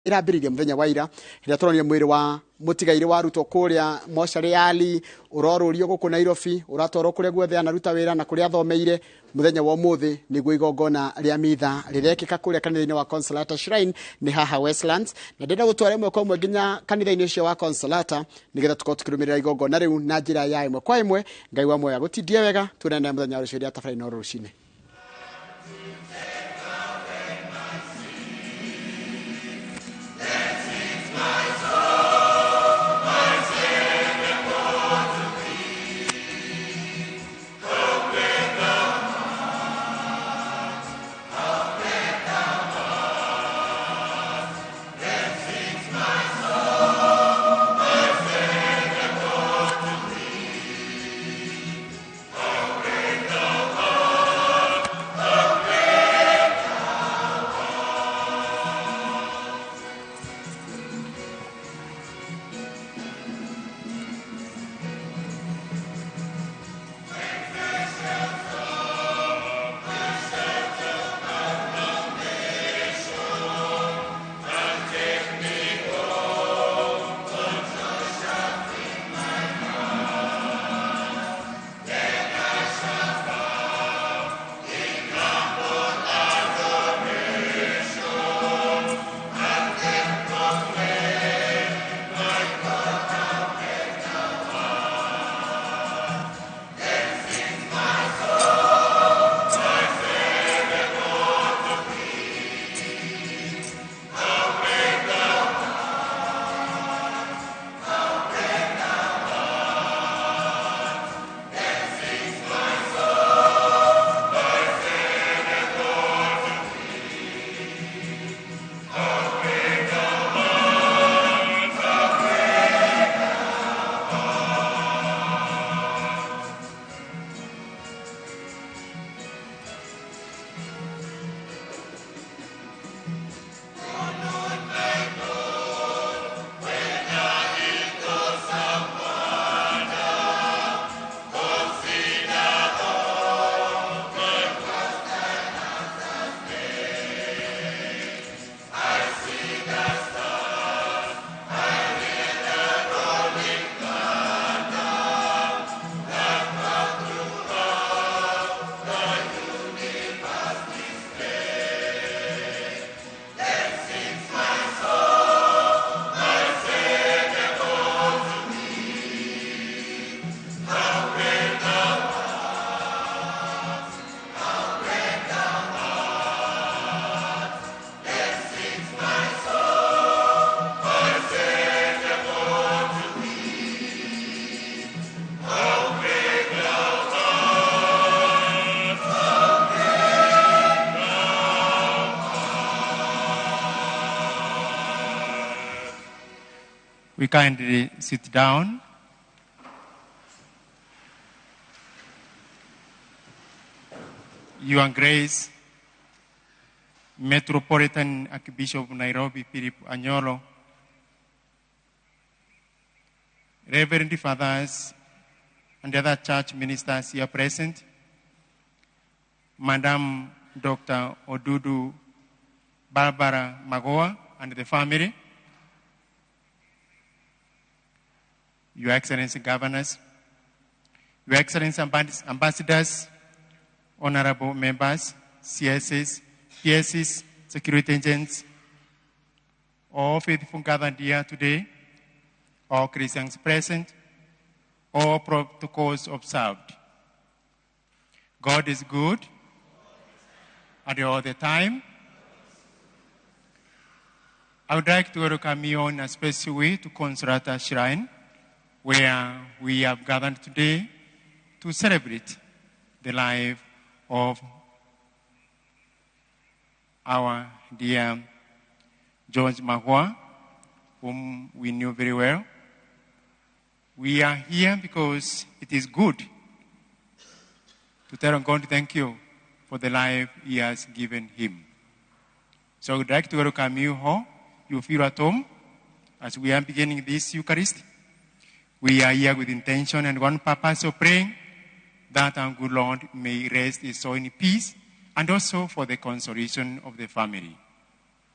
irambiririe muthenya wa ira ria turonire mwiri wa mutigaire wa ruto kuria moshari ali urorurio guku Nairobi uratwaro kuria guothe anaruta wira na kuria athomeire muthenya wa umuthi niguo igongona ria mitha rirekika kuria kanitha-ini wa Consolata Shrine ni haha Westlands na ndenda gutwara imwe kwa imwe nginya kanitha-ini ucio wa Consolata nigetha tukotukirumirira igongona riu na njira ya imwe kwa imwe ngai wa moya gutindie wega tunene muthenya wa rucio ria tafari no rucine. We kindly sit down. Your Grace, Metropolitan Archbishop of Nairobi, Philip Anyolo, Reverend Fathers and other church ministers here present, Madam Dr. Odudu Barbara Magoa and the family, Your Excellency Governors, Your Excellency Ambassadors, Honorable Members, CSs, PSs, security agents, all faithful gathered here today, all Christians present, all protocols observed. God is good at all the time. I would like to welcome you in a special way to Consolata Shrine, where we have gathered today to celebrate the life of our dear George Mahua, whom we knew very well. We are here because it is good to tell God thank you for the life He has given him. So I would like to welcome you all. You feel at home as we are beginning this Eucharist. We are here with intention and one purpose of praying that our good Lord may rest his soul in peace and also for the consolation of the family.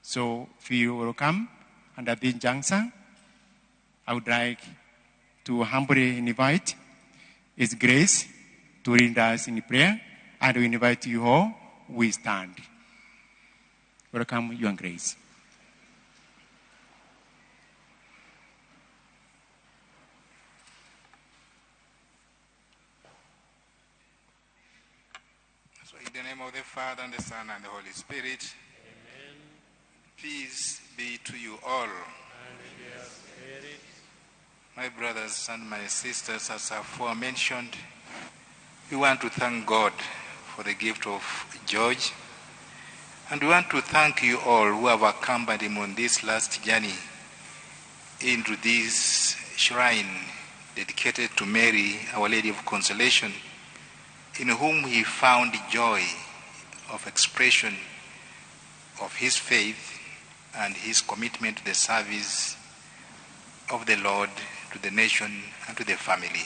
So feel welcome And at this juncture, I would like to humbly invite His Grace to lead us in prayer, and we invite you all, we stand. Welcome, Your Grace. So in the name of the Father, and the Son, and the Holy Spirit, amen. Peace be to you all. My brothers and my sisters, as aforementioned, we want to thank God for the gift of George. And we want to thank you all who have accompanied him on this last journey into this shrine dedicated to Mary, Our Lady of Consolation, in whom he found joy of expression of his faith and his commitment to the service of the Lord, to the nation, and to the family.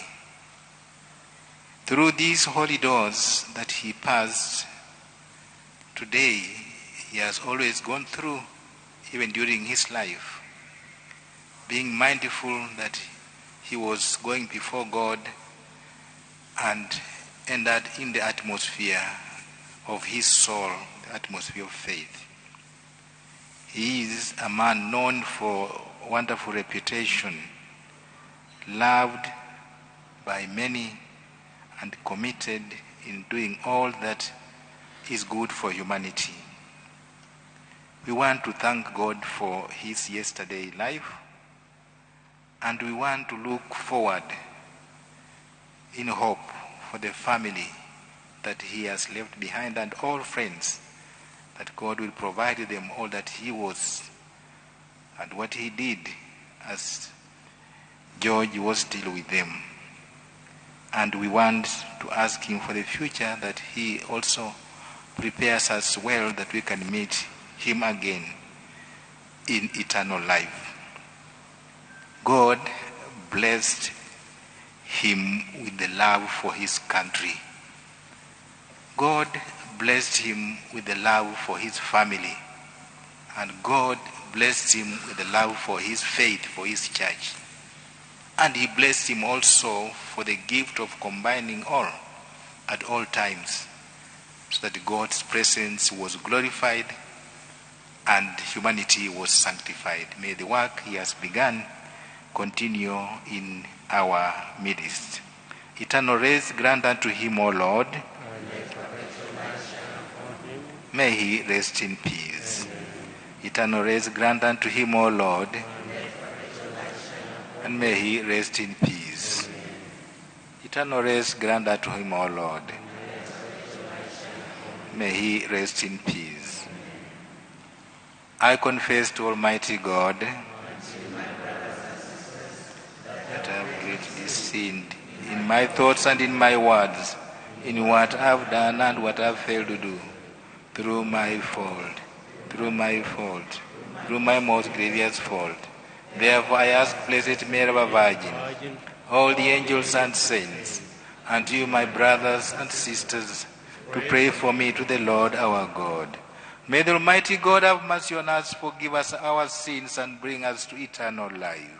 Through these holy doors that he passed today, he has always gone through, even during his life, being mindful that he was going before God and entered in the atmosphere of his soul, the atmosphere of faith. He is a man known for wonderful reputation, loved by many, and committed in doing all that is good for humanity. We want to thank God for his yesterday life, and we want to look forward in hope for the family that he has left behind and all friends, that God will provide them all that he was and what he did as George was still with them. And we want to ask him for the future, that he also prepares us well, that we can meet him again in eternal life. God blessed him with the love for his country. God blessed him with the love for his family. And God blessed him with the love for his faith, for his church. And he blessed him also for the gift of combining all at all times, so that God's presence was glorified and humanity was sanctified. May the work he has begun continue in our midst. Eternal rest grant unto him, O Lord. May he rest in peace. Eternal rest grant unto him, O Lord. And may he rest in peace. Eternal rest grant unto him, O Lord. May he rest in peace. I confess to Almighty God that I have greatly sinned in my thoughts and in my words, in what I have done and what I have failed to do, through my fault, through my most grievous fault. Therefore I ask Blessed Mary, our Virgin, all the angels and saints, and you, my brothers and sisters, to pray for me to the Lord our God. May the Almighty God have mercy on us, forgive us our sins, and bring us to eternal life.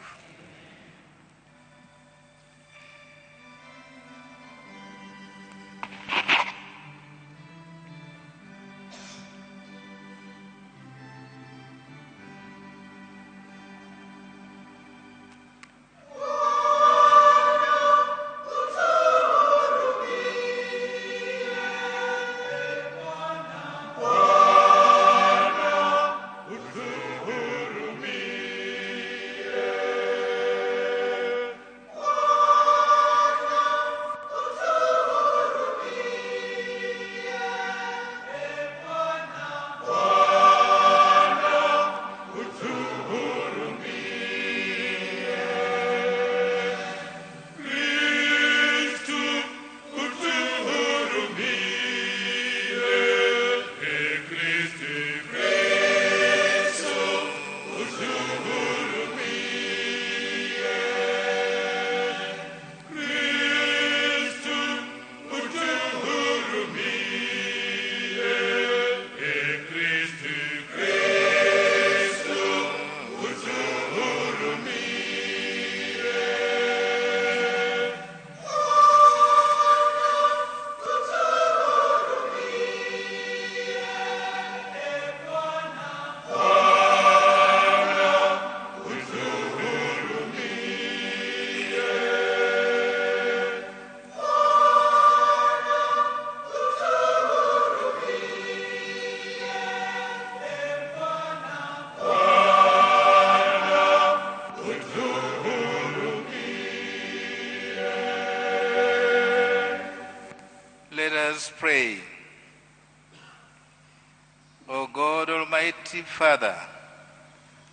Father,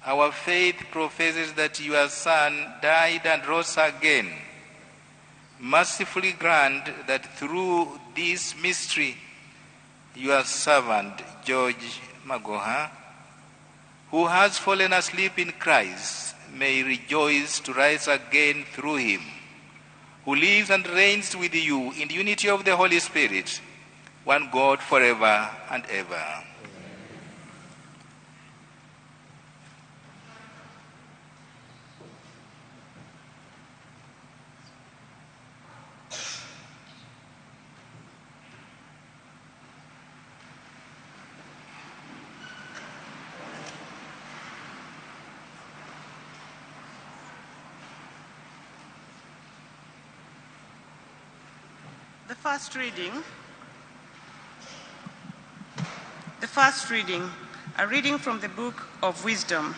our faith professes that your Son died and rose again. Mercifully grant that through this mystery, your servant George Magoha, who has fallen asleep in Christ, may rejoice to rise again through him, who lives and reigns with you in the unity of the Holy Spirit, one God forever and ever. The first reading, a reading from the book of Wisdom.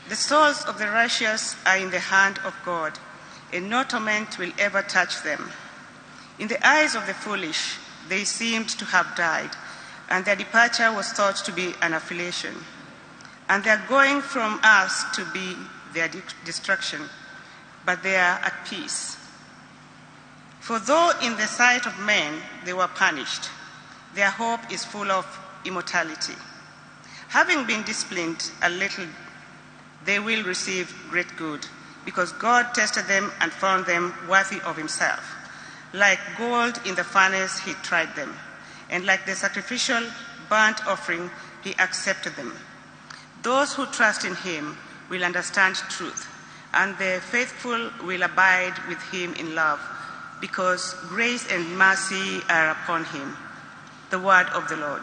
The souls of the righteous are in the hand of God, and no torment will ever touch them. In the eyes of the foolish, they seemed to have died, and their departure was thought to be an affliction, and their going from us to be their destruction, but they are at peace. For though in the sight of men they were punished, their hope is full of immortality. Having been disciplined a little, they will receive great good, because God tested them and found them worthy of himself. Like gold in the furnace, he tried them, and like the sacrificial burnt offering, he accepted them. Those who trust in him will understand truth, and the faithful will abide with him in love, because grace and mercy are upon him. The word of the Lord.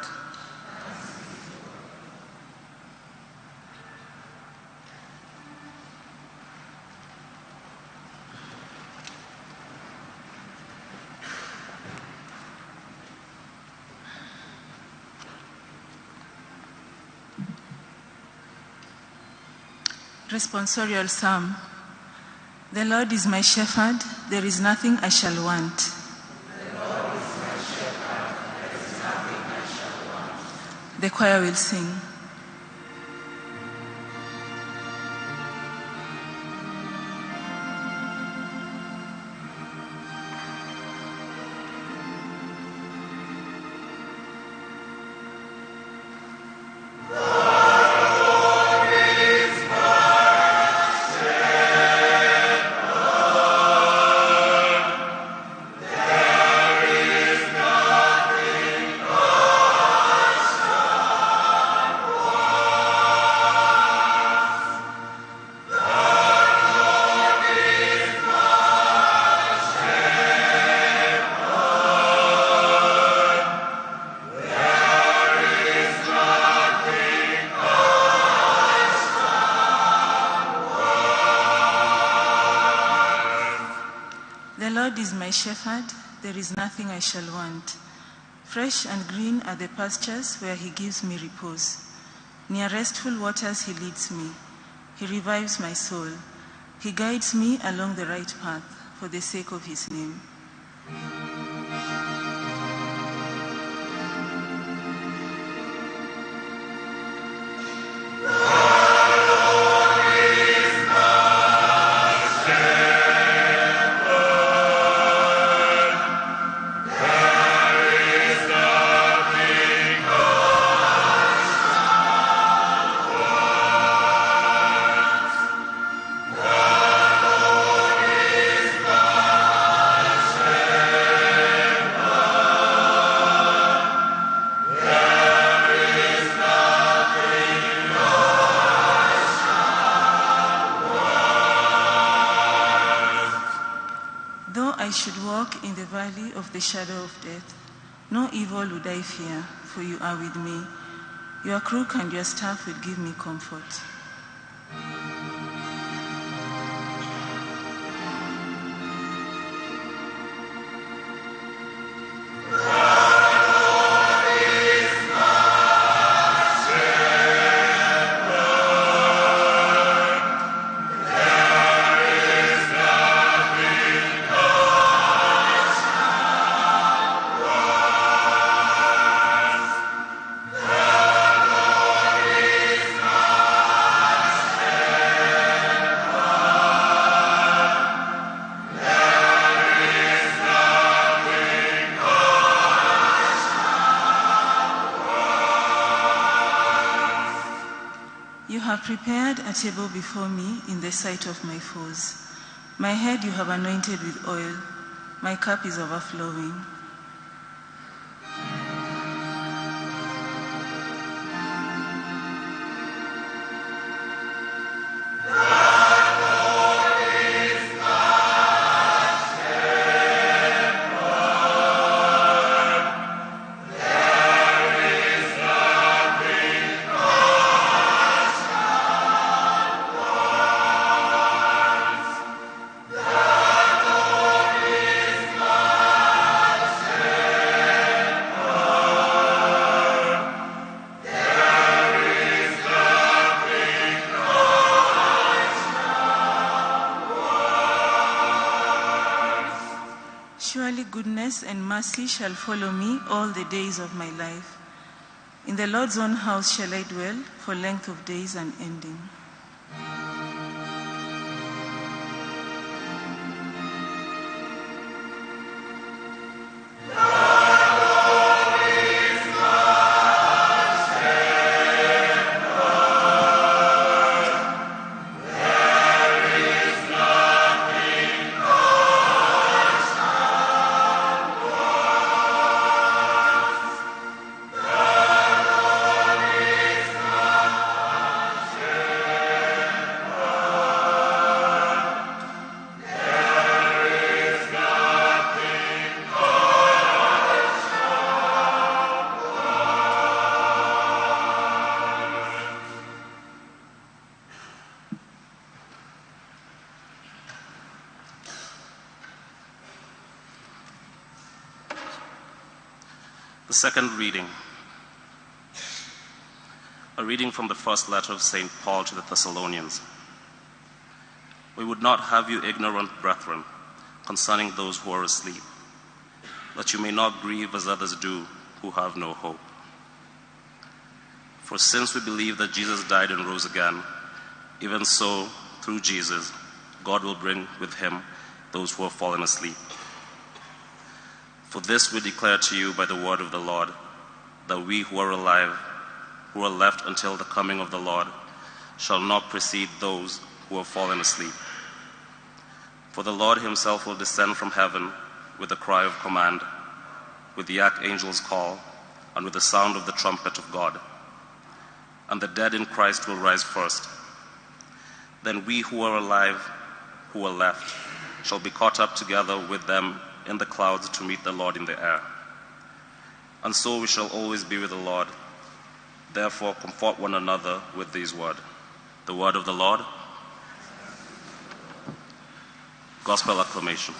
Responsorial Psalm. The Lord is my shepherd, there is nothing I shall want. The Lord is my shepherd, there is nothing I shall want. The choir will sing. Shepherd, there is nothing I shall want. Fresh and green are the pastures where he gives me repose. Near restful waters he leads me. He revives my soul. He guides me along the right path for the sake of his name. The shadow of death, no evil would I fear, for you are with me. Your crook and your staff will give me comfort. The have prepared a table before me in the sight of my foes. My head you have anointed with oil. My cup is overflowing. Surely goodness and mercy shall follow me all the days of my life. In the Lord's own house shall I dwell for length of days unending. The second reading. A reading from the first letter of St. Paul to the Thessalonians. We would not have you ignorant, brethren, concerning those who are asleep, that you may not grieve as others do who have no hope. For since we believe that Jesus died and rose again, even so, through Jesus, God will bring with him those who have fallen asleep. For this we declare to you by the word of the Lord, that we who are alive, who are left until the coming of the Lord, shall not precede those who have fallen asleep. For the Lord himself will descend from heaven with a cry of command, with the archangel's call, and with the sound of the trumpet of God. And the dead in Christ will rise first. Then we who are alive, who are left, shall be caught up together with them in the clouds to meet the Lord in the air. And so we shall always be with the Lord. Therefore, comfort one another with these words. The word of the Lord. Gospel acclamation.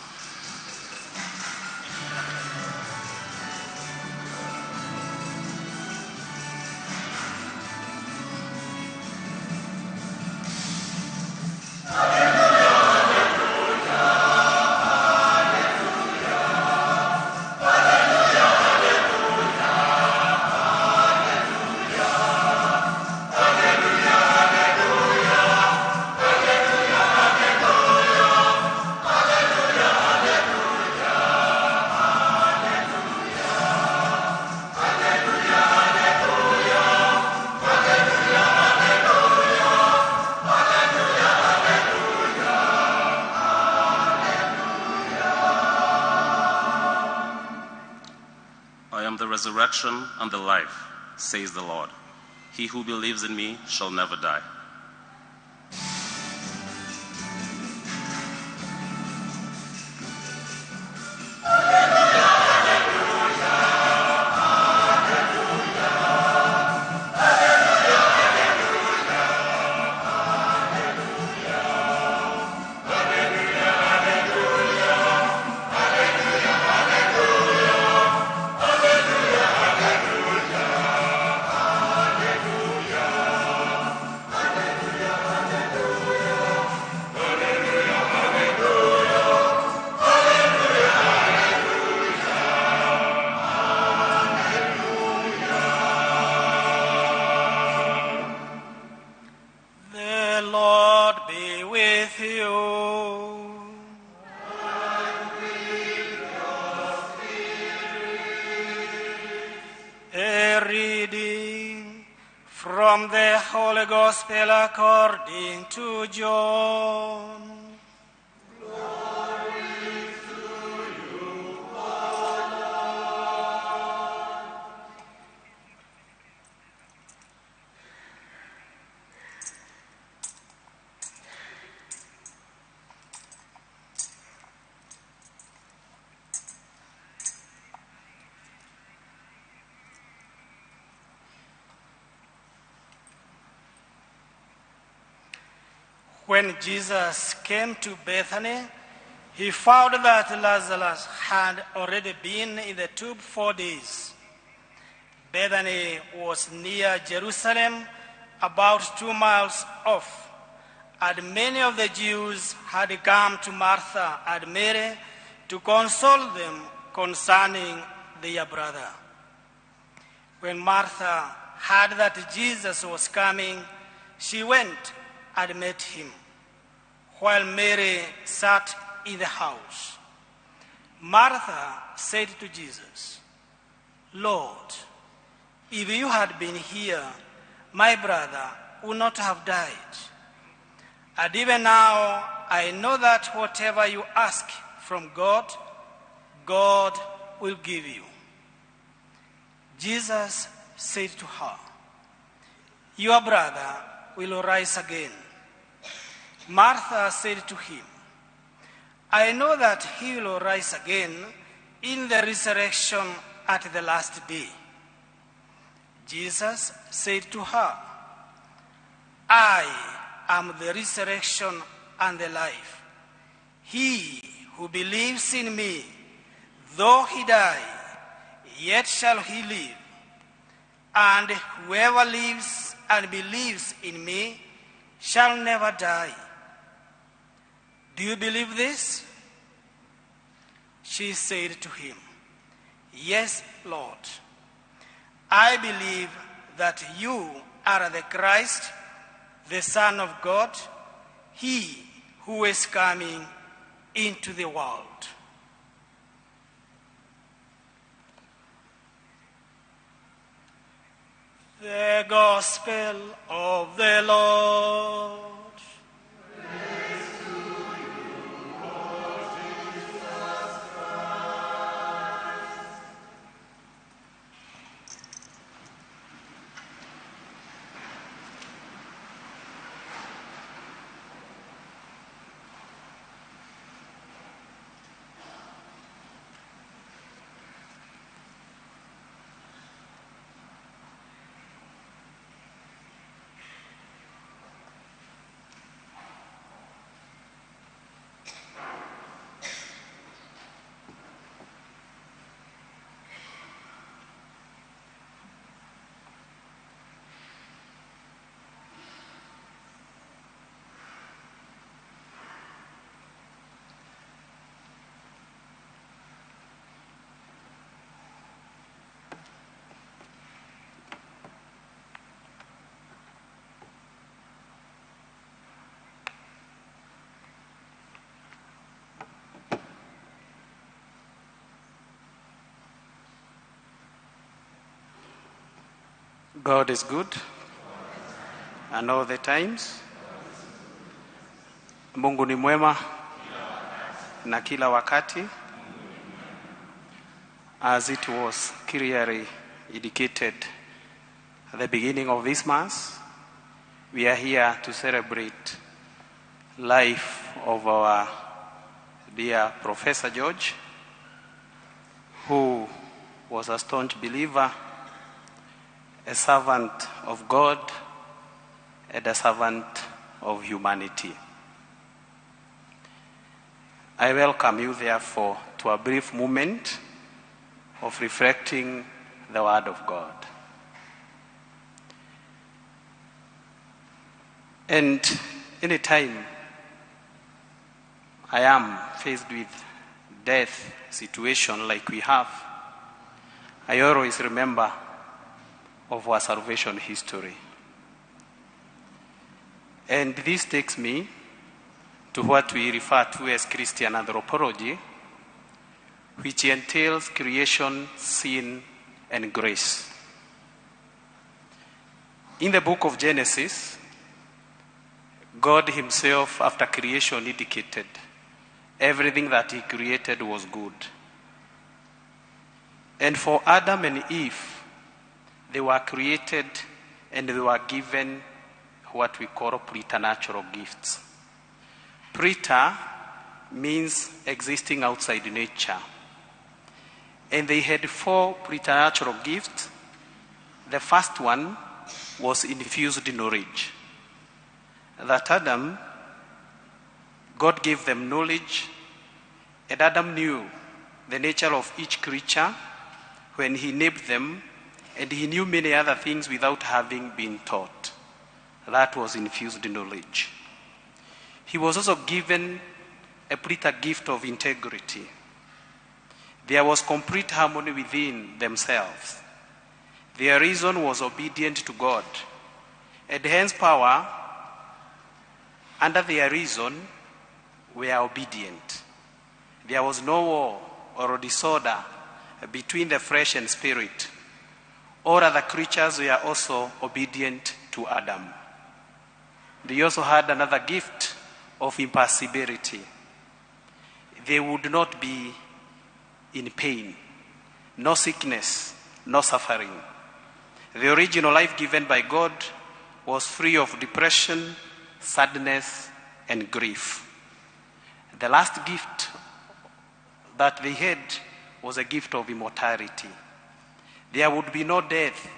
Resurrection and the life, says the Lord. He who believes in me shall never die. Gospel according to John. When Jesus came to Bethany, he found that Lazarus had already been in the tomb 4 days. Bethany was near Jerusalem, about 2 miles off, and many of the Jews had come to Martha and Mary to console them concerning their brother. When Martha heard that Jesus was coming, she went and met him, while Mary sat in the house. Martha said to Jesus, "Lord, if you had been here, my brother would not have died. And even now, I know that whatever you ask from God, God will give you." Jesus said to her, "Your brother will rise again." Martha said to him, "I know that he will rise again in the resurrection at the last day." Jesus said to her, "I am the resurrection and the life. He who believes in me, though he die, yet shall he live. And whoever lives and believes in me shall never die. Do you believe this?" She said to him, "Yes, Lord. I believe that you are the Christ, the Son of God, he who is coming into the world." The Gospel of the Lord. God is good, and all the times. Mungu ni mwema na kila wakati. As it was clearly indicated at the beginning of this Mass, we are here to celebrate life of our dear Professor George, who was a staunch believer, a servant of God, and a servant of humanity. I welcome you, therefore, to a brief moment of reflecting the Word of God. And any time I am faced with death situation like we have, I always remember of our salvation history. And this takes me to what we refer to as Christian anthropology, which entails creation, sin, and grace. In the book of Genesis, God himself, after creation, indicated everything that he created was good. And for Adam and Eve, they were created and they were given what we call preternatural gifts. Preter means existing outside nature. And they had 4 preternatural gifts. The first one was infused knowledge. That Adam, God gave them knowledge, and Adam knew the nature of each creature when he named them, and he knew many other things without having been taught. That was infused knowledge. He was also given a preter gift of integrity. There was complete harmony within themselves. Their reason was obedient to God, and hence power under their reason were obedient. There was no war or disorder between the flesh and spirit. All other creatures were also obedient to Adam. They also had another gift of impassibility. They would not be in pain, no sickness, no suffering. The original life given by God was free of depression, sadness, and grief. The last gift that they had was a gift of immortality. There would be no death.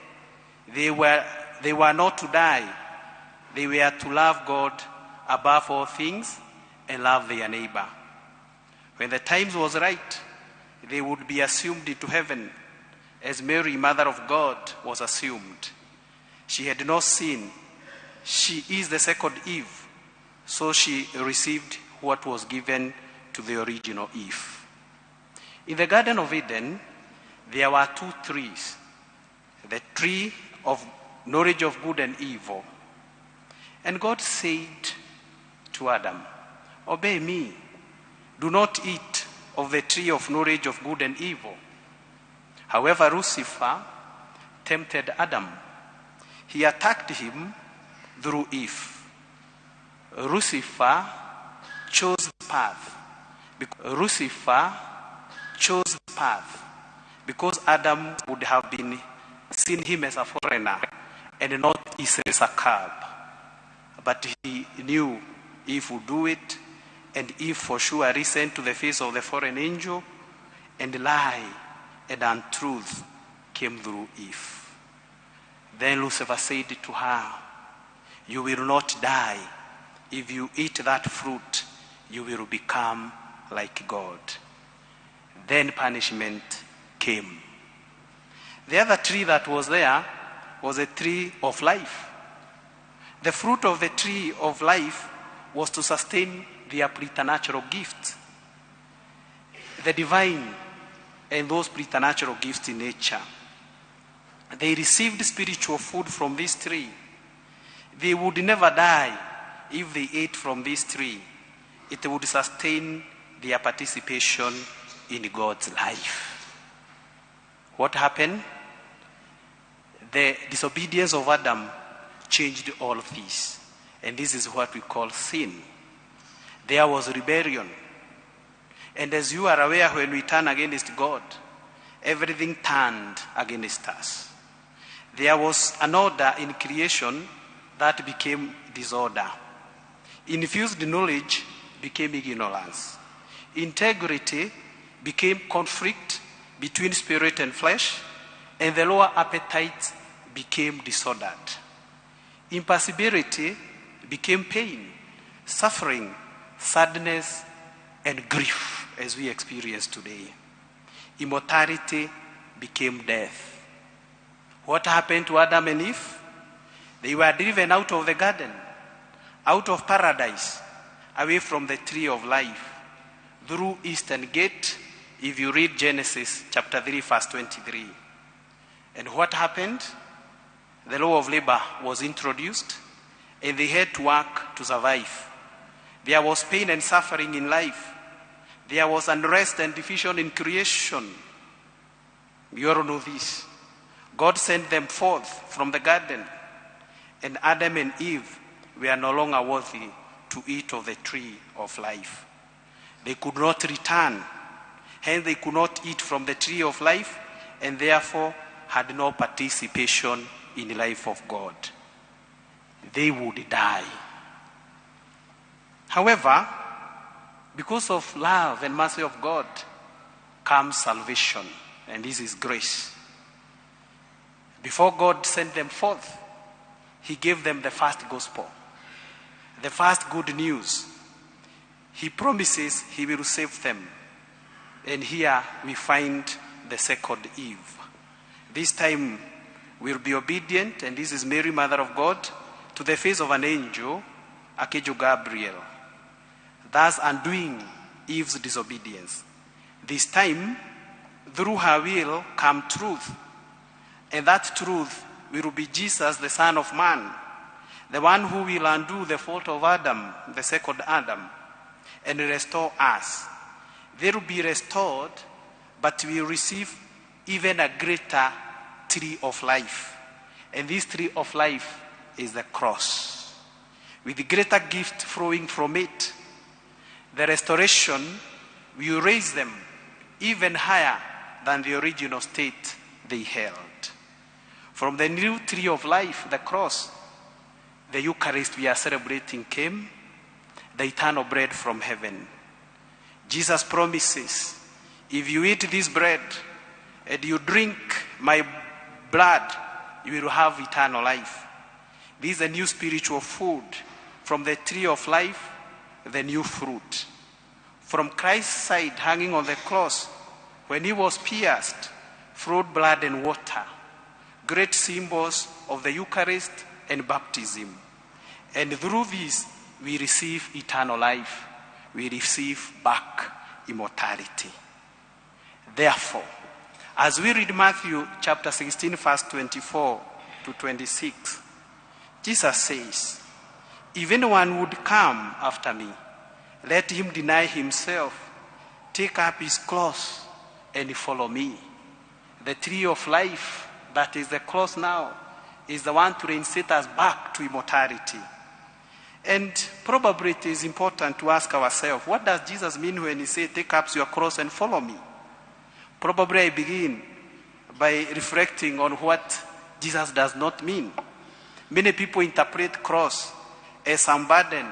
They were not to die. They were to love God above all things and love their neighbor. When the time was right, they would be assumed into heaven, as Mary, Mother of God, was assumed. She had no sin. She is the second Eve, so she received what was given to the original Eve. In the Garden of Eden, there were 2 trees. The tree of knowledge of good and evil. And God said to Adam, "Obey me. Do not eat of the tree of knowledge of good and evil." However, Lucifer tempted Adam. He attacked him through Eve. Lucifer chose the path. Because Adam would have been seen him as a foreigner and not as a cub. But he knew Eve would do it, and Eve for sure listened to the face of the foreign angel, and lie and untruth came through Eve. Then Lucifer said to her, "You will not die. If you eat that fruit, you will become like God." Then punishment came. The other tree that was there was a tree of life. The fruit of the tree of life was to sustain their preternatural gifts, the divine and those preternatural gifts in nature. They received spiritual food from this tree. They would never die if they ate from this tree. It would sustain their participation in God's life. What happened? The disobedience of Adam changed all of this. And this is what we call sin. There was rebellion. And as you are aware, when we turn against God, everything turned against us. There was an order in creation that became disorder. Infused knowledge became ignorance. Integrity became conflict between spirit and flesh, and the lower appetites became disordered. Impassibility became pain, suffering, sadness, and grief, as we experience today. Immortality became death. What happened to Adam and Eve? They were driven out of the garden, out of paradise, away from the tree of life, through Eastern Gate, if you read Genesis chapter 3, verse 23. And what happened? The law of labor was introduced, and they had to work to survive. There was pain and suffering in life. There was unrest and division in creation. You all know this. God sent them forth from the garden, and Adam and Eve were no longer worthy to eat of the tree of life. They could not return. Hence, they could not eat from the tree of life, and therefore had no participation in the life of God. They would die. However, because of love and mercy of God comes salvation, and this is grace. Before God sent them forth, he gave them the first gospel, the first good news. He promises he will save them. And here we find the second Eve. This time we'll be obedient, and this is Mary, Mother of God, to the face of an angel, Archangel Gabriel, thus undoing Eve's disobedience. This time, through her will come truth, and that truth will be Jesus, the Son of Man, the one who will undo the fault of Adam, the second Adam, and restore us. They will be restored, but we will receive even a greater tree of life. And this tree of life is the cross, with the greater gift flowing from it. The restoration will raise them even higher than the original state they held. From the new tree of life, the cross, the Eucharist we are celebrating came, the eternal bread from heaven. Jesus promises, if you eat this bread and you drink my blood, you will have eternal life. This is a new spiritual food. From the tree of life, the new fruit. From Christ's side hanging on the cross, when he was pierced, flowed blood and water, great symbols of the Eucharist and baptism. And through this, we receive eternal life. We receive back immortality. Therefore, as we read Matthew chapter 16, verse 24 to 26, Jesus says, if anyone would come after me, let him deny himself, take up his cross, and follow me. The tree of life, that is the cross now, is the one to reinstate us back to immortality. And probably it is important to ask ourselves, what does Jesus mean when he says, take up your cross and follow me? Probably I begin by reflecting on what Jesus does not mean. Many people interpret cross as some burden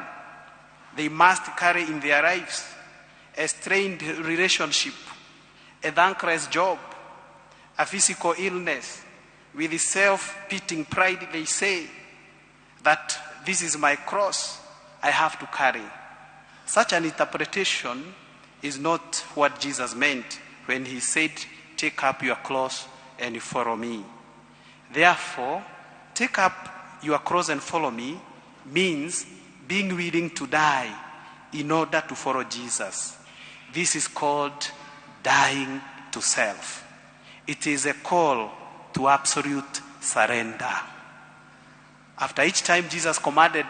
they must carry in their lives, a strained relationship, a thankless job, a physical illness. With self-pitying pride, they say that this is my cross I have to carry. Such an interpretation is not what Jesus meant when he said, take up your cross and follow me. Therefore, take up your cross and follow me means being willing to die in order to follow Jesus. This is called dying to self. It is a call to absolute surrender. After each time Jesus commanded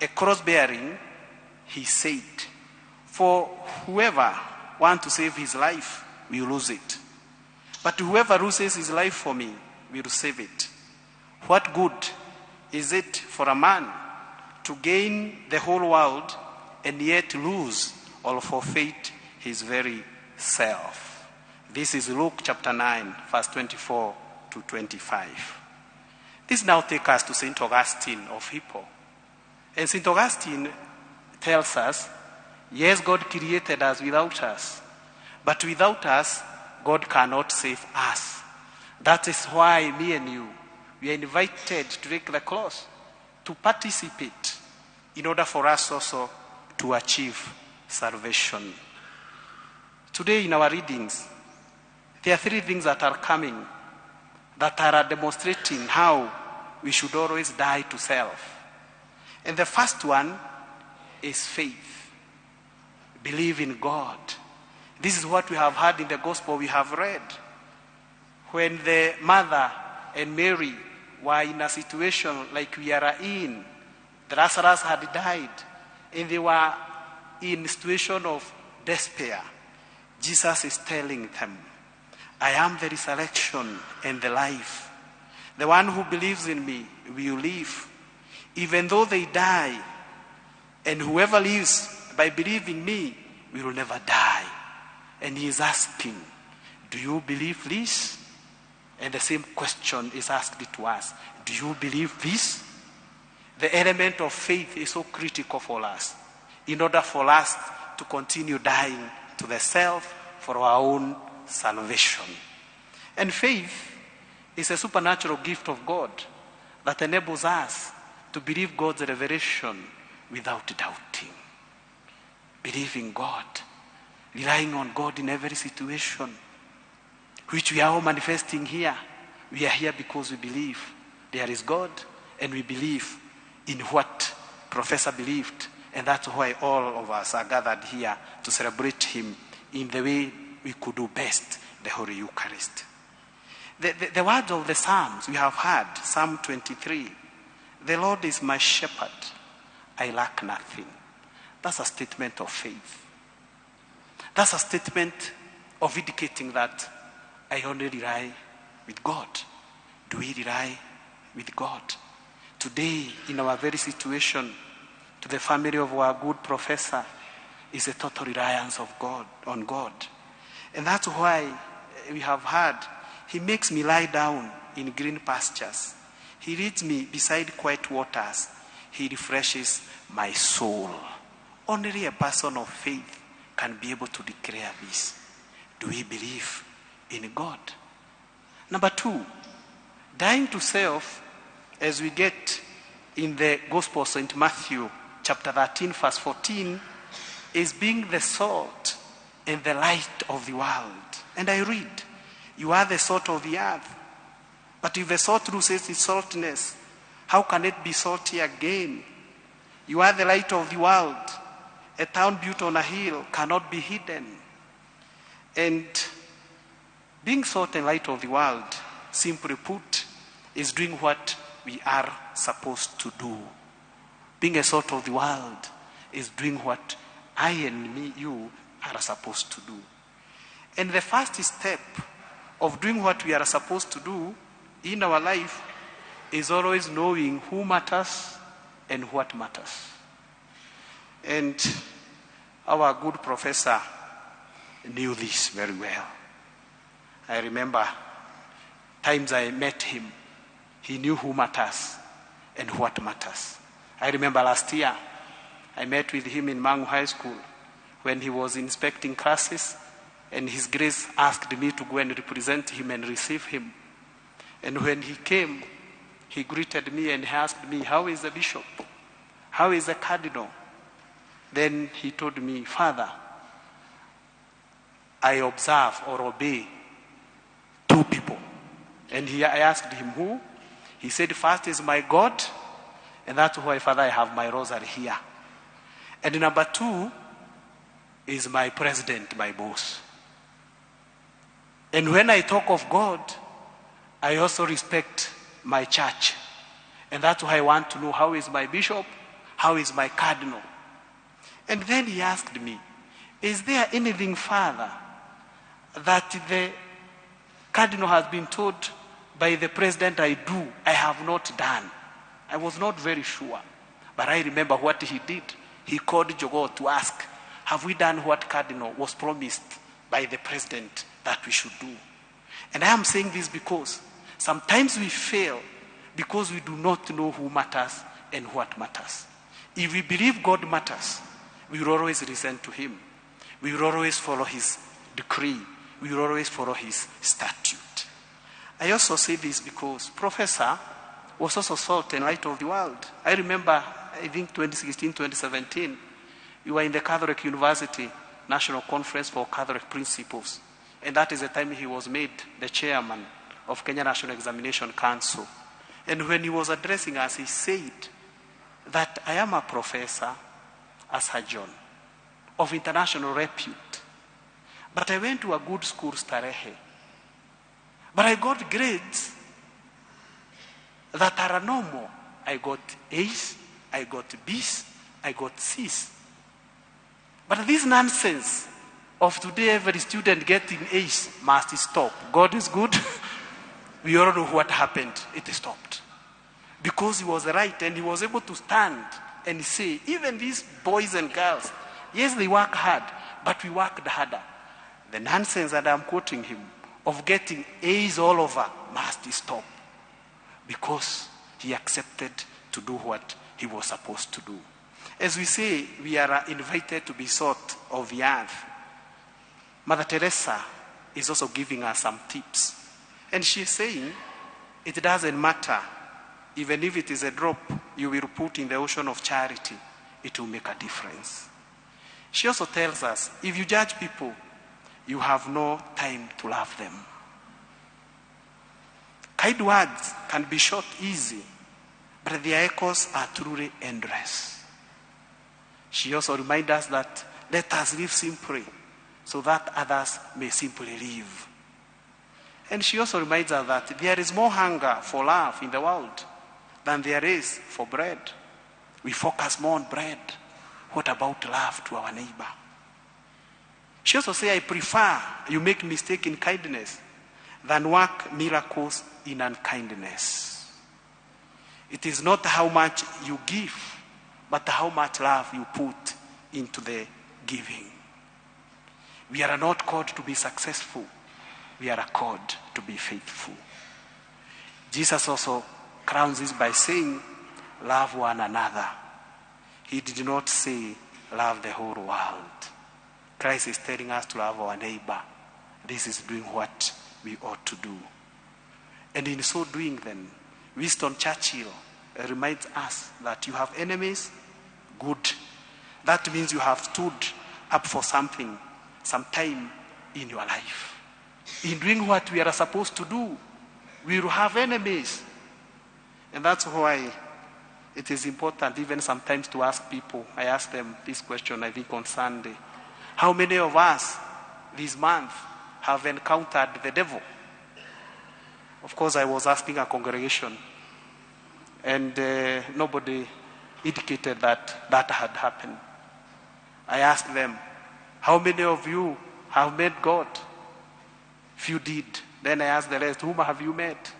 a cross bearing, he said, for whoever wants to save his life will lose it. But whoever loses his life for me will save it. What good is it for a man to gain the whole world and yet lose or forfeit his very self? This is Luke chapter 9, verse 24 to 25. This now takes us to St. Augustine of Hippo. And St. Augustine tells us, yes, God created us without us. But without us, God cannot save us. That is why me and you, we are invited to take the cross, to participate, in order for us also to achieve salvation. Today in our readings, there are three things that are coming that are demonstrating how we should always die to self. And the first one is faith. Believe in God. This is what we have heard in the gospel we have read. When the mother and Mary were in a situation like we are in, Lazarus had died, and they were in a situation of despair. Jesus is telling them, I am the resurrection and the life. The one who believes in me will live, even though they die, and whoever lives by believing me will never die. And he is asking, do you believe this? And the same question is asked to us. Do you believe this? The element of faith is so critical for us in order for us to continue dying to the self for our own salvation. And faith is a supernatural gift of God that enables us to believe God's revelation without doubting. Believing God, relying on God in every situation, which we are all manifesting here. We are here because we believe there is God, and we believe in what Professor believed, and that's why all of us are gathered here to celebrate him in the way we could do best, the Holy Eucharist. The words of the Psalms we have heard, Psalm 23, the Lord is my shepherd, I lack nothing. That's a statement of faith. That's a statement of indicating that I only rely with God. Do we rely with God? Today, in our very situation, to the family of our good professor, is a total reliance of God, on God. And that's why we have heard, he makes me lie down in green pastures. He leads me beside quiet waters. He refreshes my soul. Only a person of faith can be able to declare this. Do we believe in God? Number 2, dying to self, as we get in the Gospel of St. Matthew, chapter 13, verse 14, is being the salt and the light of the world. And I read, you are the salt of the earth. But if the salt loses its saltiness, how can it be salty again? You are the light of the world. A town built on a hill cannot be hidden. And being salt and light of the world, simply put, is doing what we are supposed to do. Being a salt of the world is doing what I and me, you, are supposed to do. And the first step of doing what we are supposed to do in our life is always knowing who matters and what matters. And our good professor knew this very well. I remember times I met him, he knew who matters and what matters. I remember last year, I met with him in Mangu High School when he was inspecting classes, and His Grace asked me to go and represent him and receive him. And when he came, he greeted me and he asked me, how is the bishop? How is the cardinal? Then he told me, Father, I observe or obey 2 people. And I asked him, who? He said, first is my God, and that's why, Father, I have my rosary here. And number 2 is my president, my boss. And when I talk of God, I also respect my church. And that's why I want to know, how is my bishop? How is my cardinal? And then he asked me, is there anything further that the cardinal has been told by the president I have not done? I was not very sure. But I remember what he did. He called Jogo to ask, have we done what cardinal was promised by the president that we should do? And I am saying this because sometimes we fail because we do not know who matters and what matters. If we believe God matters, we will always listen to him. We will always follow his decree. We will always follow his statute. I also say this because Professor was also salt and light of the world. I remember, I think 2016, 2017, we were in the Catholic University National Conference for Catholic Principles. And that is the time he was made the chairman of Kenya National Examination Council. And when he was addressing us, he said that I am a professor, a surgeon, of international repute. But I went to a good school, Starehe. But I got grades that are normal. I got A's, I got B's, I got C's. But this nonsense of today, every student getting A's must stop. God is good. We all know what happened. It stopped. because he was right, and he was able to stand and say, even these boys and girls, yes, they work hard, but we worked harder. The nonsense that I'm quoting him of getting A's all over must stop, because he accepted to do what he was supposed to do. As we say, we are invited to be salt of the earth. Mother Teresa is also giving us some tips. And she's saying, it doesn't matter, even if it is a drop you will put in the ocean of charity, it will make a difference. She also tells us, if you judge people, you have no time to love them. Kind words can be short, easy, but their echoes are truly endless. She also reminds us that let us live simply so that others may simply live. And she also reminds us that there is more hunger for love in the world than there is for bread. We focus more on bread. What about love to our neighbor? She also says, I prefer you make mistake in kindness than work miracles in unkindness. It is not how much you give, but how much love you put into the giving. We are not called to be successful. We are called to be faithful. Jesus also crowns this by saying, love one another. He did not say, love the whole world. Christ is telling us to love our neighbor. This is doing what we ought to do. And in so doing then, Winston Churchill reminds us that you have enemies, good. That means you have stood up for something, some time in your life. In doing what we are supposed to do, we will have enemies. And that's why it is important even sometimes to ask people. I asked them this question, I think on Sunday. How many of us this month have encountered the devil? Of course, I was asking a congregation, and nobody indicated that that had happened. I asked them, how many of you have met God? Few did. Then I asked the rest, whom have you met?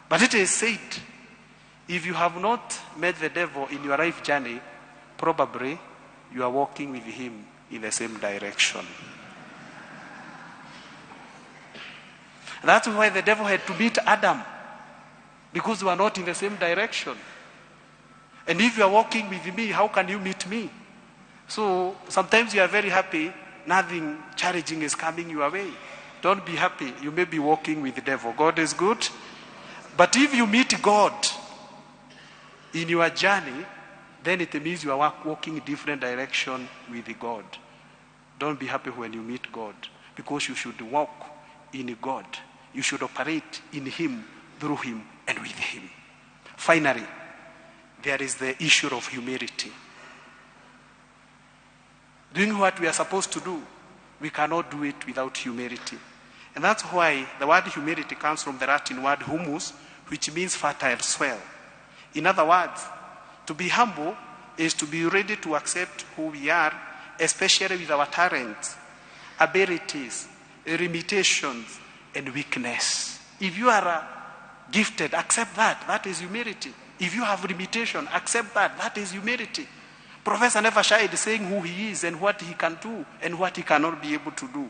But it is said, if you have not met the devil in your life journey, probably you are walking with him in the same direction. That's why the devil had to meet Adam, because we are not in the same direction. And if you are walking with me, how can you meet me? So sometimes you are very happy, nothing challenging is coming your way. Don't be happy. You may be walking with the devil. God is good. But if you meet God in your journey, then it means you are walking in different direction with God. Don't be happy when you meet God, because you should walk in God. You should operate in him, through him, and with him. Finally, there is the issue of humility. Doing what we are supposed to do, we cannot do it without humility. And that's why the word humility comes from the Latin word humus, which means fertile soil. In other words, to be humble is to be ready to accept who we are, especially with our talents, abilities, limitations, and weakness. If you are gifted, accept that. That is humility. If you have limitation, accept that. That is humility. Professor never shied saying who he is and what he can do and what he cannot be able to do.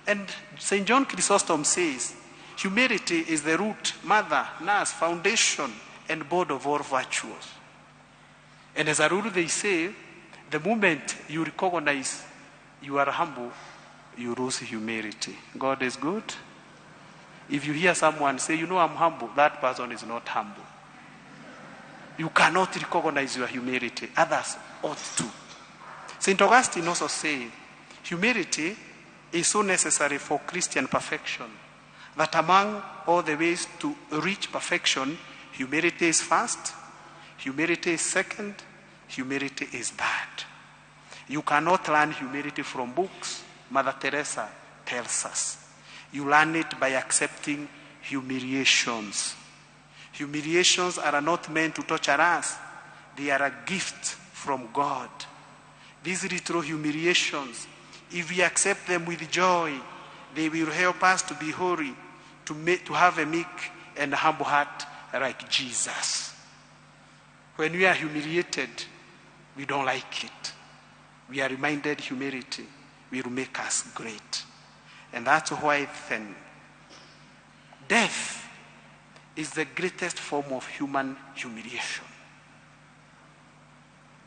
And St. John Chrysostom says, humility is the root, mother, nurse, foundation, and board of all virtues. And as a rule, they say, the moment you recognize you are humble, you lose humility. God is good. If you hear someone say, you know, I'm humble, that person is not humble. You cannot recognize your humility. Others ought to. St. Augustine also said, humility is so necessary for Christian perfection that among all the ways to reach perfection, humility is first, humility is second, humility is third. You cannot learn humility from books. Mother Teresa tells us. You learn it by accepting humiliations. Humiliations are not meant to torture us. They are a gift from God. These little humiliations, if we accept them with joy, they will help us to be holy, to have a meek and humble heart like Jesus. When we are humiliated, we don't like it. We are reminded humility will make us great. And that's why then death is the greatest form of human humiliation.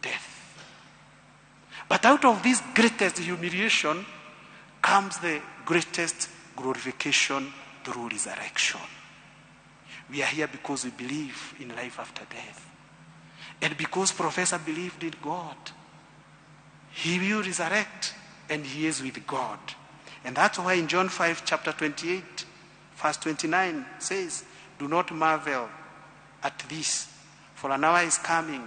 Death. But out of this greatest humiliation comes the greatest glorification through resurrection. We are here because we believe in life after death. And because Professor believed in God, he will resurrect and he is with God. And that's why in John 5, chapter 28, verse 29 says, do not marvel at this, for an hour is coming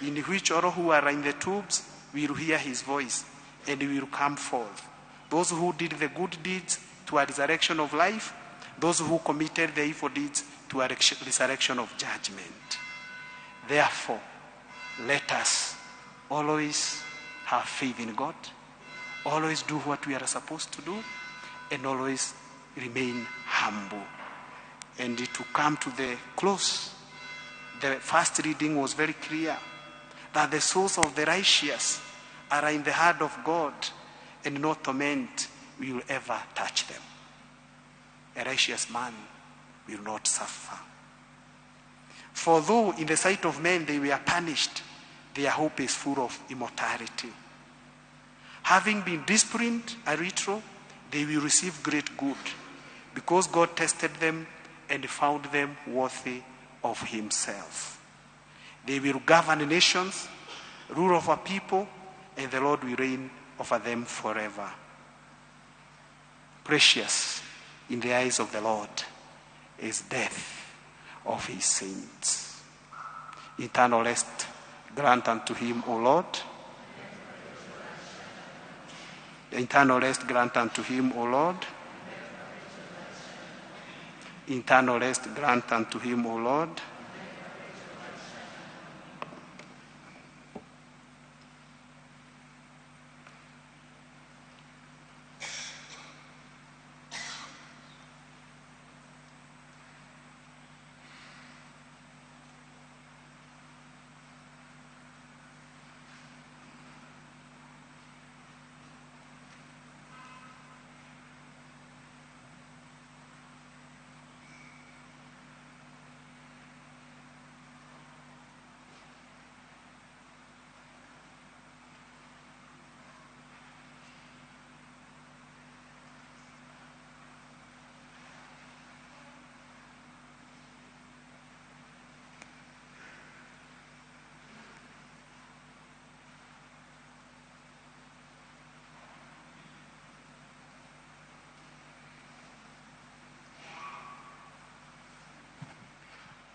in which all who are in the tombs will hear his voice and will come forth. Those who did the good deeds to a resurrection of life, those who committed the evil deeds to a resurrection of judgment. Therefore, let us always have faith in God, always do what we are supposed to do, and always remain humble. And to come to the close, the first reading was very clear that the souls of the righteous are in the hand of God, and no torment will ever touch them. A righteous man will not suffer. For though in the sight of men they were punished, their hope is full of immortality. Having been disciplined a little, they will receive great good, because God tested them and found them worthy of himself. They will govern nations, rule over people, and the Lord will reign over them forever. Precious in the eyes of the Lord is death of his saints. Eternal rest grant unto him, O Lord. Eternal rest grant unto him, O Lord. Eternal rest grant unto him, O Lord.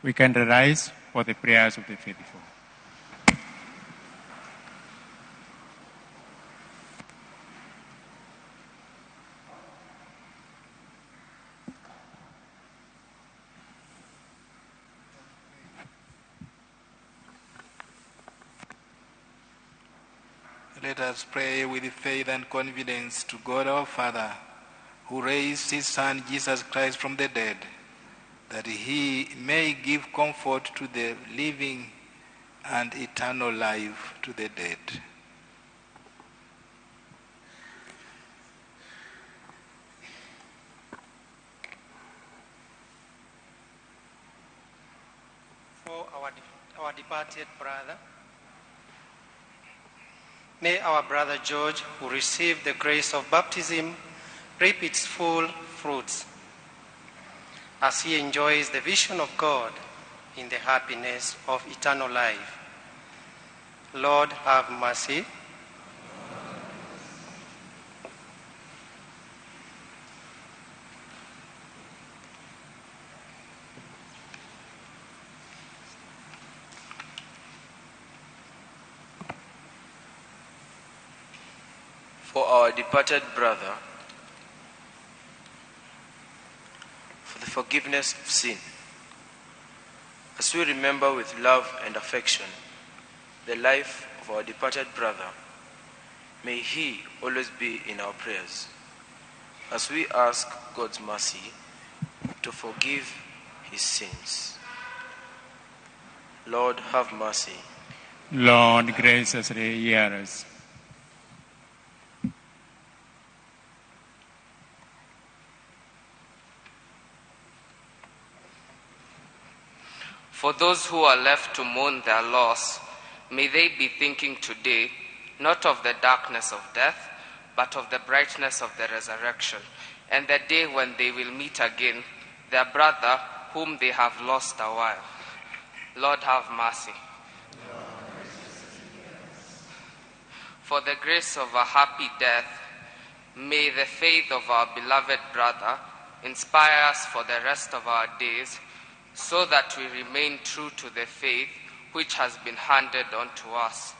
We can rise for the prayers of the faithful. Let us pray with faith and confidence to God our Father, who raised his Son Jesus Christ from the dead, that he may give comfort to the living and eternal life to the dead. For our departed brother, may our brother George, who received the grace of baptism, reap its full fruits, as he enjoys the vision of God in the happiness of eternal life. Lord, have mercy. For our departed brother, for the forgiveness of sin, as we remember with love and affection the life of our departed brother, may he always be in our prayers, as we ask God's mercy to forgive his sins. Lord, have mercy. Lord, graciously hear us. For those who are left to mourn their loss, may they be thinking today not of the darkness of death, but of the brightness of the resurrection, and the day when they will meet again their brother whom they have lost a while. Lord, have mercy. For the grace of a happy death, may the faith of our beloved brother inspire us for the rest of our days, so that we remain true to the faith which has been handed on to us.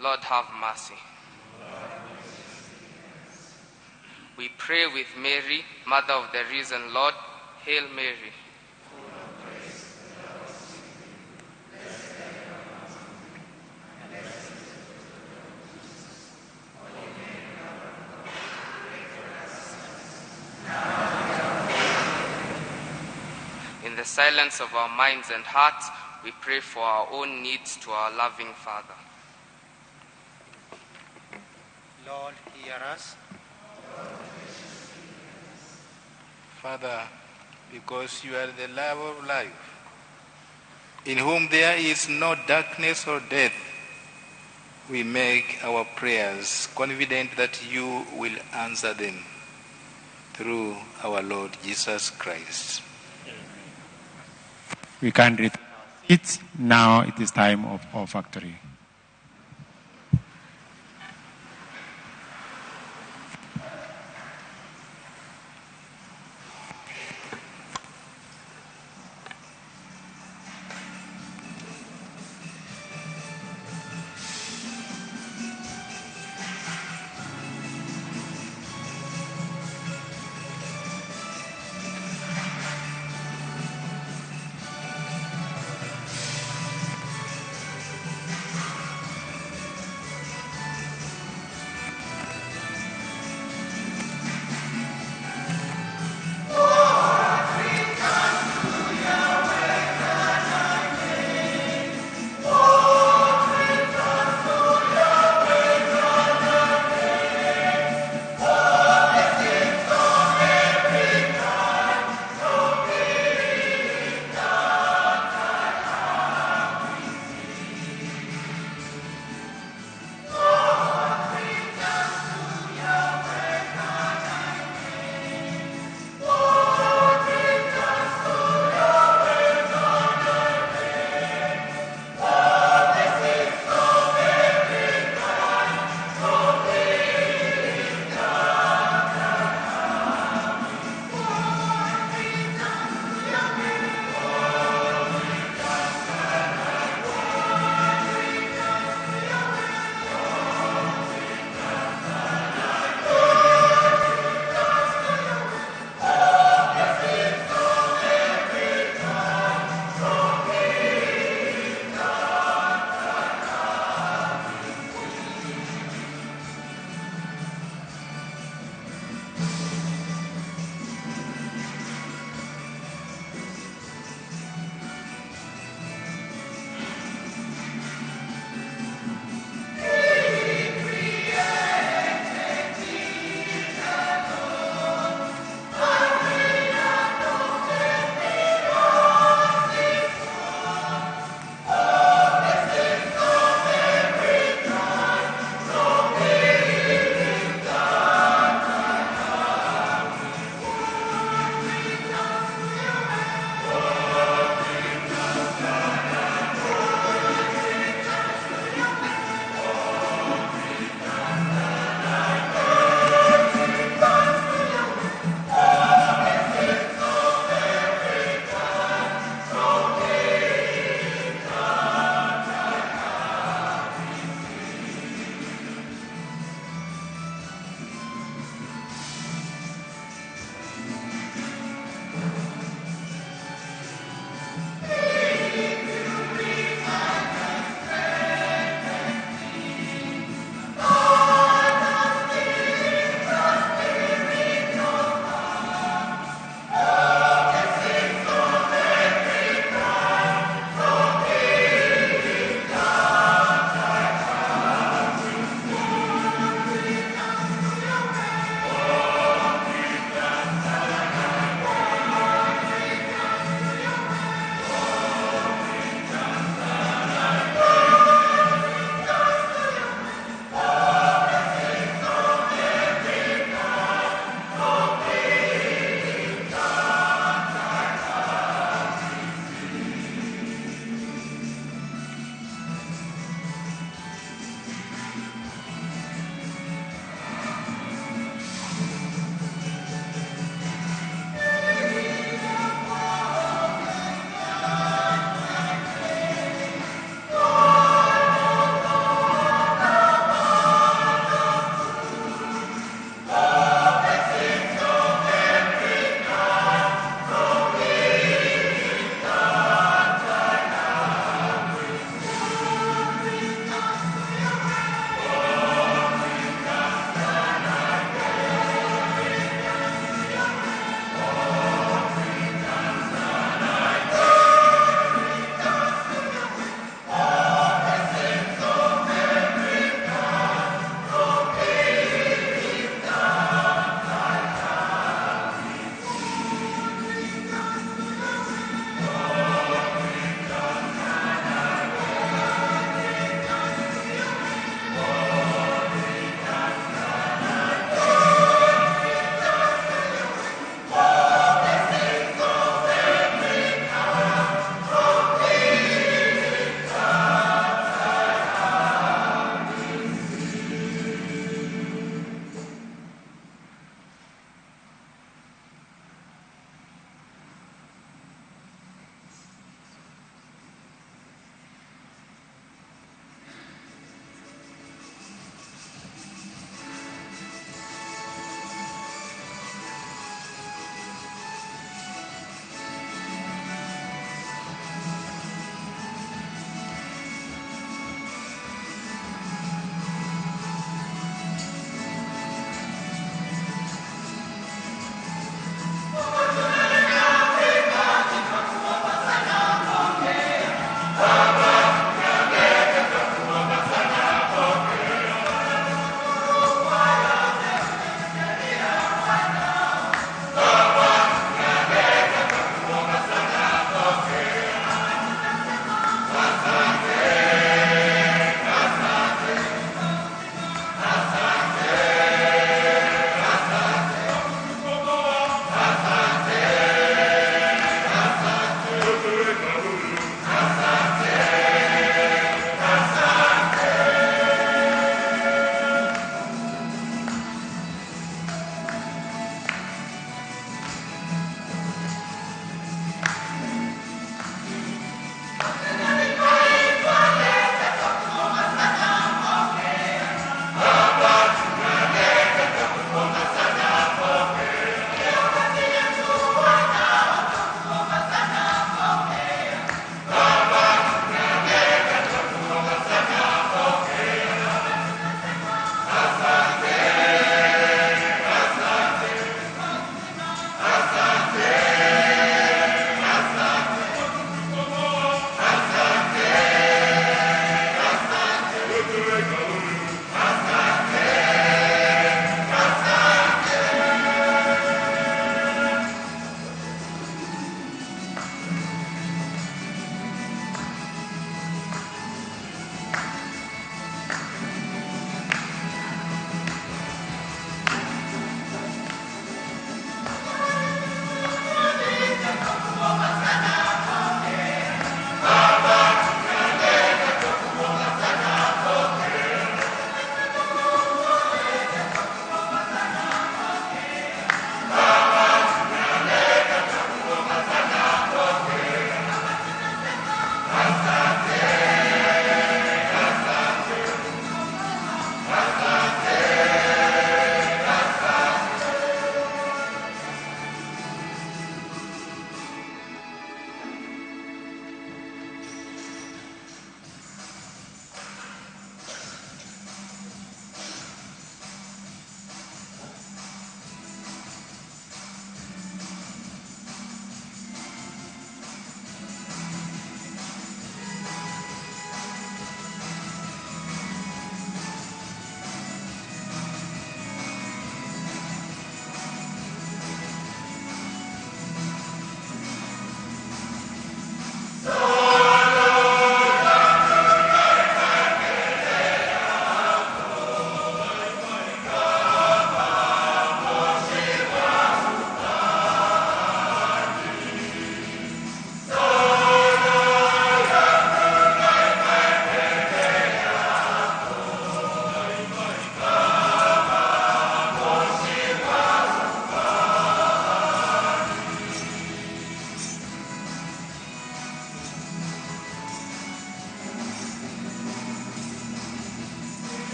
Lord, have mercy. We pray with Mary, Mother of the risen Lord. Hail Mary. In the silence of our minds and hearts, we pray for our own needs to our loving Father. Lord, hear us. Father, because you are the love of life, in whom there is no darkness or death, we make our prayers confident that you will answer them through our Lord Jesus Christ. We can read it. Now it is time of offertory.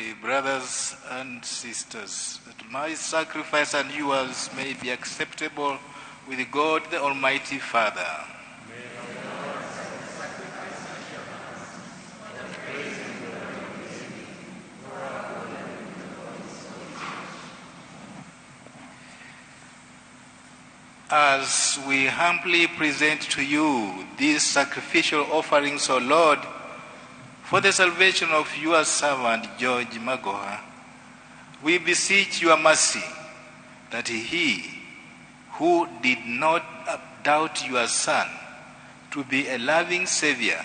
pray, brothers and sisters, that my sacrifice and yours may be acceptable with God the Almighty Father. As we humbly present to you these sacrificial offerings, O Lord, for the salvation of your servant George Magoha, we beseech your mercy that he who did not doubt your Son to be a loving Savior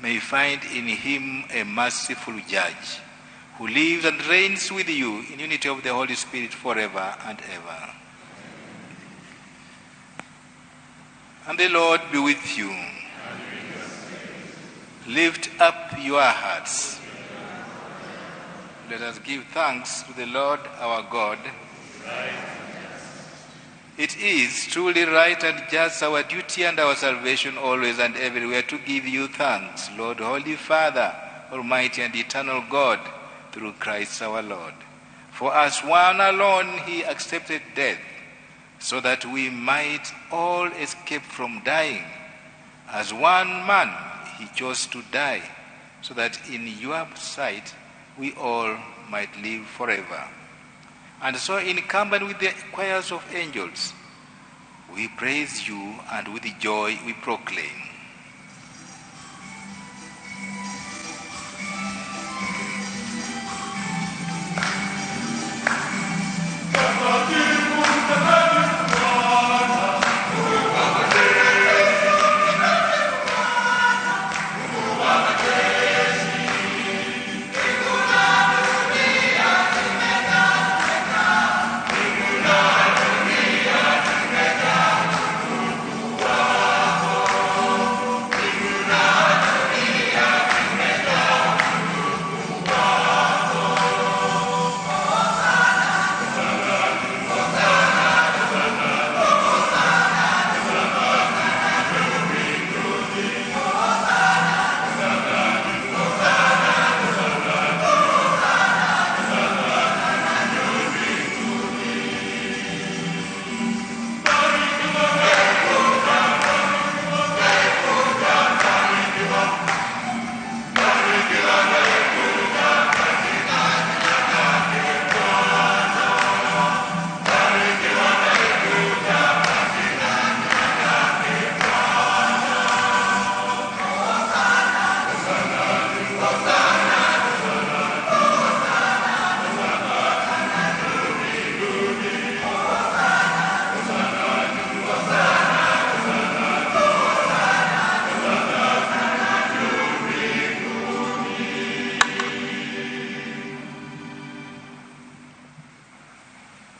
may find in him a merciful Judge, who lives and reigns with you in unity of the Holy Spirit forever and ever. And the Lord be with you. Lift up your hearts. Let us give thanks to the Lord our God. It is truly right and just, our duty and our salvation always and everywhere, to give you thanks, Lord, Holy Father, Almighty and eternal God, through Christ our Lord. For as one alone he accepted death, so that we might all escape from dying. As one man he chose to die, so that in your sight we all might live forever. And so in company with the choirs of angels, we praise you, and with joy we proclaim.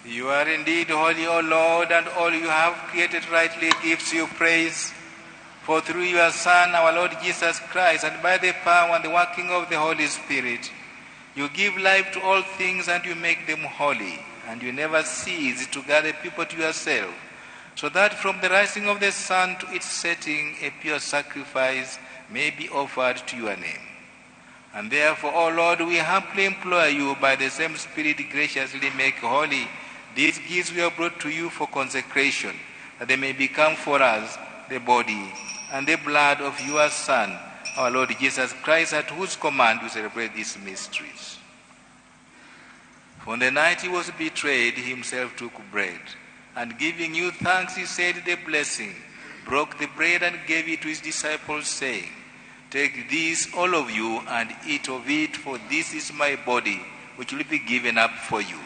You are indeed holy, O Lord, and all you have created rightly gives you praise. For through your Son, our Lord Jesus Christ, and by the power and the working of the Holy Spirit, you give life to all things and you make them holy, and you never cease to gather people to yourself, so that from the rising of the sun to its setting, a pure sacrifice may be offered to your name. And therefore, O Lord, we humbly implore you, by the same Spirit graciously make holy these gifts we have brought to you for consecration, that they may become for us the body and the blood of your Son, our Lord Jesus Christ, at whose command we celebrate these mysteries. For on the night he was betrayed, he himself took bread, and giving you thanks, he said the blessing, broke the bread and gave it to his disciples, saying, "Take this, all of you, and eat of it, for this is my body, which will be given up for you."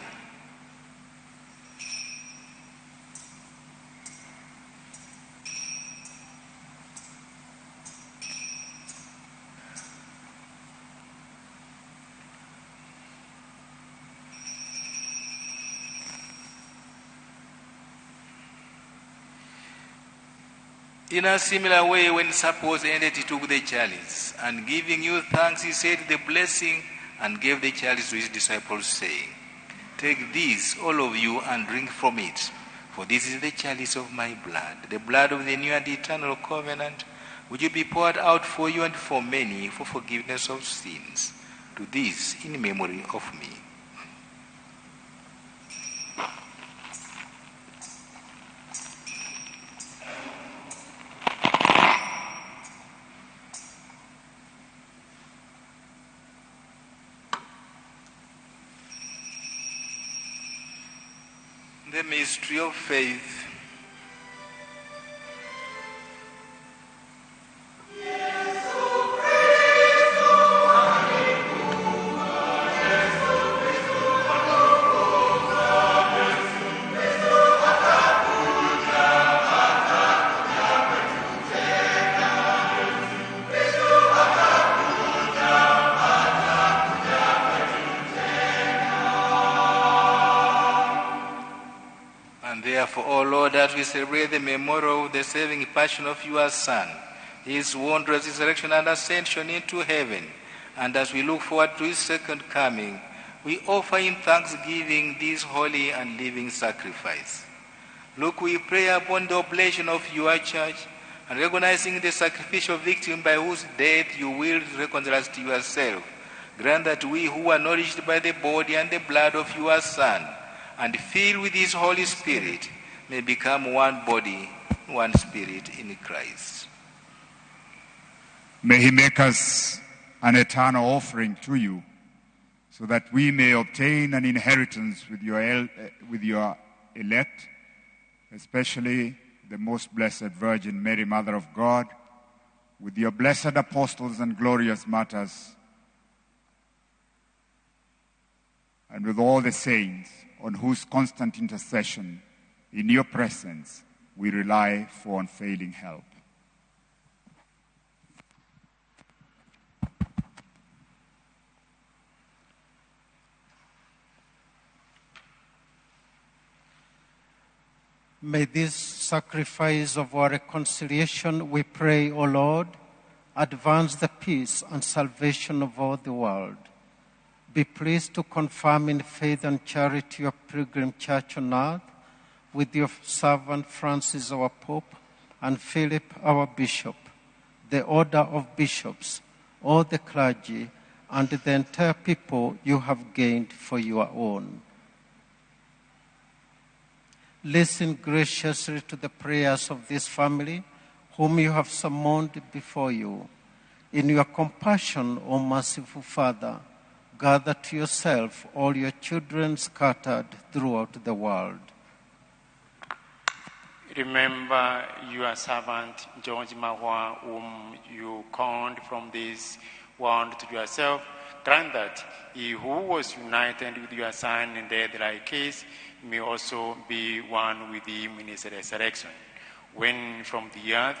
In a similar way, when supper was ended, he took the chalice, and giving you thanks, he said the blessing, and gave the chalice to his disciples, saying, "Take this, all of you, and drink from it, for this is the chalice of my blood, the blood of the new and eternal covenant, which will be poured out for you and for many for forgiveness of sins. Do this in memory of me. The mystery of faith. Therefore, O Lord, as we celebrate the memorial of the saving passion of your Son, his wondrous resurrection and ascension into heaven, and as we look forward to his second coming, we offer in thanksgiving this holy and living sacrifice. Look, we pray upon the oblation of your church, and recognizing the sacrificial victim by whose death you will reconcile us to yourself, grant that we who are nourished by the body and the blood of your Son, and filled with his Holy Spirit, may become one body, one spirit in Christ. May he make us an eternal offering to you, so that we may obtain an inheritance with your elect, especially the most blessed Virgin Mary, Mother of God, with your blessed apostles and glorious martyrs, and with all the saints, on whose constant intercession in your presence we rely for unfailing help. May this sacrifice of our reconciliation, we pray, O Lord, advance the peace and salvation of all the world. Be pleased to confirm in faith and charity your pilgrim church on earth, with your servant Francis, our Pope, and Philip, our Bishop, the order of bishops, all the clergy, and the entire people you have gained for your own. Listen graciously to the prayers of this family, whom you have summoned before you. In your compassion, O merciful Father, gather to yourself all your children scattered throughout the world. Remember your servant George Mahua, whom you called from this world to yourself. Grant that he who was united with your Son in death like his may also be one with him in his resurrection. When from the earth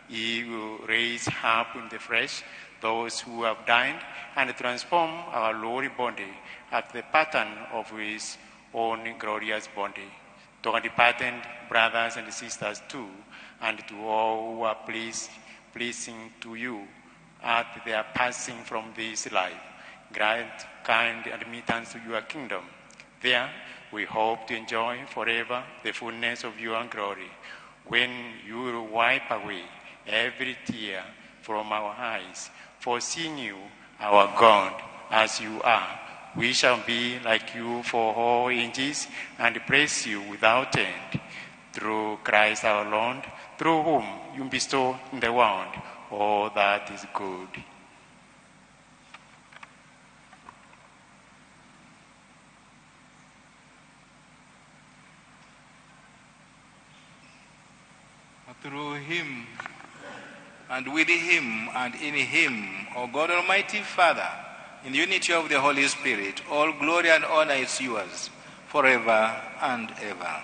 he will raise up in the flesh those who have died, and transform our lowly body after the pattern of his own glorious body. To our departed brothers and sisters too, and to all who are pleasing to you at their passing from this life, grant kind admittance to your kingdom. There we hope to enjoy forever the fullness of your glory, when you will wipe away every tear from our eyes. For seeing you, our God, as you are, we shall be like you for all ages, and praise you without end. Through Christ our Lord, through whom you bestow in the world all that is good. Through him, and with him, and in him, O God Almighty Father, in the unity of the Holy Spirit, all glory and honor is yours, forever and ever.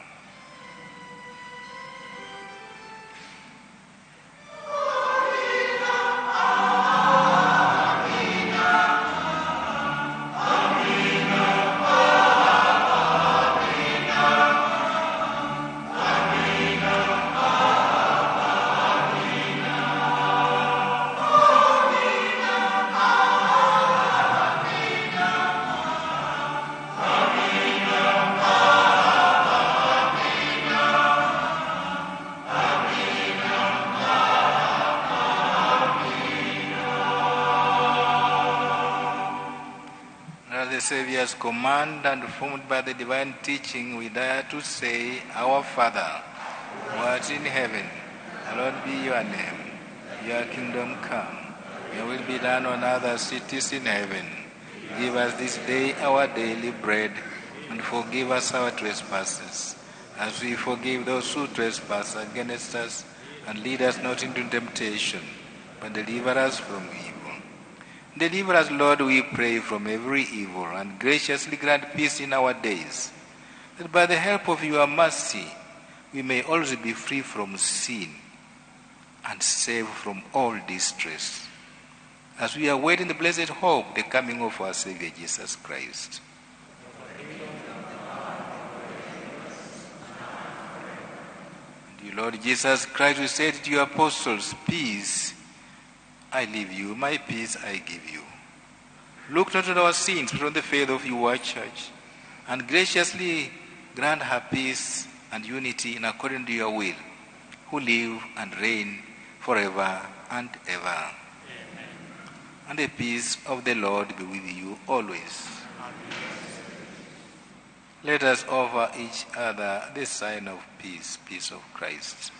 Savior's command and formed by the divine teaching, we dare to say, Our Father, who art in heaven, hallowed be your name. Your kingdom come. Your will be done on earth as it is in heaven. Give us this day our daily bread, and forgive us our trespasses, as we forgive those who trespass against us. And lead us not into temptation, but deliver us from evil. Deliver us, Lord, we pray, from every evil, and graciously grant peace in our days, that by the help of your mercy we may always be free from sin and saved from all distress, as we await in the blessed hope the coming of our Savior Jesus Christ. And you, Lord Jesus Christ, who said to your apostles, Peace I leave you, my peace I give you. Look not on our sins, but on the faith of your church, and graciously grant her peace and unity in according to your will, who live and reign forever and ever. Amen. And the peace of the Lord be with you always. Amen. Let us offer each other the sign of peace, peace of Christ.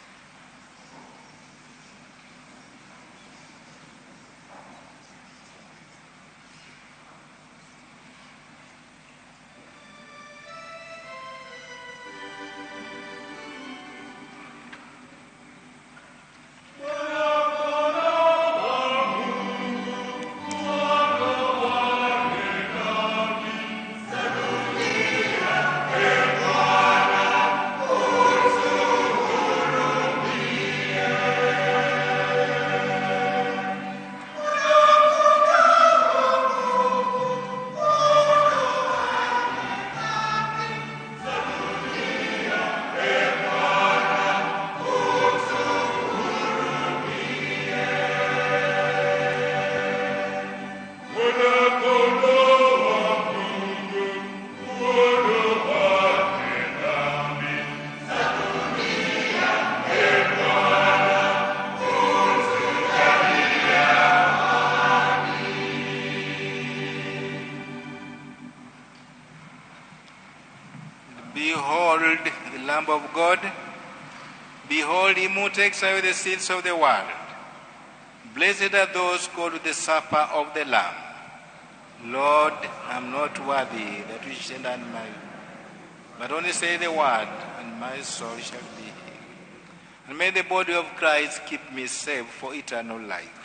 Behold the Lamb of God. Behold him who takes away the sins of the world. Blessed are those called to the supper of the Lamb. Lord, I am not worthy that you should enter my, but only say the word, and my soul shall be healed. And may the body of Christ keep me safe for eternal life.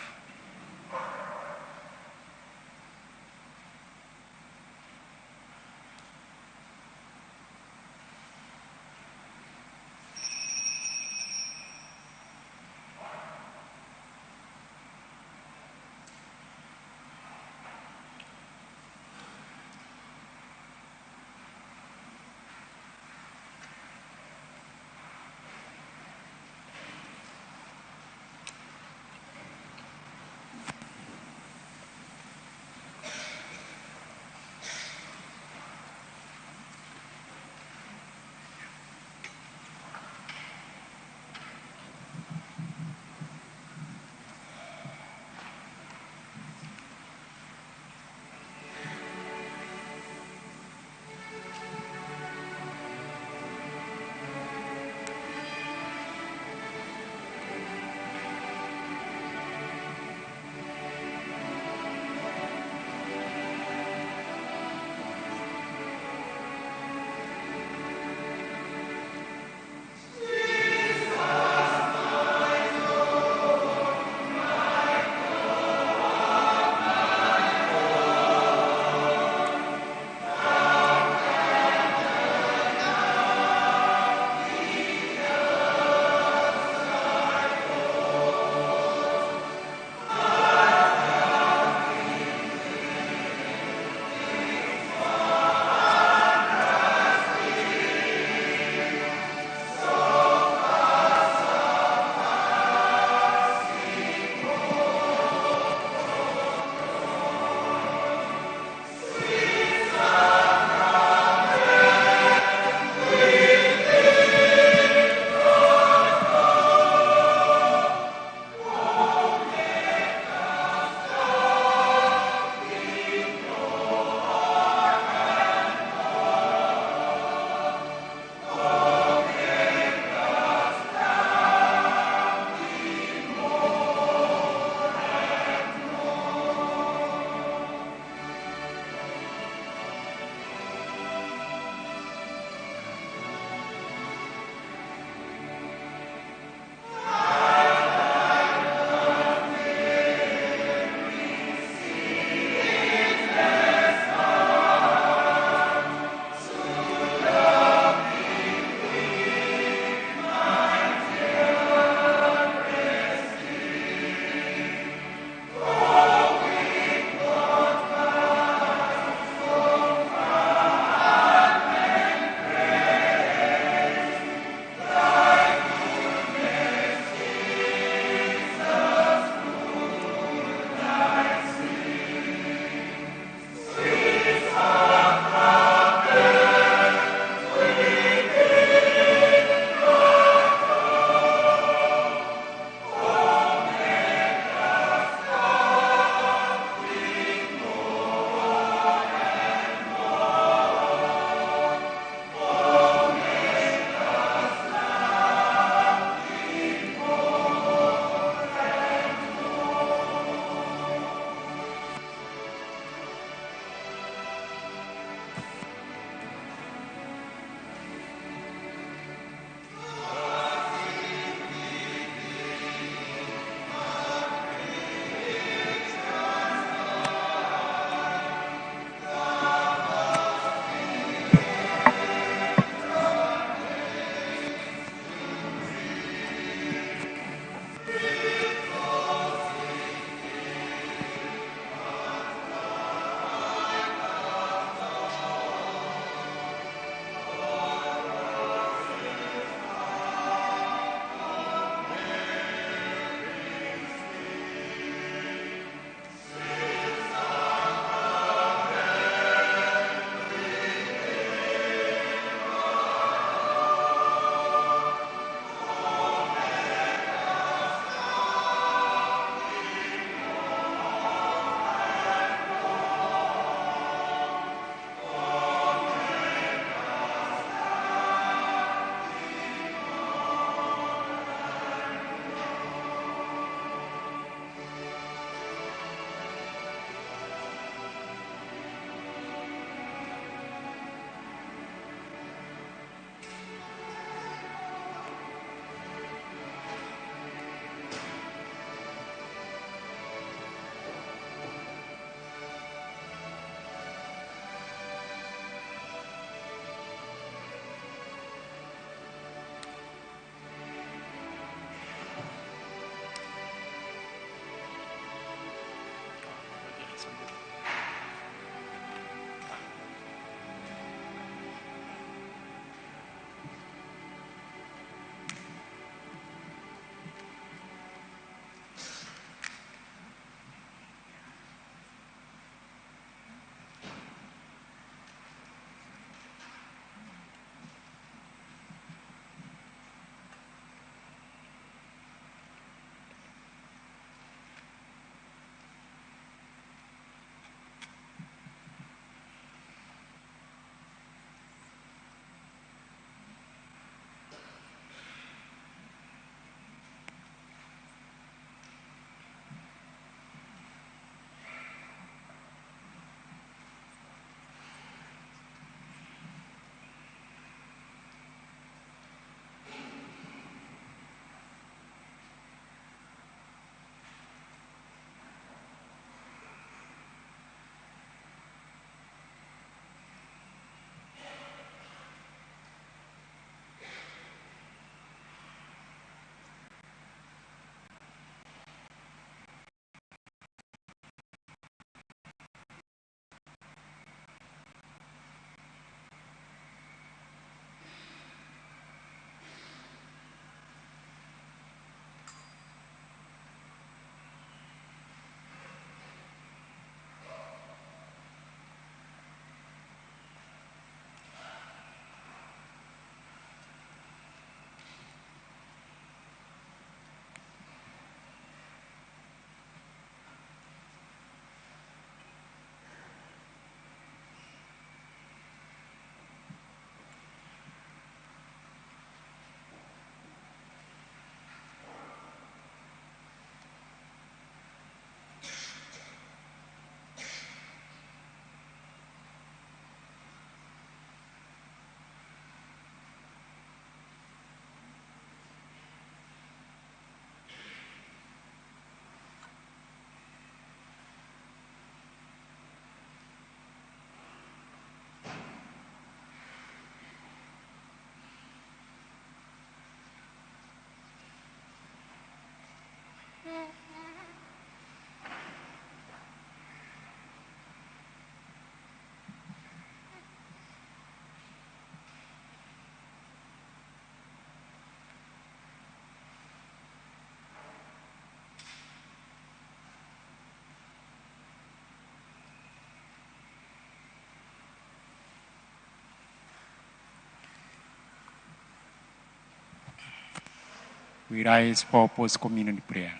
We rise for post-communion prayer.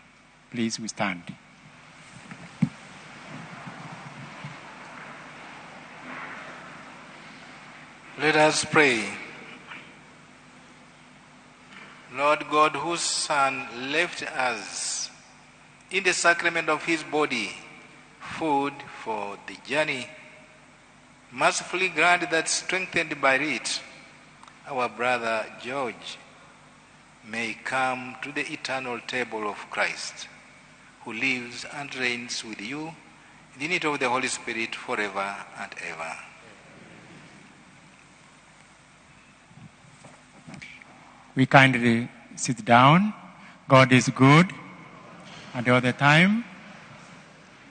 Please, we stand. Let us pray. Lord God, whose Son left us in the sacrament of his body food for the journey, mercifully grant that, strengthened by it, our brother George may come to the eternal table of Christ, who lives and reigns with you in the unity of the Holy Spirit forever and ever. We kindly sit down. God is good, and all the time.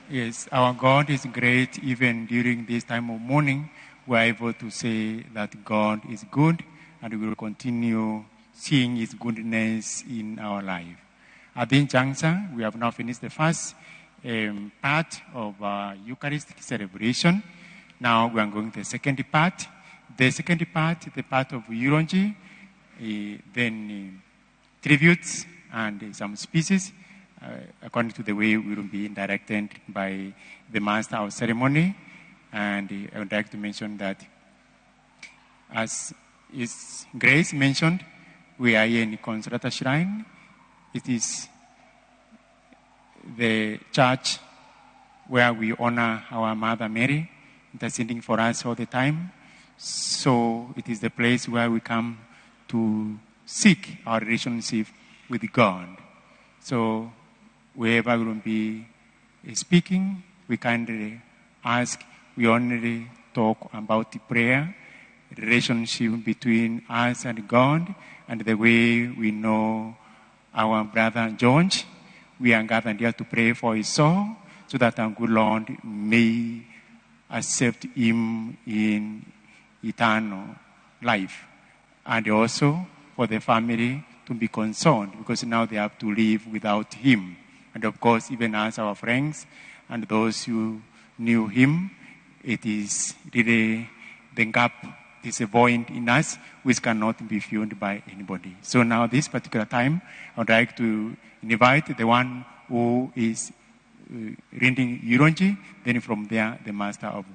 Yes, our God is great. Even during this time of mourning, we are able to say that God is good, and we will continue seeing his goodness in our life. At this juncture, we have now finished the first part of our Eucharistic celebration. Now we are going to the second part. The second part, the part of eulogy, then tributes and some speeches, according to the way we will be directed by the master of ceremony. And I would like to mention that, as His Grace mentioned, we are here in Consolata Shrine. It is the church where we honor our Mother Mary, interceding for us all the time. So it is the place where we come to seek our relationship with God. So wherever we will be speaking, we kindly ask, we only talk about the prayer, relationship between us and God, and the way we know our brother George. We are gathered here to pray for his soul, so that our good Lord may accept him in eternal life. And also for the family to be concerned, because now they have to live without him. And of course, even as our friends and those who knew him, it is really the gap, is a void in us which cannot be filled by anybody. So now this particular time, I would like to invite the one who is rendering eulogy. Then from there, the master of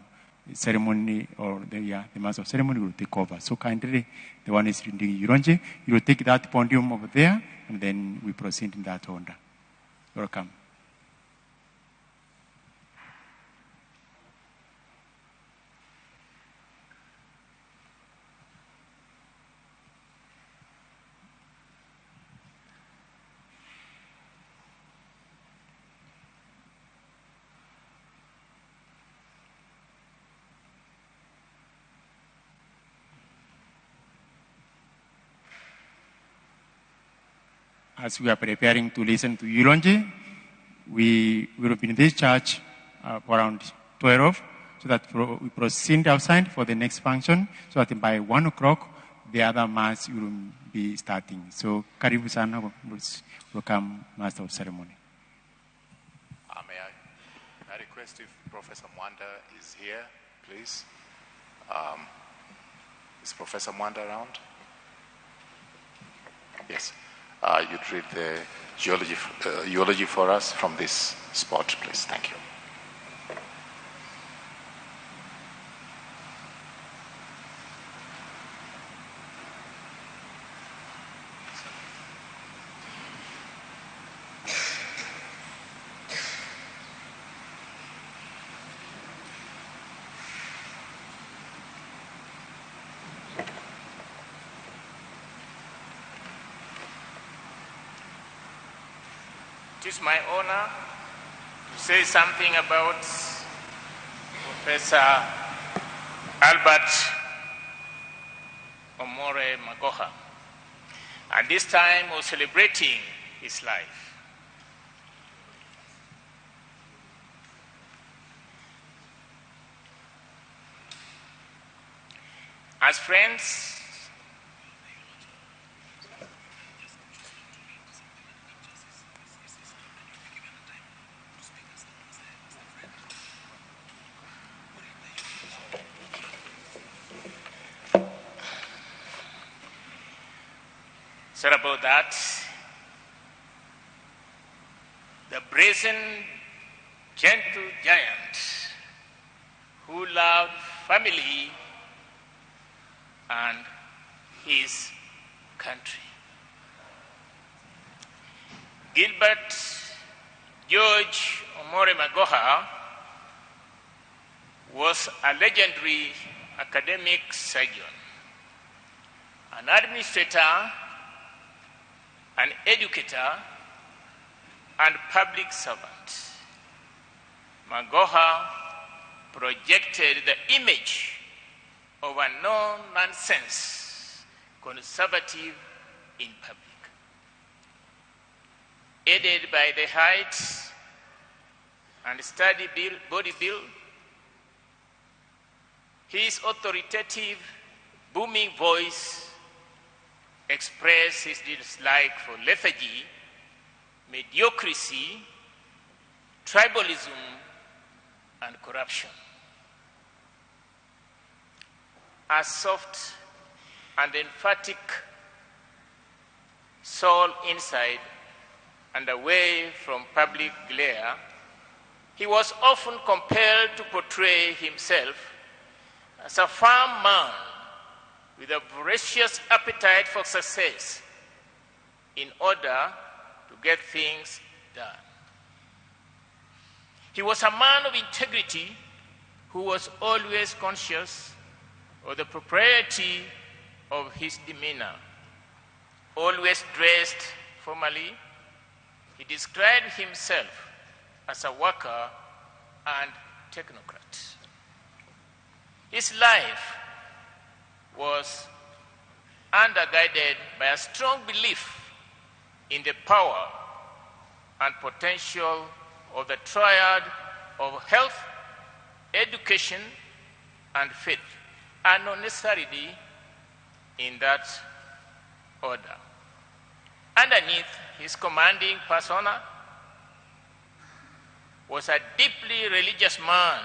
ceremony or the master of ceremony will take over. So kindly, the one is rendering eulogy, you will take that podium over there, and then we proceed in that order. Welcome. As we are preparing to listen to eulogy, we will be in this church for around 12, so that we proceed outside for the next function, so that by 1 o'clock, the other mass will be starting. So, karibu sana, welcome, Master of Ceremony. May I request if Professor Mwanda is here, please? Is Professor Mwanda around? Yes. You'd read the eulogy for us from this spot, please. Thank you. It is my honor to say something about Professor Albert Omore Magoha. At this time, we're celebrating his life. As friends, sorry about that. The brazen, gentle giant who loved family and his country. Gilbert George Omore Magoha was a legendary academic surgeon, an administrator, an educator, and public servant. Magoha projected the image of a no-nonsense conservative in public. Aided by the height and sturdy body build, his authoritative, booming voice expressed his dislike for lethargy, mediocrity, tribalism, and corruption. A soft and emphatic soul inside and away from public glare, he was often compelled to portray himself as a firm man with a voracious appetite for success in order to get things done. He was a man of integrity who was always conscious of the propriety of his demeanor. Always dressed formally, he described himself as a worker and technocrat. His life was undergirded by a strong belief in the power and potential of the triad of health, education, and faith, and not necessarily in that order. Underneath his commanding persona was a deeply religious man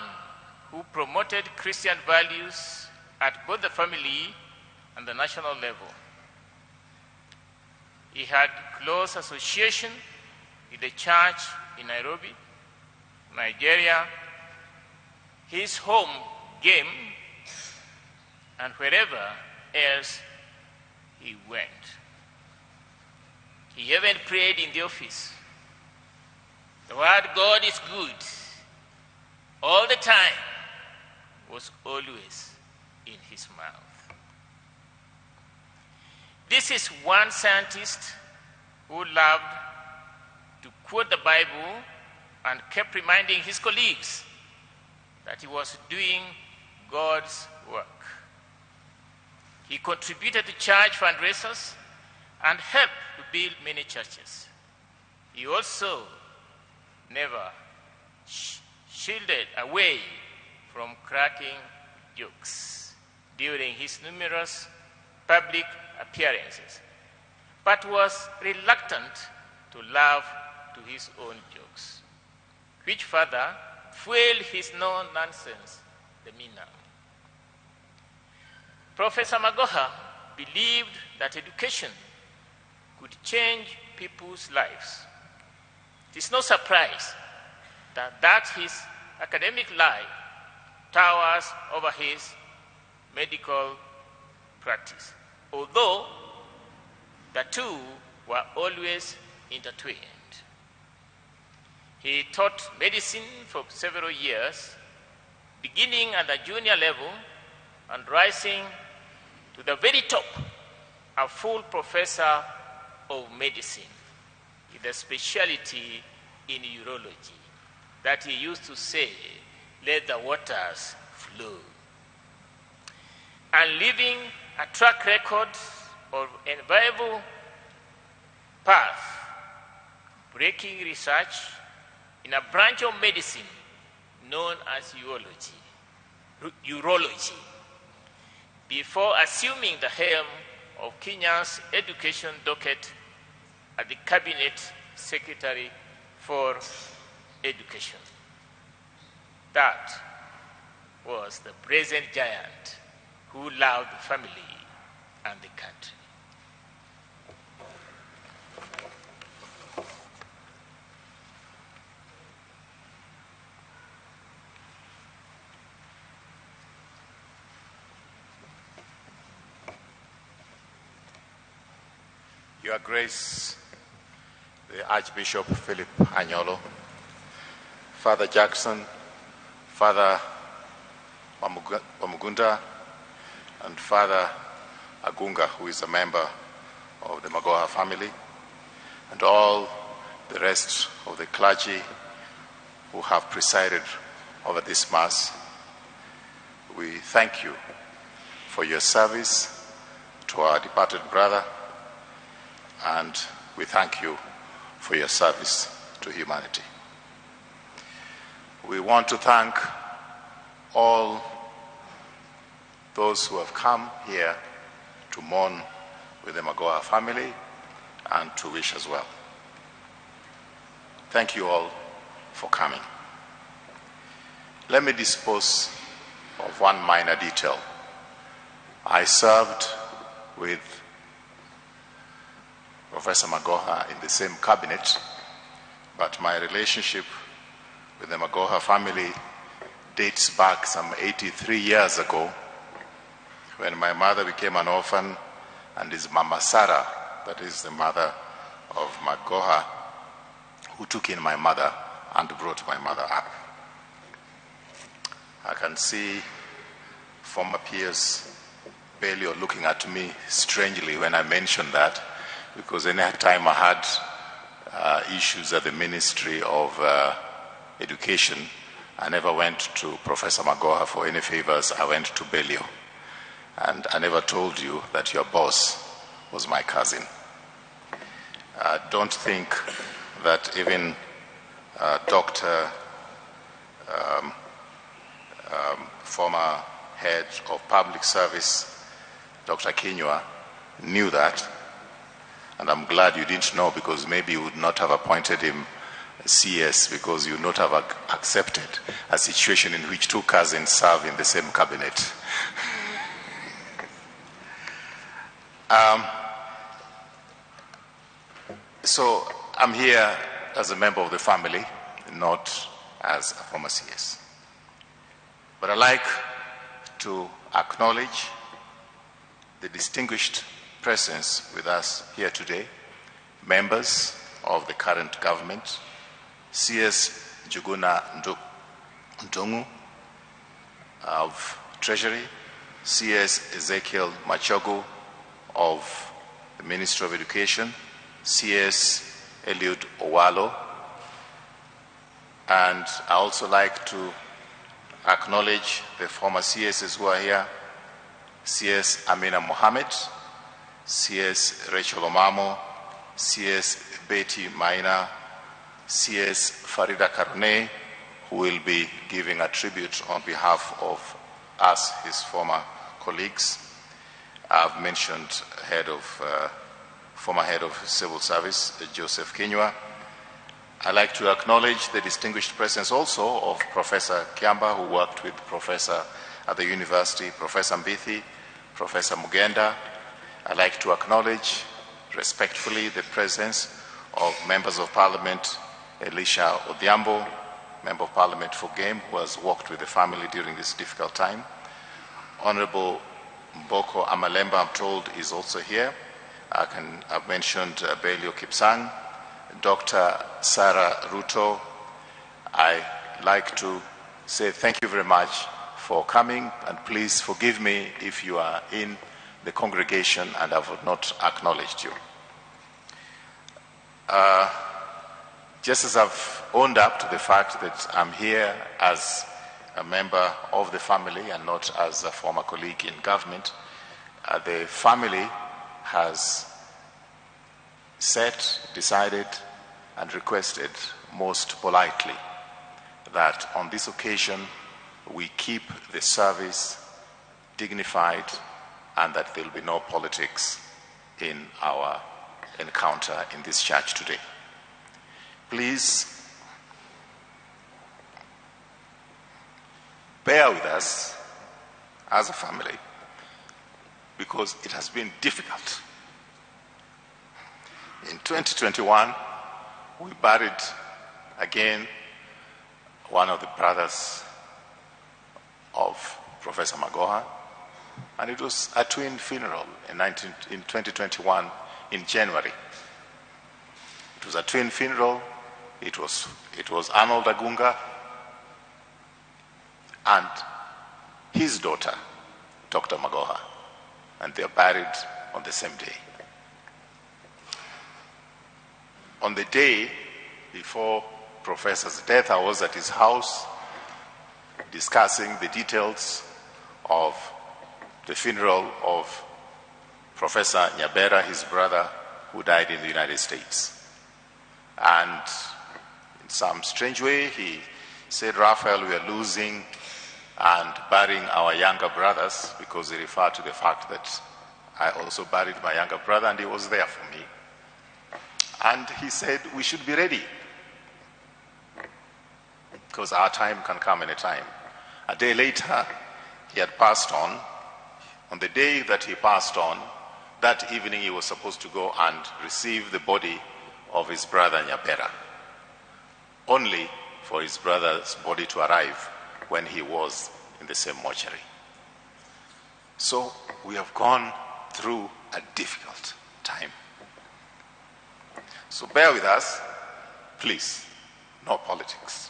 who promoted Christian values at both the family and the national level. He had close association with the church in Nairobi, Nigeria, his home game, and wherever else he went. He even prayed in the office. The word God is good all the time was always in his mouth. This is one scientist who loved to quote the Bible and kept reminding his colleagues that he was doing God's work. He contributed to church fundraisers and helped to build many churches. He also never shielded away from cracking jokes during his numerous public appearances, but was reluctant to laugh to his own jokes, which further fueled his no-nonsense demeanor. Professor Magoha believed that education could change people's lives. It is no surprise that his academic life towers over his medical practice, although the two were always intertwined. He taught medicine for several years, beginning at the junior level and rising to the very top, a full professor of medicine with a specialty in urology that he used to say, "Let the waters flow." And leaving a track record of enviable path, breaking research in a branch of medicine known as urology, before assuming the helm of Kenya's education docket as the Cabinet Secretary for Education. That was the present giant who loved the family and the country. Your Grace, the Archbishop Philip Anyolo, Father Jackson, Father Wamugunda, and Father Agunga, who is a member of the Magoha family, and all the rest of the clergy who have presided over this Mass. We thank you for your service to our departed brother, and we thank you for your service to humanity. We want to thank all those who have come here to mourn with the Magoha family and to wish as well. Thank you all for coming. Let me dispose of one minor detail. I served with Professor Magoha in the same cabinet, but my relationship with the Magoha family dates back some 83 years ago, when my mother became an orphan and his Mama Sarah, that is the mother of Magoha, who took in my mother and brought my mother up. I can see former peers barely looking at me strangely when I mention that, because any time I had issues at the Ministry of Education, I never went to Professor Magoha for any favors. I went to Belio. And I never told you that your boss was my cousin. Don't think that even Dr. Former head of public service, Dr. Kinyua, knew that. And I'm glad you didn't know, because maybe you would not have appointed him CS, because you would not have accepted a situation in which two cousins serve in the same cabinet. So I'm here as a member of the family, not as a former CS. But I'd like to acknowledge the distinguished presence with us here today, members of the current government, CS Njuguna Ndungu of Treasury, CS Ezekiel Machogu of the Ministry of Education, CS Eliud Owalo, and I also like to acknowledge the former CSs who are here, CS Amina Mohammed, CS Rachel Omamo, CS Betty Maina, CS Farida Karone, who will be giving a tribute on behalf of us, his former colleagues. I've mentioned former head of civil service, Joseph Kinyua. I'd like to acknowledge the distinguished presence also of Professor Kiamba, who worked with Professor at the university, Professor Mbithi, Professor Mugenda. I'd like to acknowledge respectfully the presence of members of Parliament, Elisha Odhiambo, Member of Parliament for Game, who has worked with the family during this difficult time. Honorable Mboko Amalemba, I'm told, is also here. I've mentioned Belio Kipsang, Dr. Sarah Ruto. I like to say thank you very much for coming, and please forgive me if you are in the congregation and I have not acknowledged you. Just as I've owned up to the fact that I'm here as a member of the family and not as a former colleague in government, the family has decided and requested most politely that on this occasion we keep the service dignified and that there will be no politics in our encounter in this church today. Please bear with us as a family, because it has been difficult. In 2021, we buried again one of the brothers of Professor Magoha, and it was a twin funeral in 2021 in January. It was a twin funeral. It was Arnold Agunga and his daughter, Dr. Magoha, and they are buried on the same day. On the day before Professor's death, I was at his house discussing the details of the funeral of Professor Nyabera, his brother, who died in the United States. And in some strange way, he said, Raphael, we are losing and burying our younger brothers, because he referred to the fact that I also buried my younger brother and he was there for me. And he said, we should be ready, because our time can come anytime. A day later, he had passed on. On the day that he passed on, that evening he was supposed to go and receive the body of his brother Nyabera, only for his brother's body to arrive when he was in the same mortuary. So we have gone through a difficult time. So bear with us, please. No politics.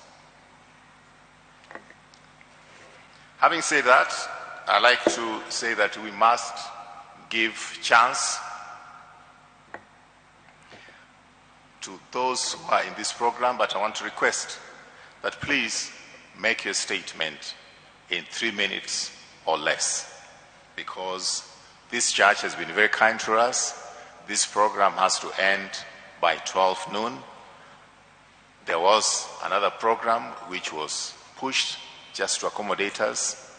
Having said that, I like to say that we must give chance to those who are in this program, but I want to request that please make your statement in 3 minutes or less, because this church has been very kind to us. This program has to end by 12 noon. There was another program which was pushed just to accommodate us.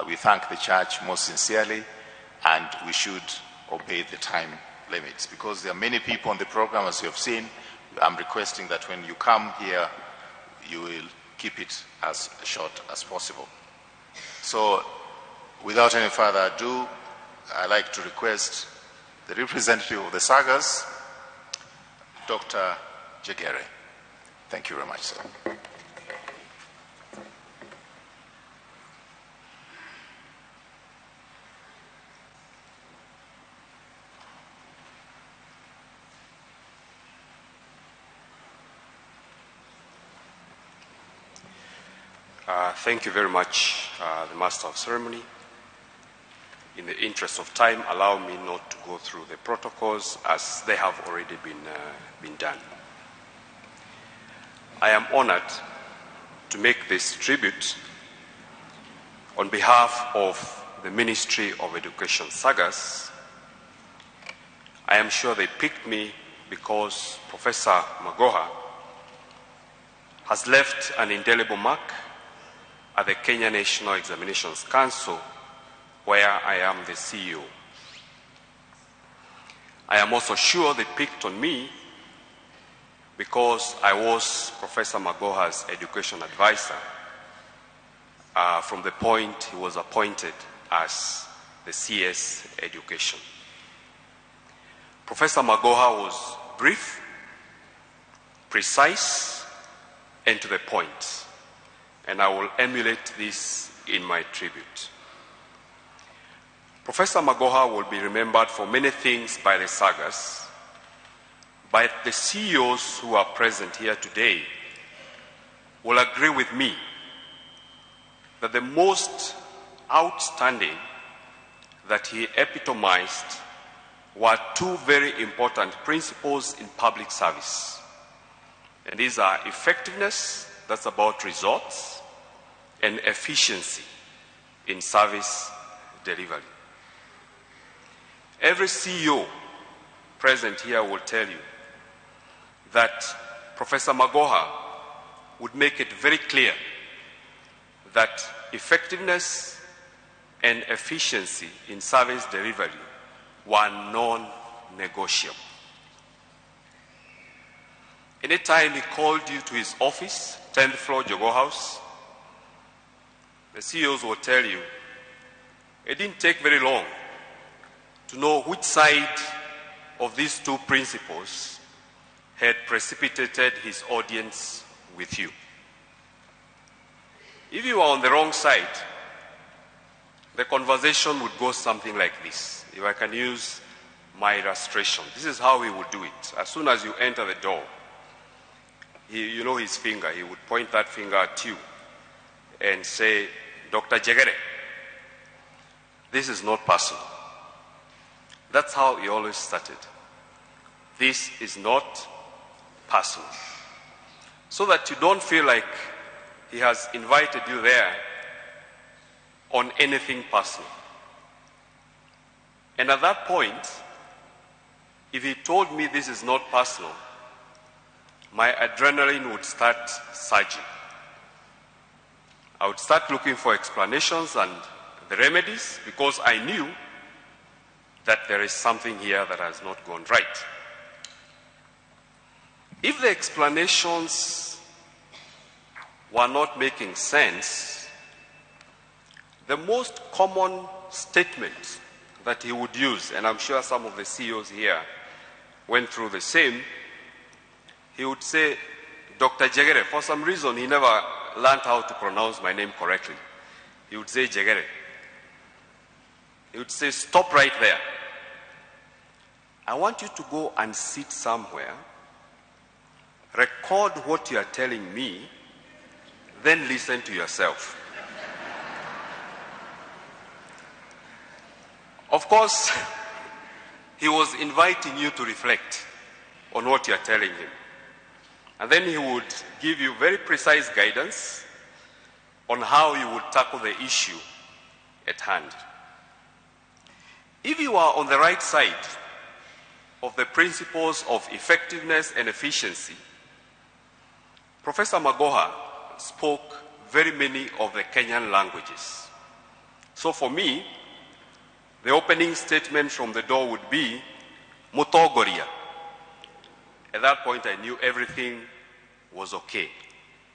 We thank the church most sincerely, and we should obey the time limits. Because there are many people on the program, as you have seen, I'm requesting that when you come here, you will keep it as short as possible. So, without any further ado, I'd like to request the representative of the Sagas, Dr. Jegere. Thank you very much, sir. Thank you very much, the Master of Ceremony. In the interest of time, allow me not to go through the protocols as they have already been done. I am honored to make this tribute on behalf of the Ministry of Education, Sagas. I am sure they picked me because Professor Magoha has left an indelible mark at the Kenya National Examinations Council, where I am the CEO. I am also sure they picked on me because I was Professor Magoha's education advisor from the point he was appointed as the CS Education. Professor Magoha was brief, precise, and to the point, and I will emulate this in my tribute. Professor Magoha will be remembered for many things by the Sagas, but the CEOs who are present here today will agree with me that the most outstanding that he epitomized were two very important principles in public service. And these are effectiveness, that's about results, and efficiency in service delivery. Every CEO present here will tell you that Professor Magoha would make it very clear that effectiveness and efficiency in service delivery were non-negotiable. Anytime he called you to his office, 10th floor, Jogoo House, the CEOs will tell you it didn't take very long to know which side of these two principles had precipitated his audience with you. If you are on the wrong side, the conversation would go something like this. If I can use my illustration, this is how he would do it. As soon as you enter the door, you know his finger, he would point that finger at you and say, Dr. Jegere, this is not personal. That's how he always started. This is not personal. So that you don't feel like he has invited you there on anything personal. And at that point, if he told me this is not personal, my adrenaline would start surging. I would start looking for explanations and the remedies because I knew that there is something here that has not gone right. If the explanations were not making sense, the most common statement that he would use, and I'm sure some of the CEOs here went through the same, he would say, Dr. Jegere, for some reason he never learned how to pronounce my name correctly. He would say Jegere. He would say, stop right there. I want you to go and sit somewhere, record what you are telling me, then listen to yourself. Of course, he was inviting you to reflect on what you are telling him. And then he would give you very precise guidance on how you would tackle the issue at hand. If you are on the right side of the principles of effectiveness and efficiency, Professor Magoha spoke very many of the Kenyan languages. So for me, the opening statement from the door would be, Mutogoria. At that point, I knew everything was okay.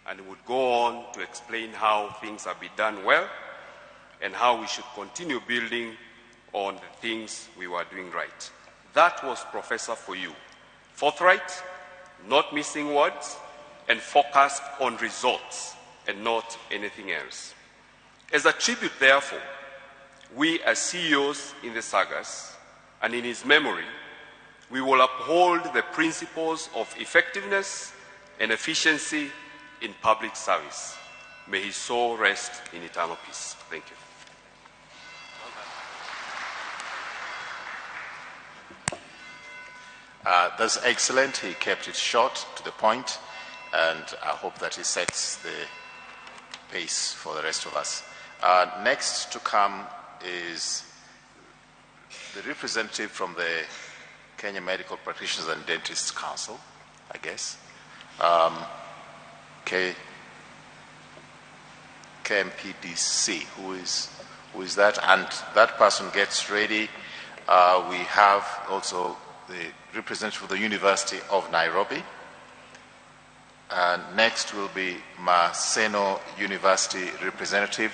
And he would go on to explain how things have been done well and how we should continue building on the things we were doing right. That was Professor for you. Forthright, not missing words, and focused on results and not anything else. As a tribute, therefore, we as CEOs in the Sagas and in his memory, we will uphold the principles of effectiveness and efficiency in public service. May his soul rest in eternal peace. Thank you. That's excellent. He kept it short, to the point, and I hope that he sets the pace for the rest of us. Next to come is the representative from the Kenya Medical Practitioners and Dentists Council, I guess. KMPDC, who is that? And that person gets ready. We have also the representative of the University of Nairobi. Next will be Maseno University representative.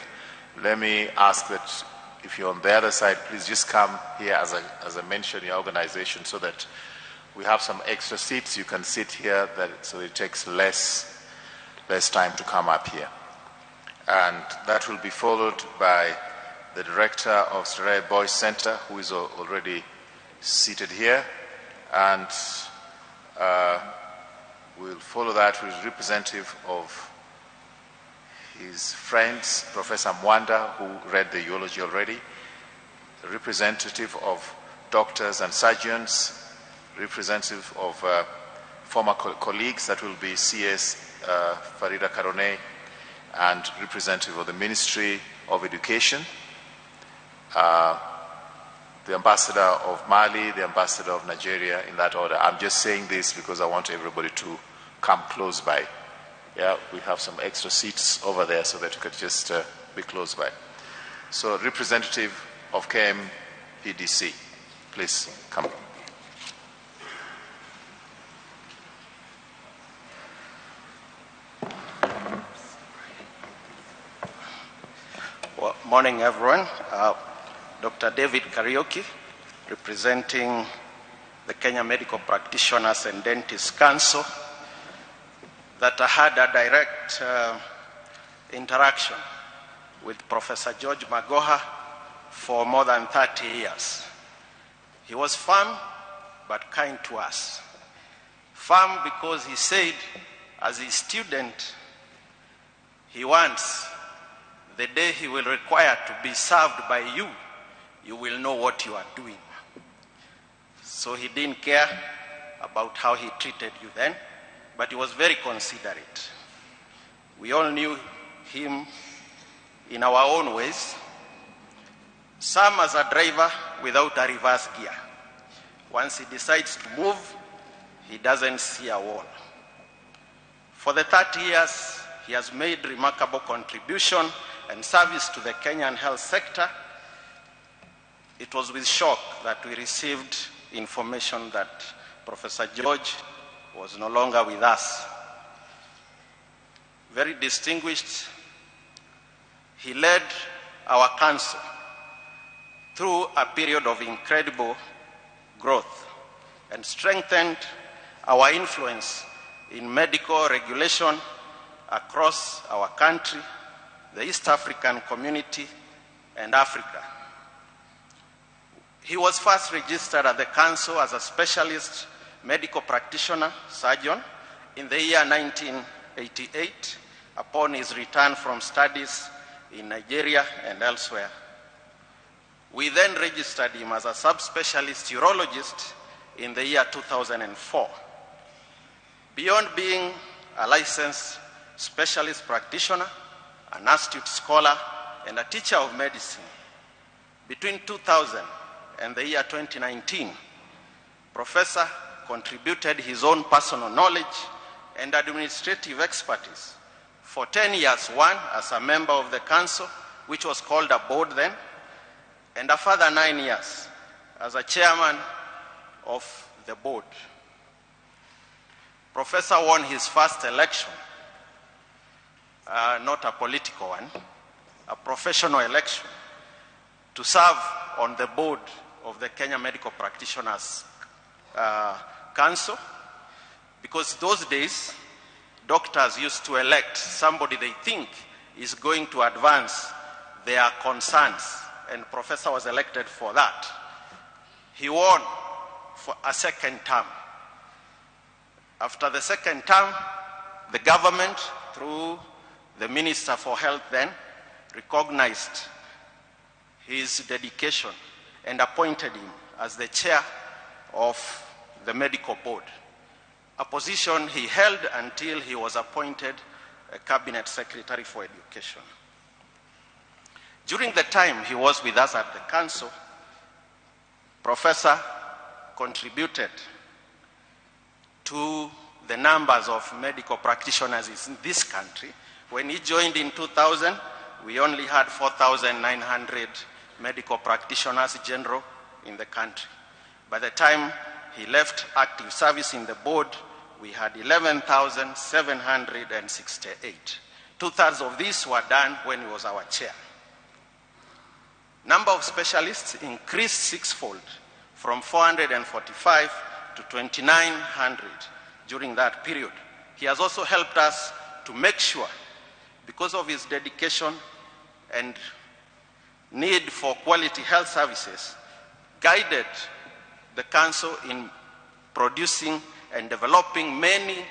Let me ask that if you're on the other side, please just come here as I mentioned your organization, so that we have some extra seats. You can sit here, so it takes less time to come up here. And that will be followed by the director of Starehe Boys Center, who is already seated here. And we'll follow that with representative of his friends, Professor Mwanda, who read the eulogy already, the representative of doctors and surgeons, representative of former colleagues, that will be CS Farida Karone, and representative of the Ministry of Education, the ambassador of Mali, the ambassador of Nigeria, in that order. I'm just saying this because I want everybody to come close by. Yeah, we have some extra seats over there so that you could just be close by. So, representative of KMPDC, please come. Well, morning, everyone. Dr. David Kariuki, representing the Kenya Medical Practitioners and Dentists Council, that I had a direct interaction with Professor George Magoha for more than 30 years. He was firm but kind to us. Firm because he said, as a student, he wants the day he will require to be served by you, you will know what you are doing. So he didn't care about how he treated you then, but he was very considerate. We all knew him in our own ways. Some as a driver without a reverse gear. Once he decides to move, he doesn't see a wall. For the 30 years, he has made remarkable contribution and service to the Kenyan health sector. It was with shock that we received information that Professor George was no longer with us. Very distinguished, he led our council through a period of incredible growth and strengthened our influence in medical regulation across our country, the East African community, and Africa. He was first registered at the council as a specialist medical practitioner, surgeon, in the year 1988, upon his return from studies in Nigeria and elsewhere. We then registered him as a subspecialist urologist in the year 2004. Beyond being a licensed specialist practitioner, an astute scholar, and a teacher of medicine, between 2000 and the year 2019, Professor contributed his own personal knowledge and administrative expertise. For 10 years, one as a member of the council, which was called a board then, and a further 9 years as a chairman of the board. Professor won his first election, not a political one, a professional election, to serve on the board of the Kenya Medical Practitioners Council, because those days, doctors used to elect somebody they think is going to advance their concerns, and Professor was elected for that. He won for a second term. After the second term, the government, through the Minister for Health then, recognized his dedication and appointed him as the chair of the medical board, a position he held until he was appointed a cabinet secretary for education. During the time he was with us at the council, Professor contributed to the numbers of medical practitioners in this country. When he joined in 2000, we only had 4,900 medical practitioners general in the country. By the time he left active service in the board, we had 11,768. 2/3 of these were done when he was our chair. Number of specialists increased sixfold, from 445 to 2,900 during that period. He has also helped us to make sure, because of his dedication and need for quality health services, guided the council in producing and developing many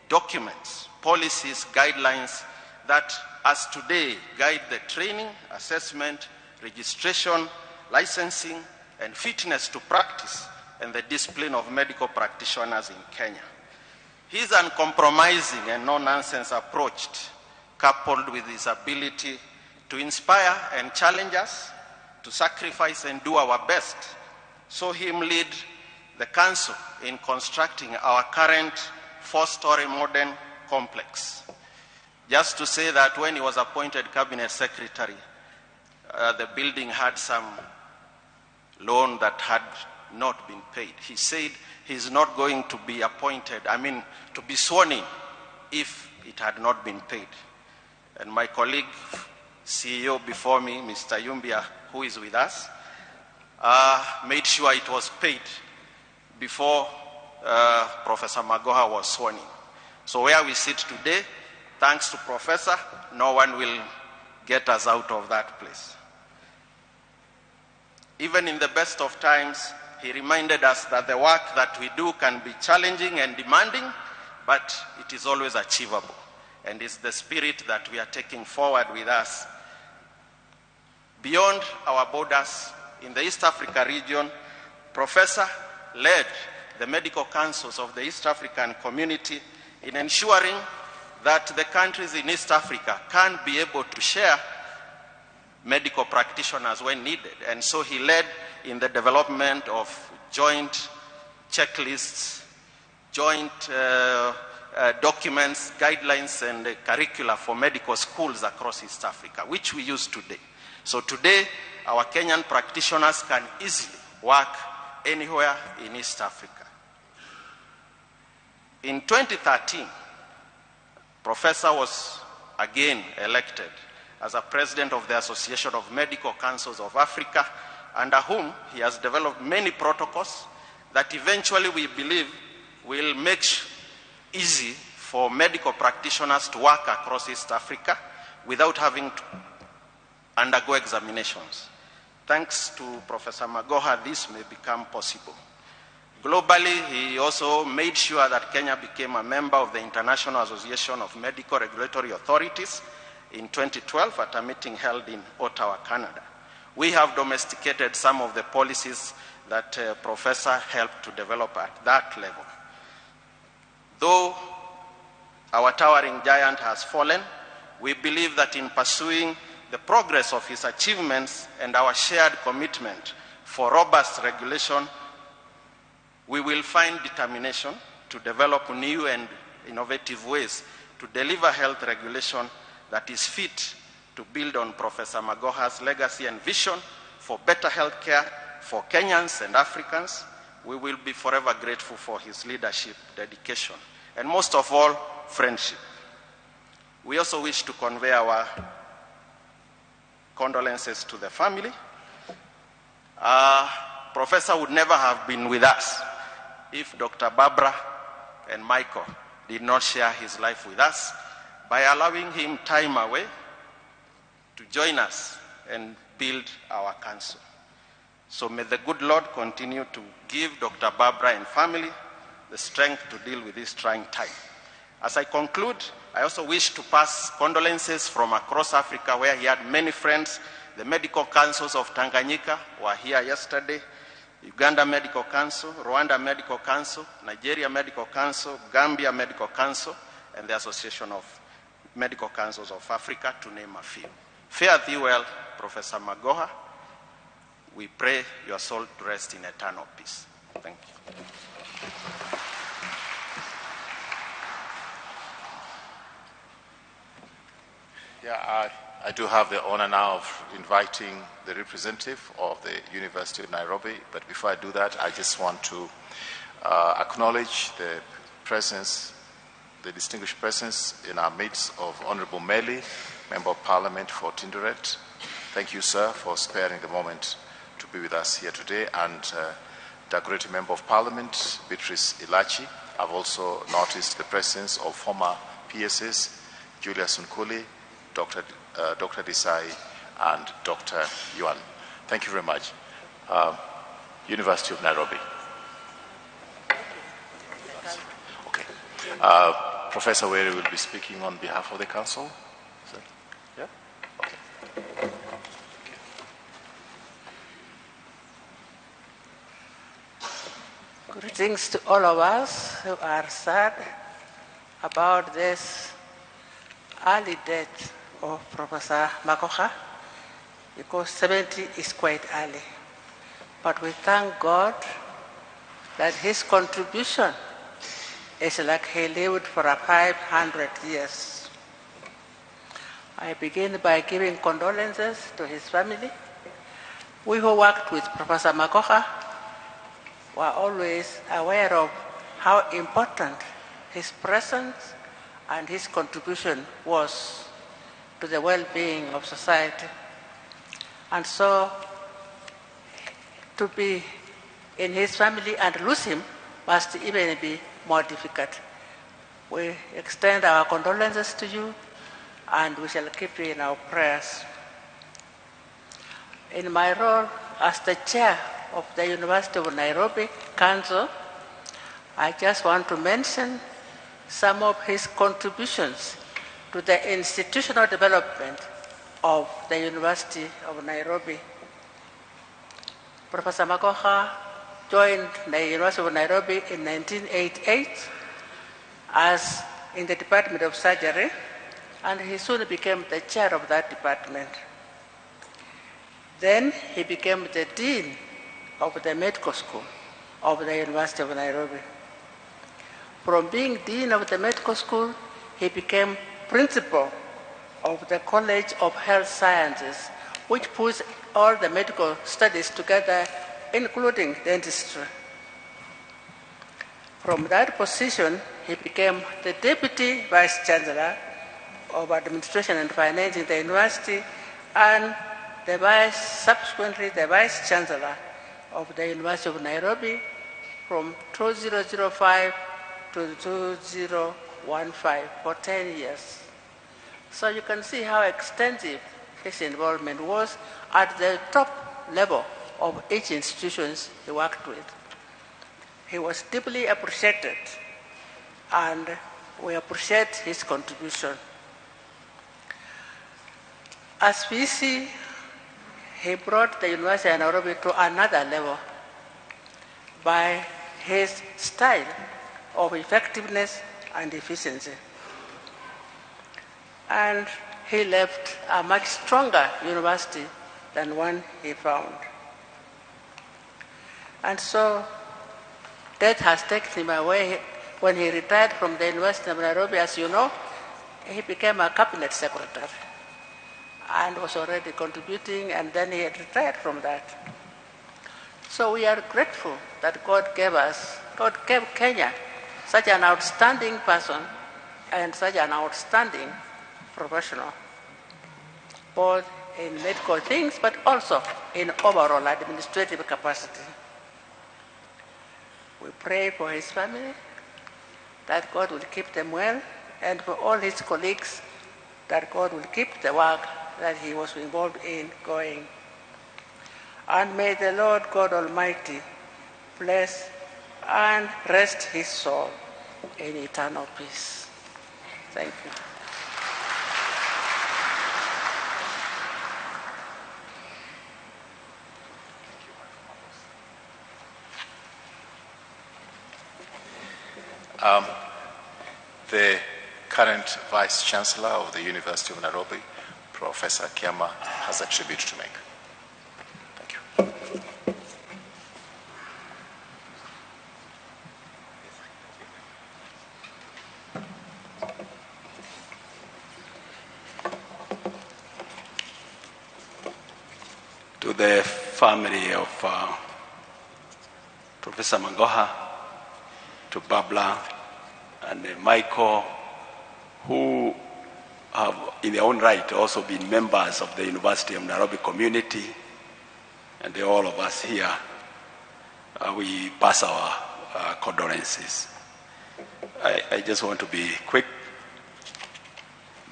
documents, policies, guidelines that as today guide the training, assessment, registration, licensing, and fitness to practice and the discipline of medical practitioners in Kenya. His uncompromising and no-nonsense approach, coupled with his ability to inspire and challenge us, to sacrifice and do our best, saw him lead the council in constructing our current 4-story modern complex. Just to say that when he was appointed cabinet secretary, the building had some loan that had not been paid. He said he's not going to be to be sworn in if it had not been paid. And my colleague, CEO before me, Mr. Yumbia, who is with us, made sure it was paid before Professor Magoha was sworn in. So where we sit today, thanks to Professor, no one will get us out of that place. Even in the best of times, he reminded us that the work that we do can be challenging and demanding, but it is always achievable. And it's the spirit that we are taking forward with us. Beyond our borders, in the East Africa region, Professor led the medical councils of the East African community in ensuring that the countries in East Africa can be able to share medical practitioners when needed. And so he led in the development of joint checklists, joint documents, guidelines, and curricula for medical schools across East Africa, which we use today. So today, our Kenyan practitioners can easily work anywhere in East Africa. In 2013, Professor was again elected as a president of the Association of Medical Councils of Africa, under whom he has developed many protocols that eventually we believe will make easy for medical practitioners to work across East Africa without having to undergo examinations. Thanks to Professor Magoha, this may become possible. Globally, he also made sure that Kenya became a member of the International Association of Medical Regulatory Authorities in 2012 at a meeting held in Ottawa, Canada. We have domesticated some of the policies that Professor helped to develop at that level. Though our towering giant has fallen, we believe that in pursuing the progress of his achievements and our shared commitment for robust regulation, we will find determination to develop new and innovative ways to deliver health regulation that is fit to build on Professor Magoha's legacy and vision for better health care for Kenyans and Africans. We will be forever grateful for his leadership, dedication, and most of all, friendship. We also wish to convey our condolences to the family. Professor would never have been with us if Dr. Barbara and Michael did not share his life with us by allowing him time away to join us and build our council. So may the good Lord continue to give Dr. Barbara and family the strength to deal with this trying time. As I conclude, I also wish to pass condolences from across Africa where he had many friends. The medical councils of Tanganyika were here yesterday, Uganda Medical Council, Rwanda Medical Council, Nigeria Medical Council, Gambia Medical Council, and the Association of Medical Councils of Africa, to name a few. Fare thee well, Professor Magoha. We pray your soul to rest in eternal peace. Thank you. Yeah, I do have the honor now of inviting the representative of the University of Nairobi, but before I do that, I just want to acknowledge the presence, the distinguished presence in our midst of Honorable Meli, Member of Parliament for Tinderet. Thank you, sir, for sparing the moment to be with us here today, and the great Member of Parliament, Beatrice Ilachi. I've also noticed the presence of former PSs, Julius Nkuli, Dr. Desai, and Dr. Yuan. Thank you very much. University of Nairobi. Okay. Professor Were will be speaking on behalf of the council. Yeah? Okay. Greetings to all of us who are sad about this early death of Professor Magoha, because 70 is quite early. But we thank God that his contribution is like he lived for 500 years. I begin by giving condolences to his family. We who worked with Professor Magoha were always aware of how important his presence and his contribution was to the well-being of society. And so to be in his family and lose him must even be more difficult. We extend our condolences to you, and we shall keep you in our prayers. In my role as the chair of the University of Nairobi Council, I just want to mention some of his contributions to the institutional development of the University of Nairobi. Professor Magoha joined the University of Nairobi in 1988 as in the Department of Surgery, and he soon became the chair of that department. Then he became the dean of the medical school of the University of Nairobi. From being dean of the medical school, he became principal of the College of Health Sciences, which puts all the medical studies together, including dentistry. From that position, he became the deputy vice chancellor of administration and finance in the university, and subsequently the vice chancellor of the University of Nairobi from 2005 to 2015 for 10 years. So you can see how extensive his involvement was at the top level of each institution he worked with. He was deeply appreciated, and we appreciate his contribution. As we see, he brought the University of Nairobi to another level by his style of effectiveness and efficiency. And he left a much stronger university than one he found. And so death has taken him away when he retired from the University of Nairobi, as you know, he became a cabinet secretary and was already contributing, and then he had retired from that. So we are grateful that God gave Kenya such an outstanding person and such an outstanding professional, both in medical things, but also in overall administrative capacity. We pray for his family, that God will keep them well, and for all his colleagues, that God will keep the work that he was involved in going. And may the Lord God Almighty bless and rest his soul in eternal peace. Thank you. The current Vice Chancellor of the University of Nairobi, Professor Kiama, has a tribute to make. Thank you. To the family of Professor Magoha, to Babla and Michael, who have in their own right also been members of the University of Nairobi community, and all of us here, we pass our condolences. I just want to be quick.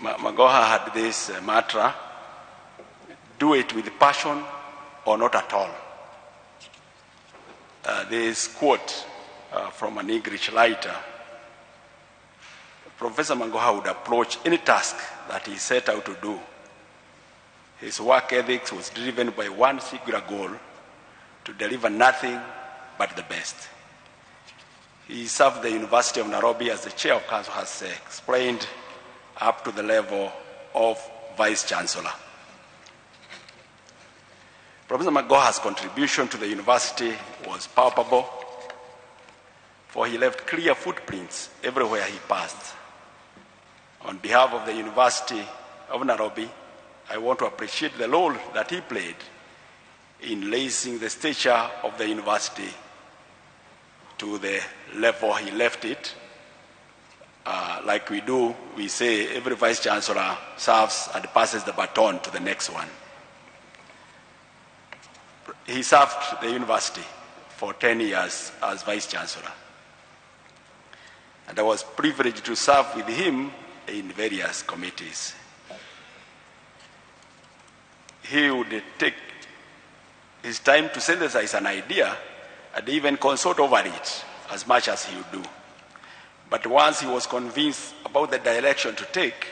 Magoha had this mantra: do it with passion or not at all. This quote from an English writer: Professor Magoha would approach any task that he set out to do. His work ethics was driven by one singular goal: to deliver nothing but the best. He served the University of Nairobi, as the Chair of Council has explained, up to the level of Vice Chancellor. Professor Magoha's contribution to the university was palpable, for he left clear footprints everywhere he passed. On behalf of the University of Nairobi, I want to appreciate the role that he played in raising the stature of the university to the level he left it. Like we do, we say every Vice Chancellor serves and passes the baton to the next one. He served the university for 10 years as Vice Chancellor, and I was privileged to serve with him in various committees. He would take his time to synthesize an idea and even consult over it as much as he would do. But once he was convinced about the direction to take,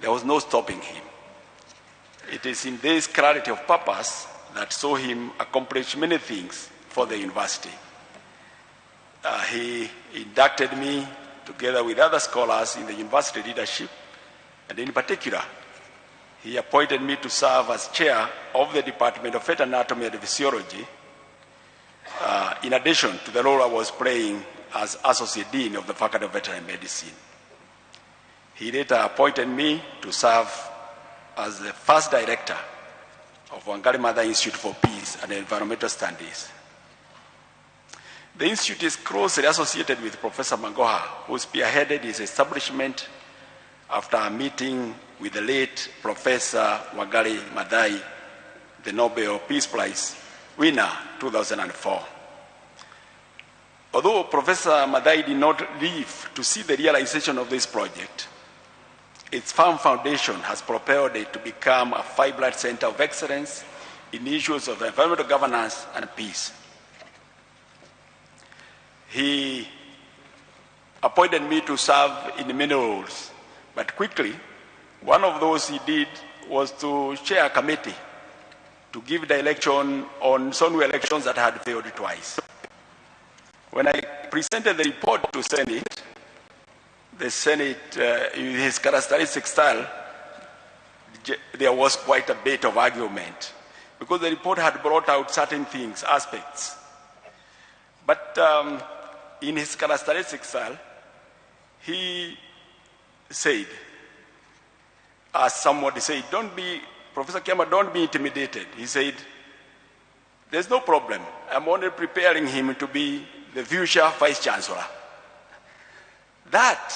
there was no stopping him. It is in this clarity of purpose that saw him accomplish many things for the university. He inducted me together with other scholars in the university leadership, and in particular, he appointed me to serve as chair of the Department of Fetal Anatomy and Physiology, in addition to the role I was playing as Associate Dean of the Faculty of Veterinary Medicine. He later appointed me to serve as the first director of Wangari Maathai Institute for Peace and Environmental Studies. The institute is closely associated with Professor Magoha, who spearheaded his establishment after a meeting with the late Professor Wangari Maathai, the Nobel Peace Prize winner 2004. Although Professor Maathai did not live to see the realization of this project, its firm foundation has propelled it to become a five-blood center of excellence in issues of environmental governance and peace. He appointed me to serve in many roles, but quickly, one of those he did was to chair a committee to give direction on SONU elections that had failed twice. When I presented the report to Senate, the Senate, in his characteristic style, there was quite a bit of argument, because the report had brought out certain things, aspects. But in his characteristic style, he said, as somebody said, Professor Kiama, don't be intimidated. He said, there's no problem. I'm only preparing him to be the future Vice Chancellor. That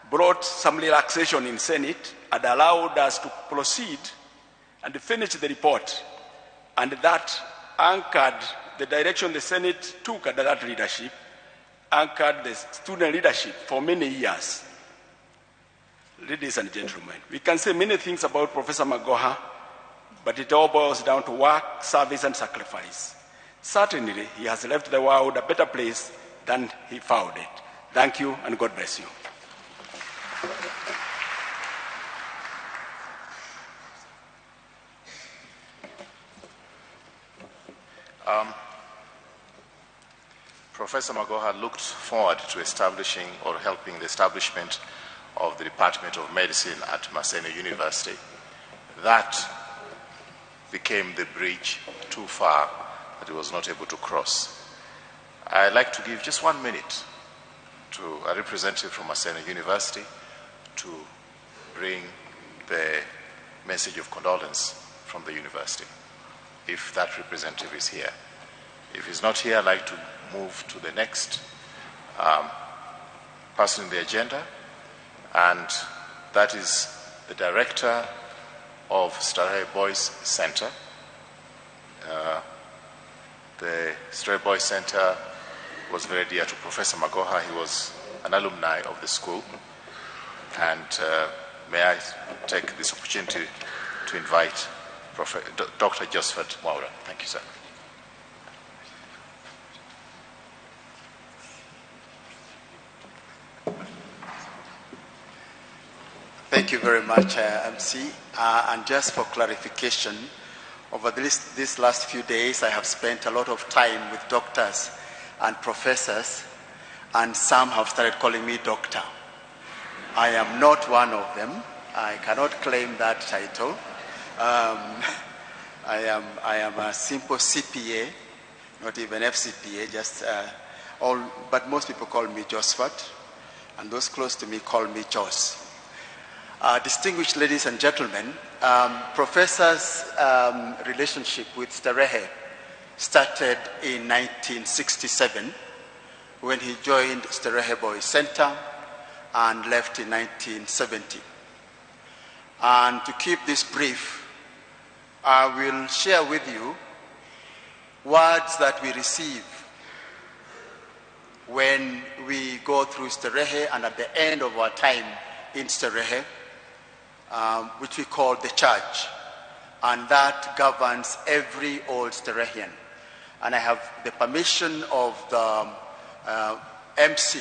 brought some relaxation in Senate and allowed us to proceed and finish the report. And that anchored the direction the Senate took under that leadership, anchored the student leadership for many years. Ladies and gentlemen, we can say many things about Professor Magoha, but it all boils down to work, service, and sacrifice. Certainly, he has left the world a better place than he found it. Thank you, and God bless you. Professor Magoha looked forward to establishing or helping the establishment of the Department of Medicine at Maseno University. That became the bridge too far that he was not able to cross. I'd like to give just 1 minute to a representative from Maseno University to bring the message of condolence from the university, if that representative is here. If he's not here, I'd like to move to the next person in the agenda, and that is the director of Starehe Boys Center. The Starehe Boys Center was very dear to Professor Magoha. He was an alumni of the school. And may I take this opportunity to invite Dr. Josephat Mwaura. Thank you, sir. Thank you very much, MC. And just for clarification, over these last few days, I have spent a lot of time with doctors and professors, and some have started calling me doctor. I am not one of them. I cannot claim that title. I am a simple CPA, not even FCPA, but most people call me Josephat, and those close to me call me Jos. Distinguished ladies and gentlemen, Professor's relationship with Starehe started in 1967 when he joined Starehe Boys Center and left in 1970. And to keep this brief, I will share with you words that we receive when we go through Starehe and at the end of our time in Starehe, which we call the church, and that governs every old Starehian. And I have the permission of the MC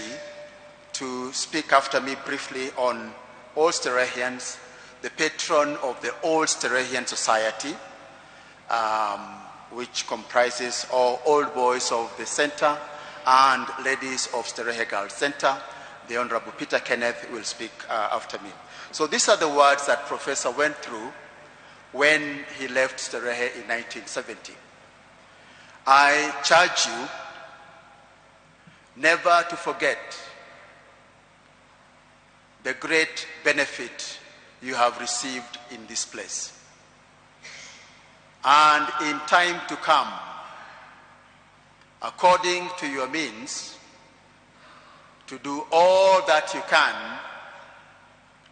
to speak after me briefly on Old Starehians, the patron of the Old Starehian Society, which comprises all old boys of the center and ladies of Starehe Girls Center. The Honorable Peter Kenneth will speak after me. So these are the words that Professor went through when he left Starehe in 1970. I charge you never to forget the great benefit you have received in this place. And in time to come, according to your means, to do all that you can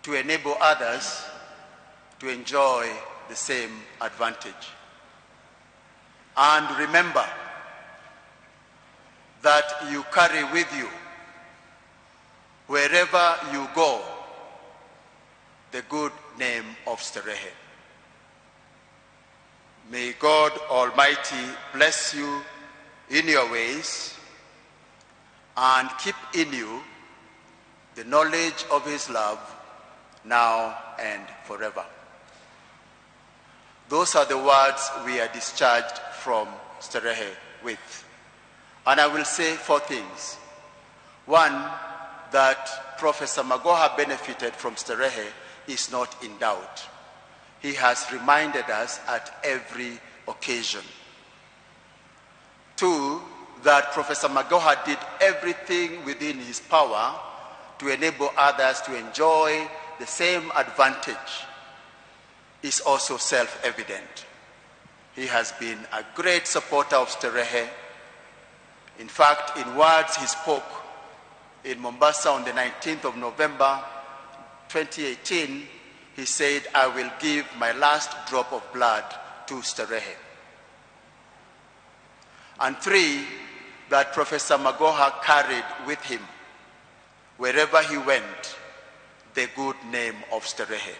to enable others to enjoy the same advantage. And remember that you carry with you, wherever you go, the good name of Starehe. May God Almighty bless you in your ways and keep in you the knowledge of his love now and forever. Those are the words we are discharged from Starehe with. And I will say 4 things. 1, that Professor Magoha benefited from Starehe is not in doubt. He has reminded us at every occasion. 2, that Professor Magoha did everything within his power to enable others to enjoy the same advantage is also self-evident. He has been a great supporter of Starehe. In fact, in words he spoke in Mombasa on the 19th of November 2018, he said, "I will give my last drop of blood to Starehe." And 3, that Professor Magoha carried with him, wherever he went, the good name of Starehe.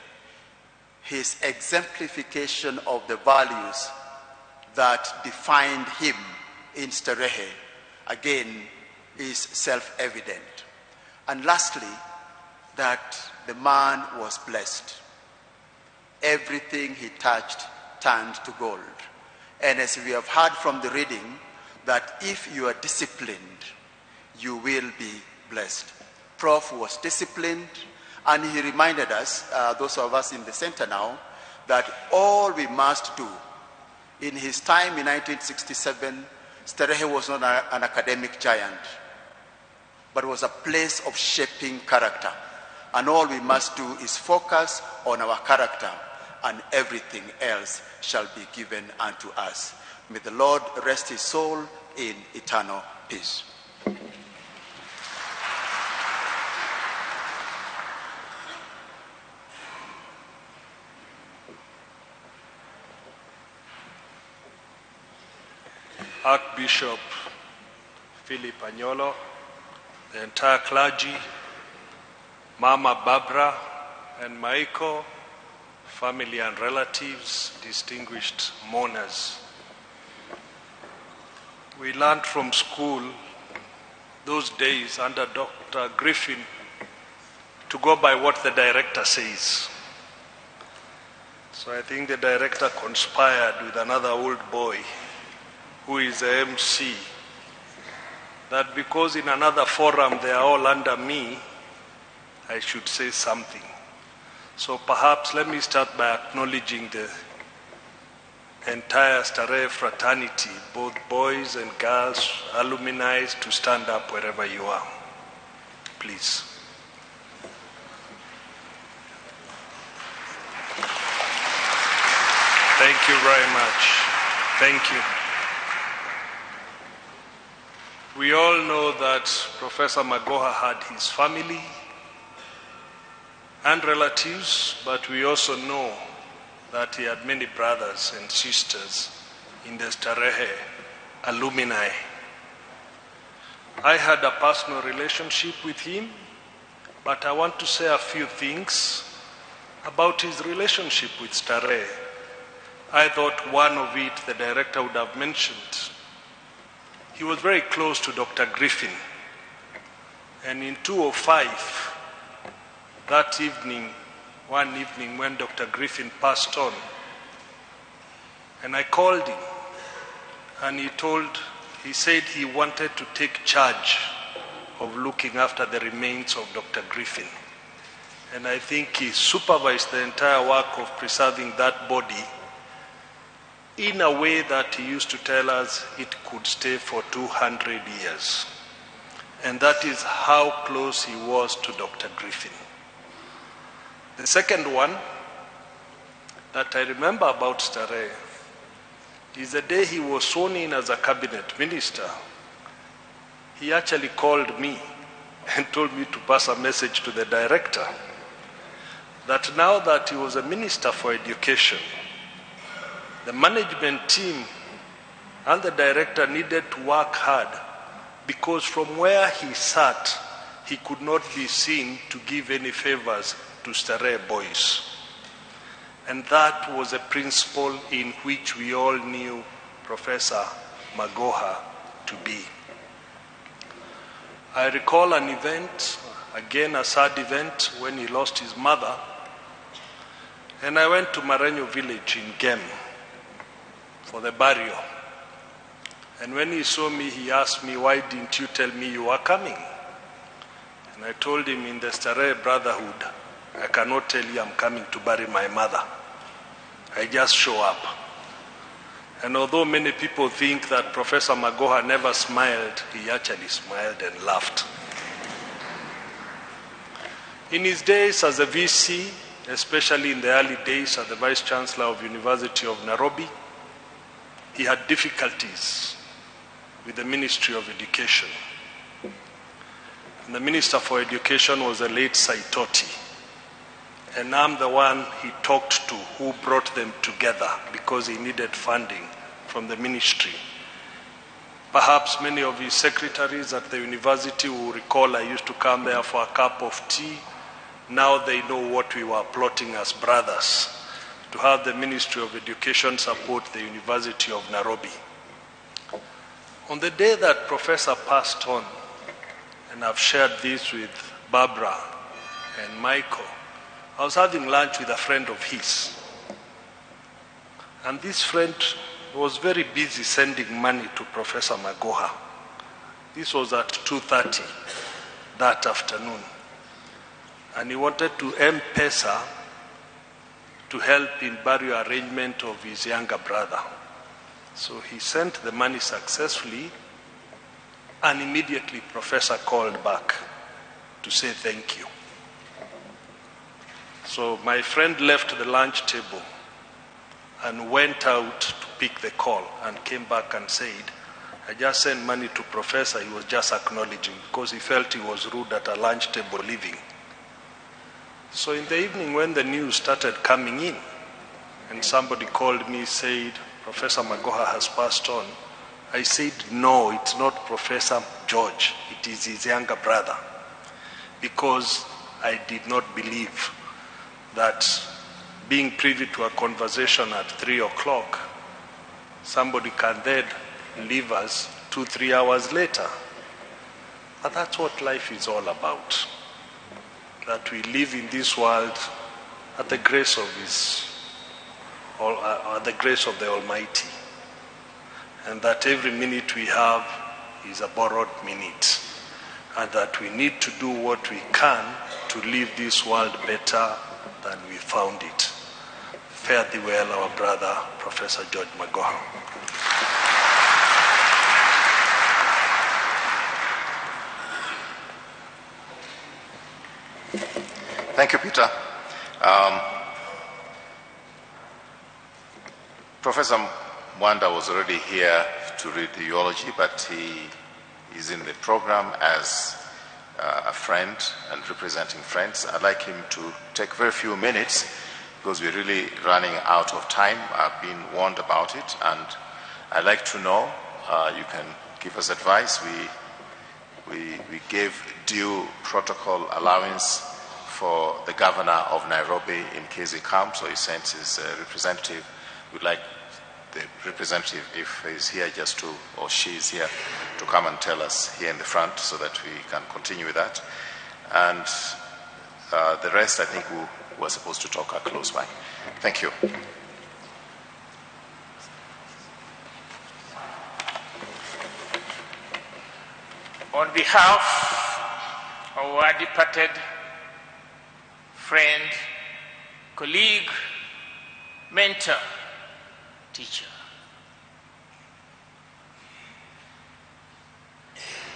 His exemplification of the values that defined him in Starehe, again, is self-evident. And lastly, that the man was blessed. Everything he touched turned to gold. And as we have heard from the reading, that if you are disciplined, you will be blessed. Prof was disciplined, and he reminded us, those of us in the center now, that all we must do. In his time in 1967, Starehe was not an academic giant, but was a place of shaping character. And all we must do is focus on our character, and everything else shall be given unto us. May the Lord rest his soul in eternal peace. Archbishop Philip Anyolo, the entire clergy, Mama Barbara and Michael, family and relatives, distinguished mourners. We learned from school those days under Dr. Griffin to go by what the director says. So I think the director conspired with another old boy who is the MC, that because in another forum they are all under me, I should say something. So perhaps let me start by acknowledging the entire Starehe fraternity, both boys and girls, alumni, to stand up wherever you are. Please. Thank you very much. Thank you. We all know that Professor Magoha had his family and relatives, but we also know that he had many brothers and sisters in the Starehe alumni. I had a personal relationship with him, but I want to say a few things about his relationship with Starehe. I thought one of it the director would have mentioned. He was very close to Dr. Griffin. And in 2005, that evening, one evening when Dr. Griffin passed on, and I called him, and he said he wanted to take charge of looking after the remains of Dr. Griffin. And I think he supervised the entire work of preserving that body in a way that he used to tell us it could stay for 200 years. And that is how close he was to Dr. Griffin. The second one that I remember about Starehe is the day he was sworn in as a cabinet minister. He actually called me and told me to pass a message to the director that now that he was a minister for education, the management team and the director needed to work hard because from where he sat, he could not be seen to give any favors to Starehe boys. And that was a principle in which we all knew Professor Magoha to be. I recall an event, again a sad event, when he lost his mother. And I went to Marenyo village in Gem for the burial. And when he saw me, he asked me, "Why didn't you tell me you were coming?" And I told him, in the Starehe Brotherhood, I cannot tell you I'm coming to bury my mother. I just show up. And although many people think that Professor Magoha never smiled, he actually smiled and laughed. In his days as a VC, especially in the early days as the Vice Chancellor of University of Nairobi, he had difficulties with the Ministry of Education. And the Minister for Education was the late Saitoti. And I'm the one he talked to who brought them together because he needed funding from the ministry. Perhaps many of his secretaries at the university will recall I used to come there for a cup of tea. Now they know what we were plotting as brothers, to have the Ministry of Education support the University of Nairobi. On the day that Professor passed on, and I've shared this with Barbara and Michael, I was having lunch with a friend of his. And this friend was very busy sending money to Professor Magoha. This was at 2:30 that afternoon. And he wanted to M-Pesa to help in burial arrangement of his younger brother. So he sent the money successfully, and immediately Professor called back to say thank you. So my friend left the lunch table and went out to pick the call and came back and said, I just sent money to Professor. He was just acknowledging because he felt he was rude at a lunch table leaving. So in the evening when the news started coming in and somebody called me, said, Professor Magoha has passed on, I said, no, it's not Professor George. It is his younger brother. Because I did not believe that being privy to a conversation at 3 o'clock, somebody can then leave us 2-3 hours later. But that's what life is all about. That we live in this world at the grace of the grace of the Almighty. And that every minute we have is a borrowed minute. And that we need to do what we can to leave this world better than we found it. Fare thee well, our brother, Professor George Magoha. Thank you, Peter. Professor Mwanda was already here to read the eulogy, but he is in the program as a friend and representing friends. I'd like him to take very few minutes because we're really running out of time. I've been warned about it, and I'd like to know, you can give us advice. We gave due protocol allowance for the governor of Nairobi in case he comes, so he sent his representative. We'd like the representative, if he's here, just to, or she is here, to come and tell us here in the front so that we can continue with that. And the rest, I think, we're supposed to talk are close by. Thank you. On behalf of our departed friend, colleague, mentor, teacher,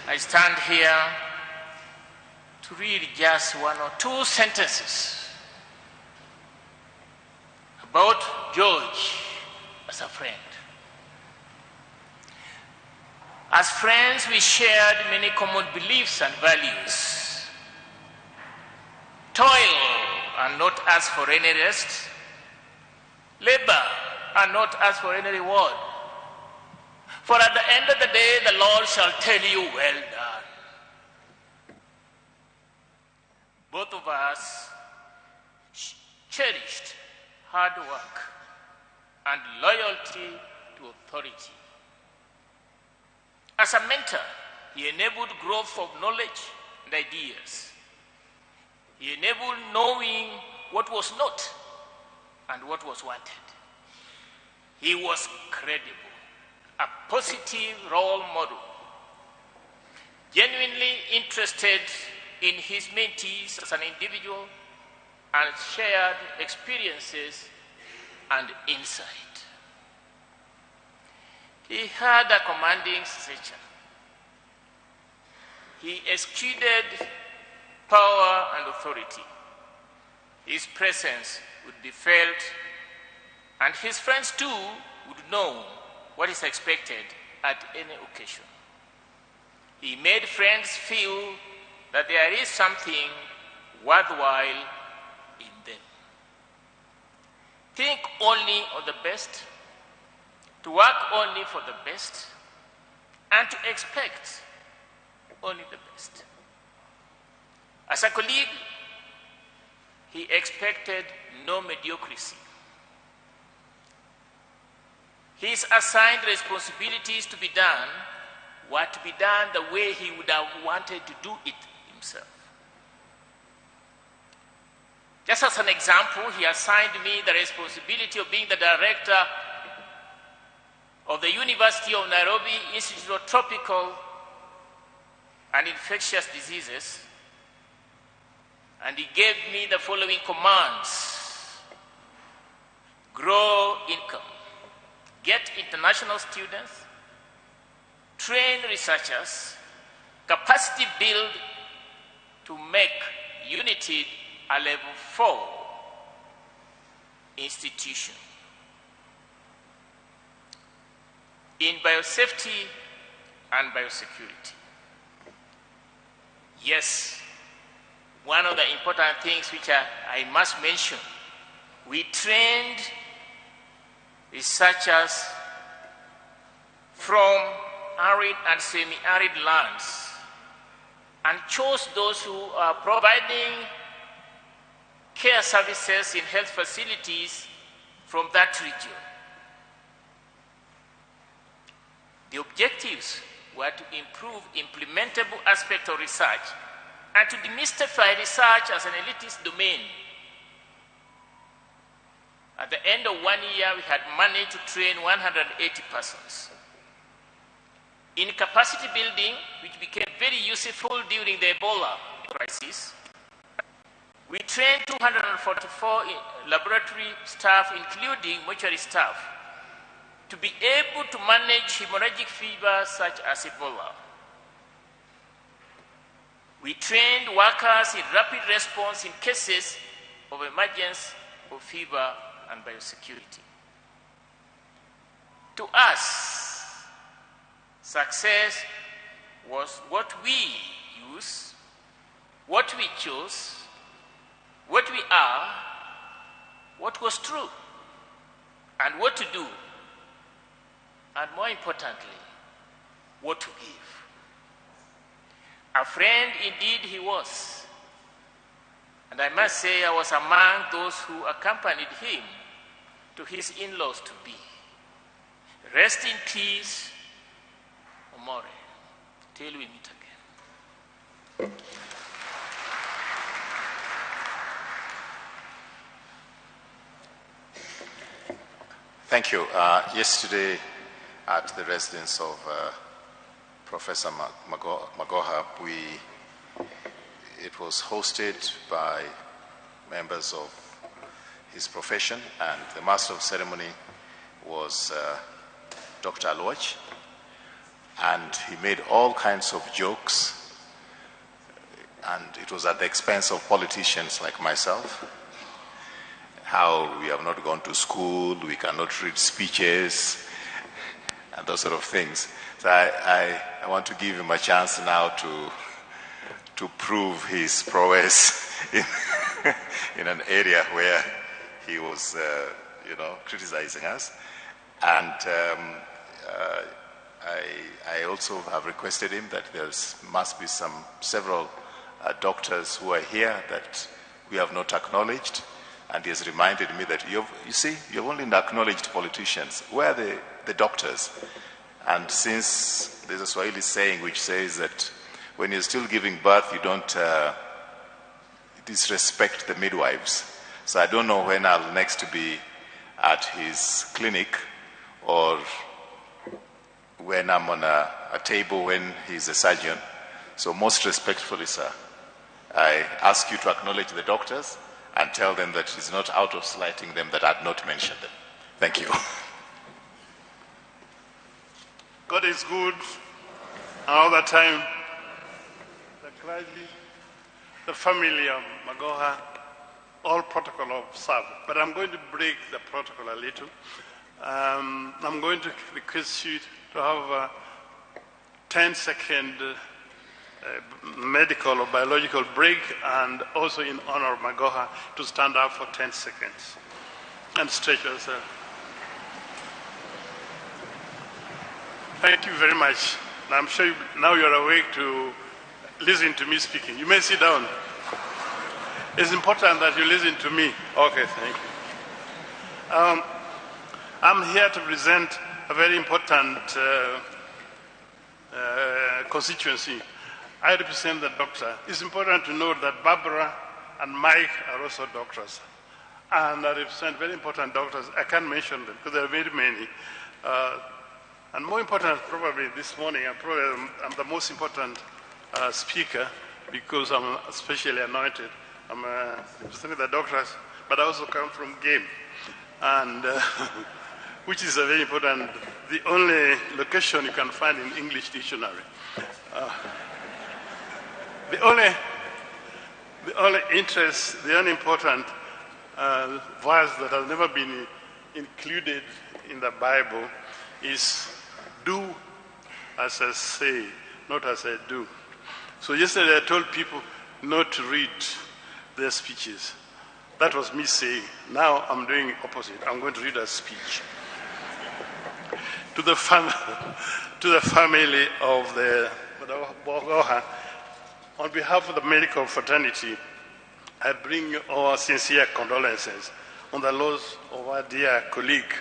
I stand here to read just 1 or 2 sentences about George as a friend. As friends, we shared many common beliefs and values. Toil and not ask for any rest. Labor and not ask for any reward. For at the end of the day, the Lord shall tell you, well done. Both of us cherished hard work and loyalty to authority. As a mentor, he enabled growth of knowledge and ideas. He enabled knowing what was not and what was wanted. He was credible, a positive role model, genuinely interested in his mentees as an individual, and shared experiences and insight. He had a commanding stature. He exuded power and authority. His presence would be felt, and his friends too would know what is expected at any occasion. He made friends feel that there is something worthwhile in them. Think only of the best, to work only for the best, and to expect only the best. As a colleague, he expected no mediocrity. His assigned responsibilities to be done were to be done the way he would have wanted to do it himself. Just as an example, he assigned me the responsibility of being the director of the University of Nairobi Institute of Tropical and Infectious Diseases, and he gave me the following commands: grow income, get international students, train researchers, capacity build to make Unity a level 4 institution. In biosafety and biosecurity. Yes, one of the important things which I must mention, we trained researchers from arid and semi-arid lands and chose those who are providing care services in health facilities from that region. The objectives were to improve implementable aspects of research and to demystify research as an elitist domain. At the end of 1 year, we had managed to train 180 persons. In capacity building, which became very useful during the Ebola crisis, we trained 244 laboratory staff, including mortuary staff, to be able to manage hemorrhagic fever such as Ebola. We trained workers in rapid response in cases of emergence of fever and biosecurity. To us, success was what we use, what we chose, what we are, what was true, and what to do, and more importantly, what to give. A friend indeed he was, and I must say I was among those who accompanied him to his in-laws to be. Rest in peace, Omore, till we meet again. Thank you. Yesterday, at the residence of Professor Magoha, it was hosted by members of his profession, and the master of ceremony was Dr. Aloch, and he made all kinds of jokes, and it was at the expense of politicians like myself. How we have not gone to school, we cannot read speeches, and those sort of things. So I want to give him a chance now to prove his prowess in an area where he was, criticizing us. And I also have requested him that there must be several doctors who are here that we have not acknowledged. And he has reminded me that you've only acknowledged politicians. Where are the doctors? And since there's a Swahili saying which says that when you're still giving birth, you don't disrespect the midwives. So I don't know when I'll next be at his clinic or when I'm on a table when he's a surgeon. So most respectfully, sir, I ask you to acknowledge the doctors and tell them that it's not out of slighting them that I had not mentioned them. Thank you. God is good, and all the time, the clergy, the family of Magoha, all protocol observed. But I'm going to break the protocol a little. I'm going to request you to have a 10-second medical or biological break, and also in honor of Magoha to stand up for 10 seconds and stretch yourself. Thank you very much. I'm sure now you're awake to listen to me speaking. You may sit down. It's important that you listen to me. Okay, thank you. I'm here to present a very important constituency. I represent the doctor. It's important to note that Barbara and Mike are also doctors. And I represent very important doctors. I can't mention them because there are very many. And more important, probably this morning, I'm the most important speaker because I'm especially anointed. I'm representing the doctors, but I also come from Game, and which is a very important, the only location you can find in English dictionary. The only interest, the only important verse that has never been included in the Bible is do as I say, not as I do. So yesterday I told people not to read their speeches. That was me saying. Now I'm doing opposite. I'm going to read a speech. To the family of the Magoha, on behalf of the medical fraternity, I bring you our sincere condolences on the loss of our dear colleague.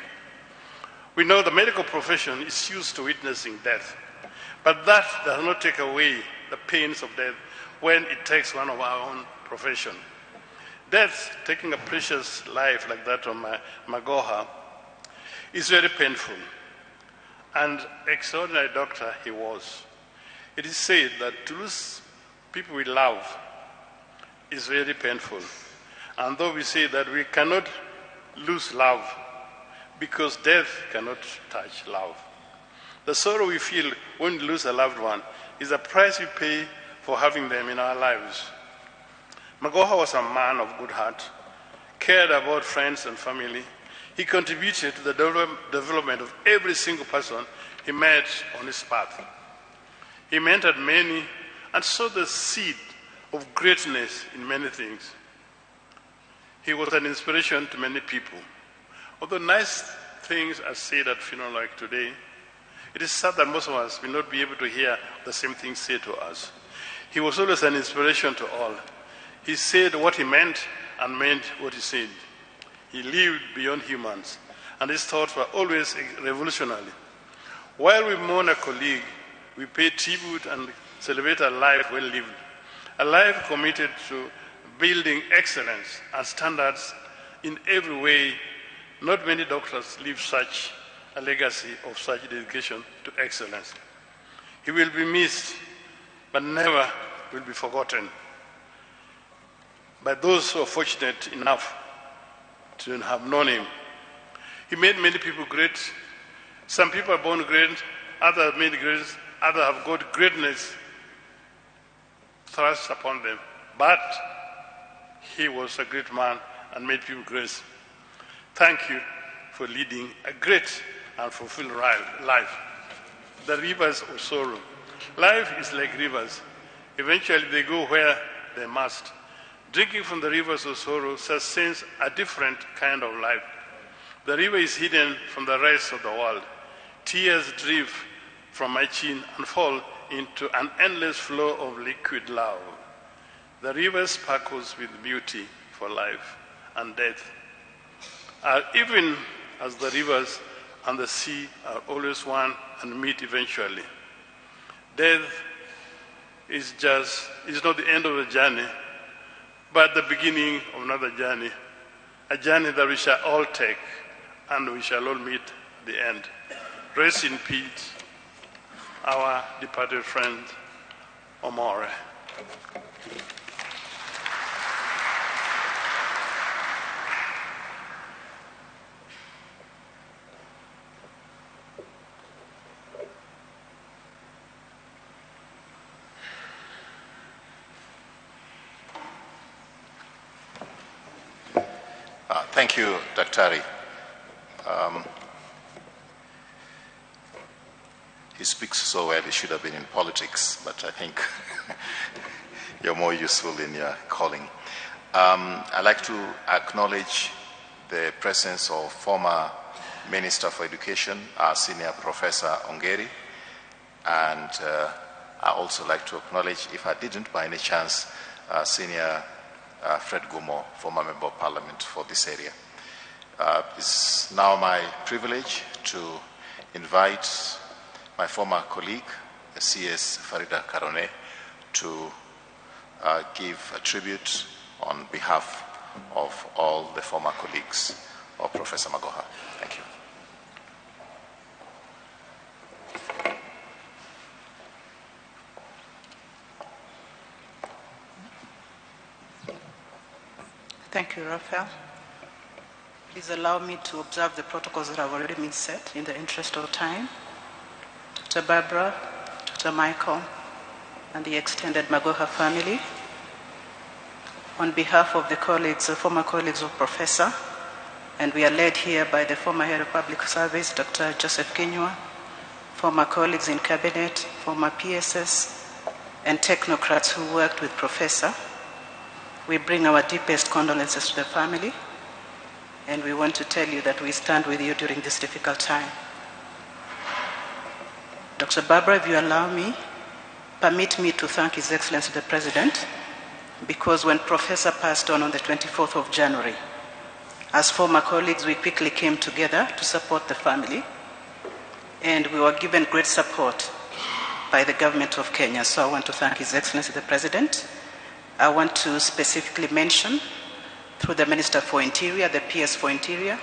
We know the medical profession is used to witnessing death, but that does not take away the pains of death when it takes one of our own profession. Death, taking a precious life like that of Magoha, is very painful. And extraordinary doctor he was. It is said that to lose people we love is very painful. And though we say that we cannot lose love because death cannot touch love. The sorrow we feel when we lose a loved one is the price we pay for having them in our lives. Magoha was a man of good heart, cared about friends and family. He contributed to the development of every single person he met on his path. He mentored many and sowed the seed of greatness in many things. He was an inspiration to many people. Although nice things are said at funeral like today, it is sad that most of us will not be able to hear the same things said to us. He was always an inspiration to all. He said what he meant and meant what he said. He lived beyond humans, and his thoughts were always revolutionary. While we mourn a colleague, we pay tribute and celebrate a life well lived, a life committed to building excellence and standards in every way. Not many doctors leave such a legacy of such dedication to excellence. He will be missed, but never will be forgotten by those who are fortunate enough to have known him. He made many people great. Some people are born great, others are made great, others have got greatness thrust upon them. But he was a great man and made people great. Thank you for leading a great and fulfilled life. The rivers of sorrow. Life is like rivers. Eventually they go where they must. Drinking from the rivers of sorrow sustains a different kind of life. The river is hidden from the rest of the world. Tears drip from my chin and fall into an endless flow of liquid love. The river sparkles with beauty for life and death. Even as the rivers and the sea are always one and meet eventually. Death is not the end of the journey, but the beginning of another journey, a journey that we shall all take and we shall all meet at the end. Rest in peace, our departed friend, Omore. Thank you, Daktari. He speaks so well, he should have been in politics, but I think you're more useful in your calling. I'd like to acknowledge the presence of former Minister for Education, our Senior Professor Ongeri, and I also like to acknowledge, if I didn't by any chance, Senior Fred Gumo, former Member of Parliament for this area. It's now my privilege to invite my former colleague, CS Farida Karone, to give a tribute on behalf of all the former colleagues of Professor Magoha. Thank you. Thank you, Raphael. Please allow me to observe the protocols that have already been set in the interest of time. Dr. Barbara, Dr. Michael, and the extended Magoha family, on behalf of the colleagues, the former colleagues of Professor, and we are led here by the former Head of Public Service, Dr. Joseph Kinyua, former colleagues in Cabinet, former PSS, and technocrats who worked with Professor. We bring our deepest condolences to the family, and we want to tell you that we stand with you during this difficult time. Dr. Barbara, if you allow me, permit me to thank His Excellency the President, because when Professor passed on the 24th of January, as former colleagues, we quickly came together to support the family, and we were given great support by the government of Kenya. So I want to thank His Excellency the President. I want to specifically mention, through the Minister for Interior, the PS for Interior,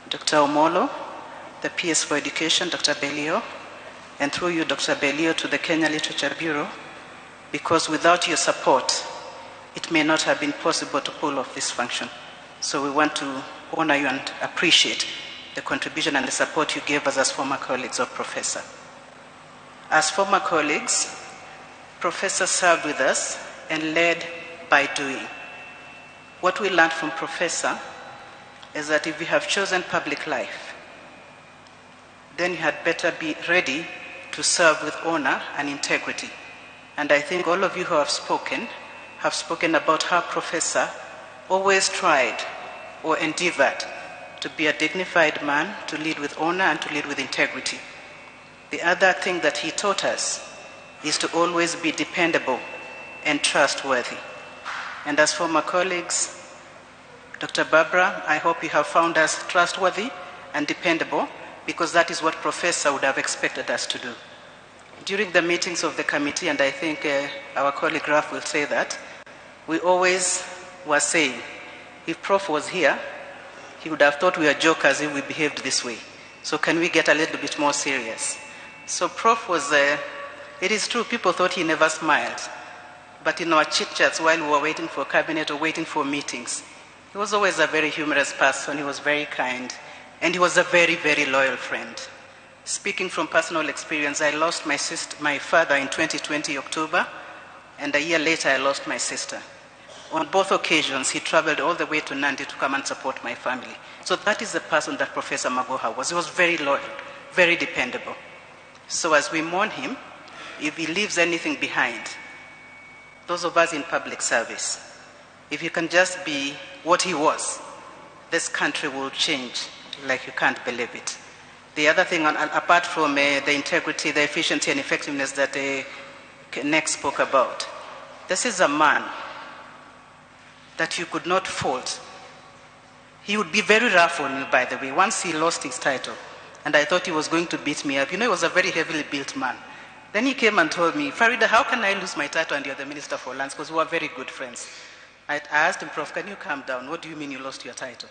Dr. Omolo, the PS for Education, Dr. Belio, and through you, Dr. Belio, to the Kenya Literature Bureau, because without your support, it may not have been possible to pull off this function. So we want to honor you and appreciate the contribution and the support you gave us as former colleagues of Professor. As former colleagues, Professor served with us and led by doing. What we learned from Professor is that if you have chosen public life, then you had better be ready to serve with honor and integrity. And I think all of you who have spoken about how Professor always tried or endeavored to be a dignified man, to lead with honor and to lead with integrity. The other thing that he taught us is to always be dependable and trustworthy. And as former colleagues, Dr. Barbara, I hope you have found us trustworthy and dependable, because that is what Professor would have expected us to do. During the meetings of the committee, and I think our colleague Raf will say that, we always were saying, if Prof was here, he would have thought we were jokers if we behaved this way. So can we get a little bit more serious? So Prof was, it is true, people thought he never smiled. But in our chit-chats while we were waiting for cabinet or waiting for meetings, he was always a very humorous person, he was very kind, and he was a very, very loyal friend. Speaking from personal experience, I lost my father in 2020 October, and a year later I lost my sister. On both occasions, he traveled all the way to Nandi to come and support my family. So that is the person that Professor Magoha was. He was very loyal, very dependable. So as we mourn him, if he leaves anything behind, those of us in public service, if you can just be what he was, this country will change like you can't believe it. The other thing, apart from the integrity, the efficiency and effectiveness that Nick spoke about, this is a man that you could not fault. He would be very rough on me, by the way. Once he lost his title, and I thought he was going to beat me up. You know, he was a very heavily built man. Then he came and told me, Farida, how can I lose my title and you're the Minister for Lands? Because we were very good friends. I asked him, Prof, can you calm down? What do you mean you lost your title?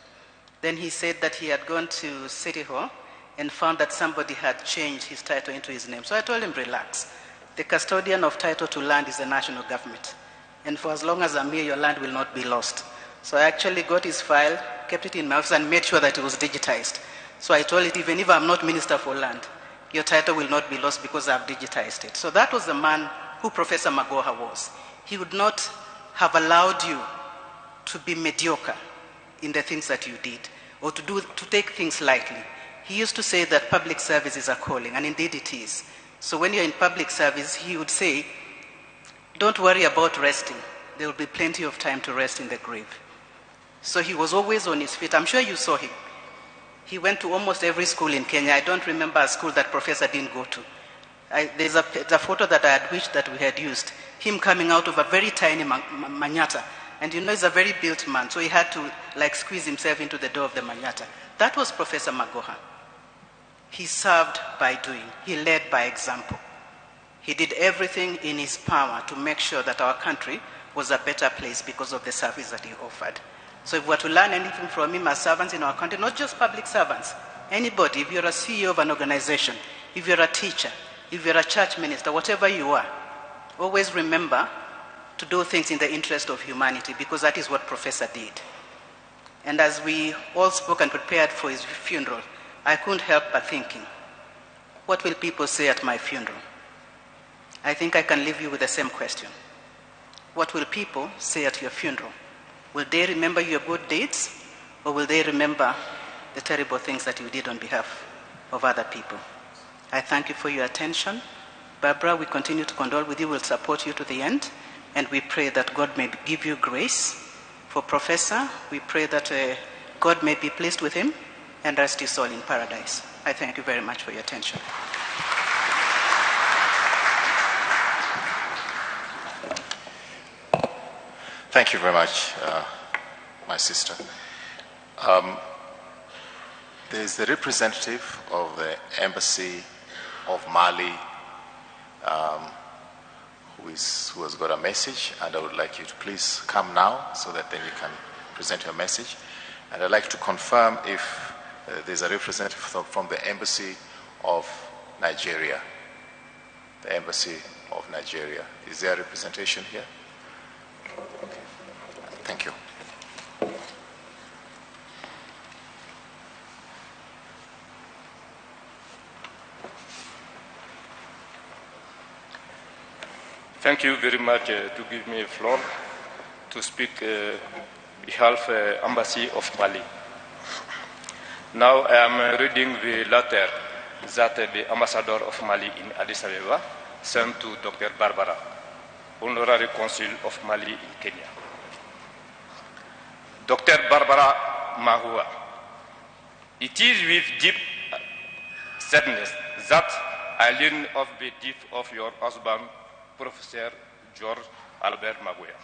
Then he said that he had gone to City Hall and found that somebody had changed his title into his name. So I told him, relax. The custodian of title to land is the national government. And for as long as I'm here, your land will not be lost. So I actually got his file, kept it in my office, and made sure that it was digitized. So I told it, even if I'm not Minister for Land, your title will not be lost because I've digitized it. So that was the man who Professor Magoha was. He would not have allowed you to be mediocre. in the things that you did, or to take things lightly. He used to say that public service is a calling, and indeed it is. So when you're in public service, he would say, don't worry about resting. There will be plenty of time to rest in the grave. So he was always on his feet. I'm sure you saw him. He went to almost every school in Kenya. I don't remember a school that Professor didn't go to. There's a photo that I had wished that we had used. Him coming out of a very tiny Manyata. And you know, he's a very built man, so he had to squeeze himself into the door of the Manyata. That was Professor Magoha. He served by doing. He led by example. He did everything in his power to make sure that our country was a better place because of the service that he offered. So if we were to learn anything from him as servants in our country, not just public servants, anybody, if you're a CEO of an organization, if you're a teacher, if you're a church minister, whatever you are, always remember to do things in the interest of humanity, because that is what Professor did. And as we all spoke and prepared for his funeral, I couldn't help but thinking, what will people say at my funeral? I think I can leave you with the same question. What will people say at your funeral? Will they remember your good deeds, or will they remember the terrible things that you did on behalf of other people? I thank you for your attention. Barbara, we continue to condole with you. We'll support you to the end. And we pray that God may give you grace. For Professor, we pray that God may be pleased with him and rest his soul in paradise. I thank you very much for your attention. Thank you very much, my sister. There's the representative of the Embassy of Mali who has got a message, and I would like you to please come now so that then you can present your message. And I'd like to confirm if there's a representative from the Embassy of Nigeria. The Embassy of Nigeria. Is there a representation here? Okay. Thank you. Thank you very much to give me a floor to speak behalf Embassy of Mali. Now I am reading the letter that the Ambassador of Mali in Addis Ababa sent to Dr. Barbara, Honorary Consul of Mali in Kenya. Dr. Barbara Mahua, it is with deep sadness that I learn of the death of your husband, Professor George Albert Magoya.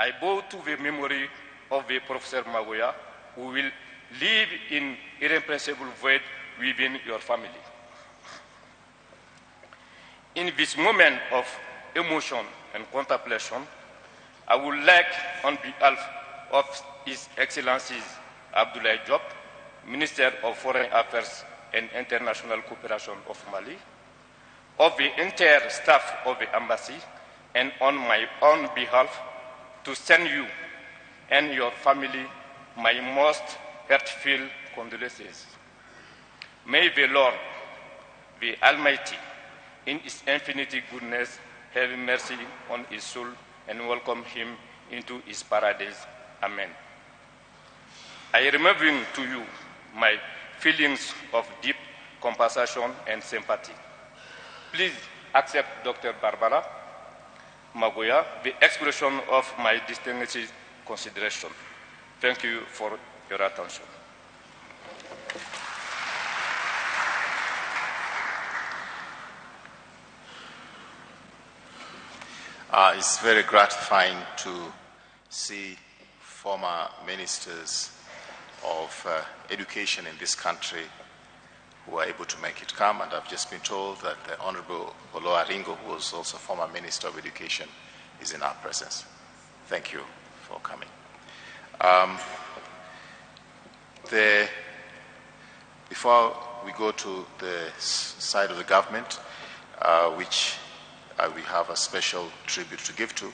I bow to the memory of the Professor Magoya, who will live in irrepressible void within your family. In this moment of emotion and contemplation, I would like, on behalf of His Excellencies Abdoulaye Diop, Minister of Foreign Affairs and International Cooperation of Mali, of the entire staff of the embassy, and on my own behalf, to send you and your family my most heartfelt condolences. May the Lord, the Almighty, in His infinite goodness, have mercy on his soul and welcome him into His paradise. Amen. I remember to you my feelings of deep compassion and sympathy. Please accept Dr. Barbara Magoya, the expression of my distinguished consideration. Thank you for your attention. It's very gratifying to see former ministers of education in this country who are able to make it come, and I've just been told that the Honorable Olo Aringo, who was also former Minister of Education, is in our presence. Thank you for coming. Before we go to the side of the government, which we have a special tribute to give to,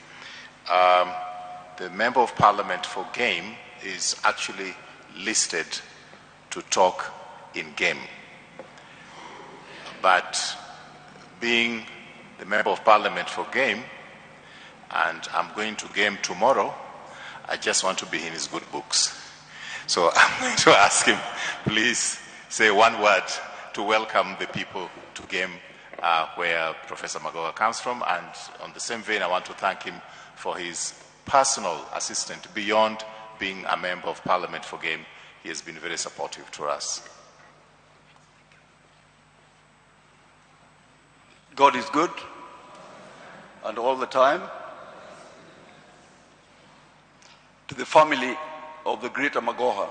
the Member of Parliament for Game is actually listed to talk in Game. But being the Member of Parliament for Game, and I'm going to Game tomorrow, I just want to be in his good books. So I'm going to ask him, please say one word to welcome the people to Game, where Professor Magoha comes from. And on the same vein, I want to thank him for his personal assistance beyond being a member of Parliament for Game. He has been very supportive to us. God is good, and all the time. To the family of the great Magoha,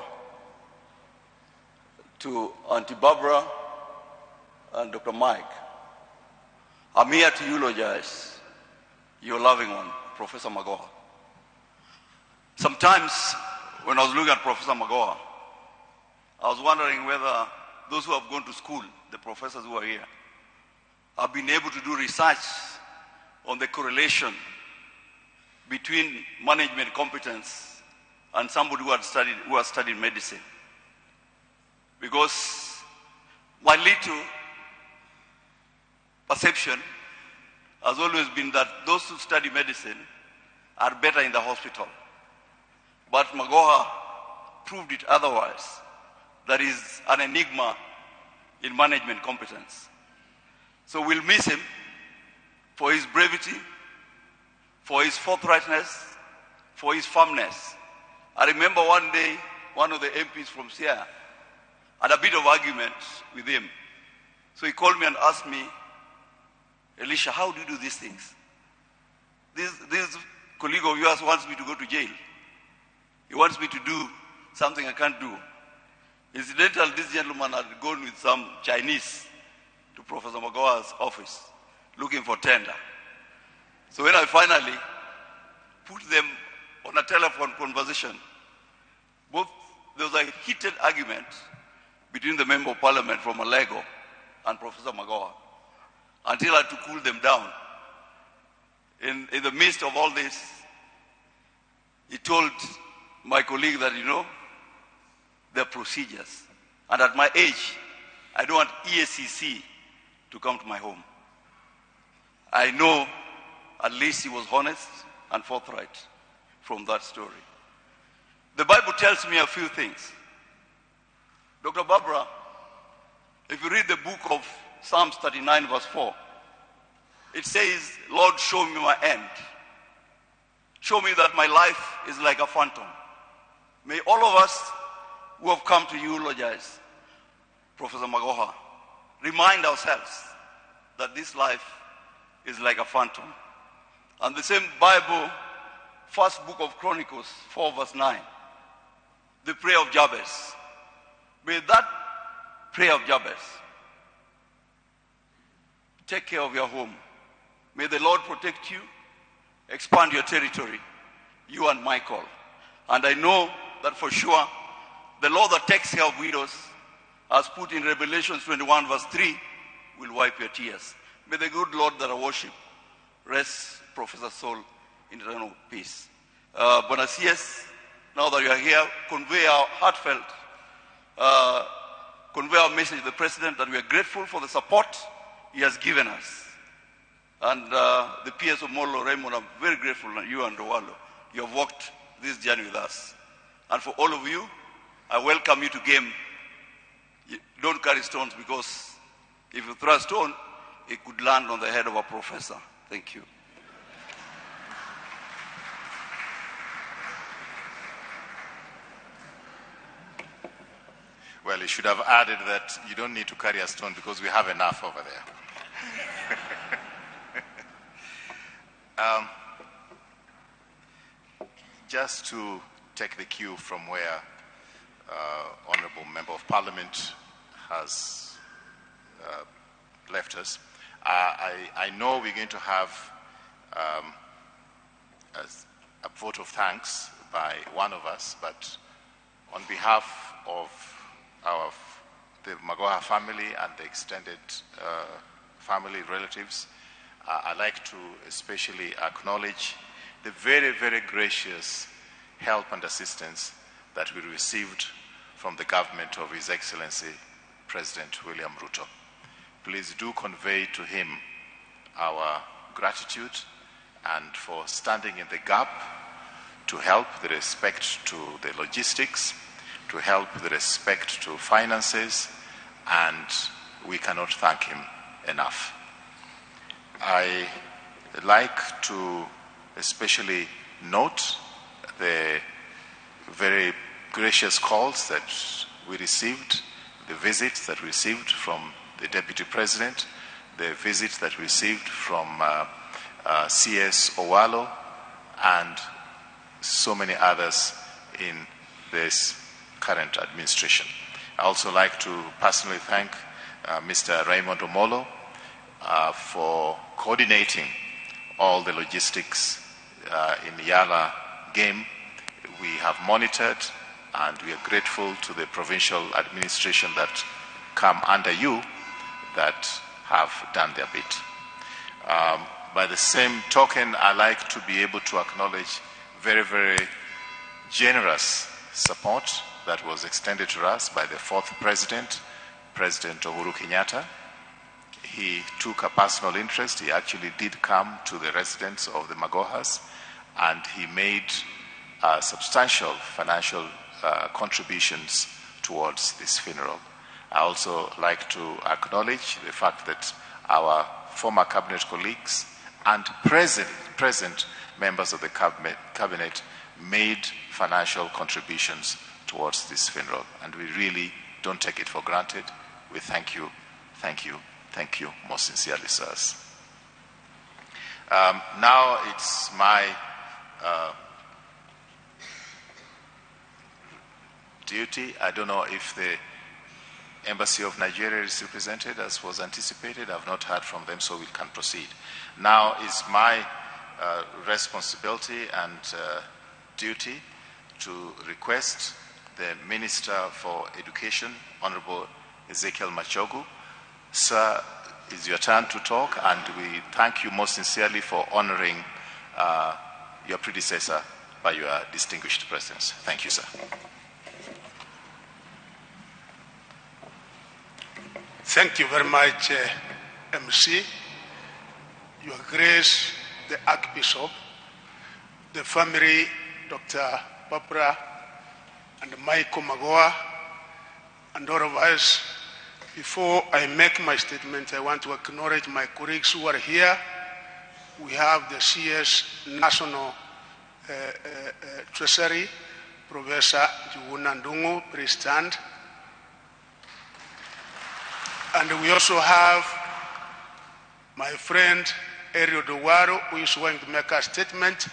to Auntie Barbara and Dr. Mike, I'm here to eulogize your loving one, Professor Magoha. Sometimes when I was looking at Professor Magoha, I was wondering whether those who have gone to school, the professors who are here, have been able to do research on the correlation between management competence and somebody who has studied medicine. Because my little perception has always been that those who study medicine are better in the hospital. But Magoha proved it otherwise. That is an enigma in management competence. So we'll miss him for his brevity, for his forthrightness, for his firmness. I remember one day, one of the MPs from Siaya had a bit of argument with him. So he called me and asked me, Elisha, how do you do these things? This colleague of yours wants me to go to jail. He wants me to do something I can't do. Incidentally, this gentleman had gone with some Chinese to Professor Magoha's office looking for tender. So when I finally put them on a telephone conversation, there was a heated argument between the Member of Parliament from Malego and Professor Magoha until I had to cool them down. In the midst of all this, he told my colleague that, there are procedures. And at my age, I don't want EACC to come to my home. I know at least he was honest and forthright from that story. The Bible tells me a few things. Dr. Barbara, if you read the book of Psalms 39 verse 4, it says, Lord, show me my end. Show me that my life is like a phantom. May all of us who have come to eulogize Professor Magoha remind ourselves that this life is like a phantom. And the same Bible, first book of Chronicles, 4 verse 9, the prayer of Jabez. May that prayer of Jabez take care of your home. May the Lord protect you, expand your territory, you and Michael. And I know that for sure, the Lord that takes care of widows, as put in Revelation 21 verse 3, will wipe your tears. May the good Lord that I worship rest Professor Saul in eternal peace. Bonacius, now that you are here, convey our heartfelt, convey our message to the President that we are grateful for the support he has given us. And the peers of Molo Raymond, I'm very grateful, and you and Owalo, you have walked this journey with us. And for all of you, I welcome you to Game. Don't carry stones, because if you throw a stone, it could land on the head of a professor. Thank you. Well, you should have added that you don't need to carry a stone because we have enough over there. Just to take the cue from where Honorable Member of Parliament has left us, I know we're going to have a vote of thanks by one of us, but on behalf of the Magoha family and the extended family relatives, I'd like to especially acknowledge the very, very gracious help and assistance that we received from the government of His Excellency President William Ruto. Please do convey to him our gratitude and for standing in the gap to help with respect to the logistics, to help with respect to finances, and we cannot thank him enough. I like to especially note the very gracious calls that we received, the visits that we received from the Deputy President, the visits that we received from CS Owalo, and so many others in this current administration. I also like to personally thank Mr. Raymond Omolo for coordinating all the logistics in Yala game. We have monitored, and we are grateful to the provincial administration that come under you that have done their bit. By the same token, I like to be able to acknowledge very, very generous support that was extended to us by the fourth president, President Uhuru Kenyatta. He took a personal interest. He actually did come to the residence of the Magohas, and he made substantial financial contributions towards this funeral. I also like to acknowledge the fact that our former cabinet colleagues and present members of the cabinet made financial contributions towards this funeral, and we really don't take it for granted. We thank you, thank you, thank you most sincerely, sirs. Now it's my duty. I don't know if the Embassy of Nigeria is represented as was anticipated. I've not heard from them, so we can proceed. Now is my responsibility and duty to request the Minister for Education, Honorable Ezekiel Machogu. Sir, it's your turn to talk, and we thank you most sincerely for honoring your predecessor by your distinguished presence. Thank you, sir. Thank you very much, MC, Your Grace, the Archbishop, the family, Dr. Barbara and Michael Magoha, and all of us. Before I make my statement, I want to acknowledge my colleagues who are here. We have the CS National Treasury, Professor Njuguna Ndung'u, please stand. And we also have my friend Erio Dowaro, who is going to make a statement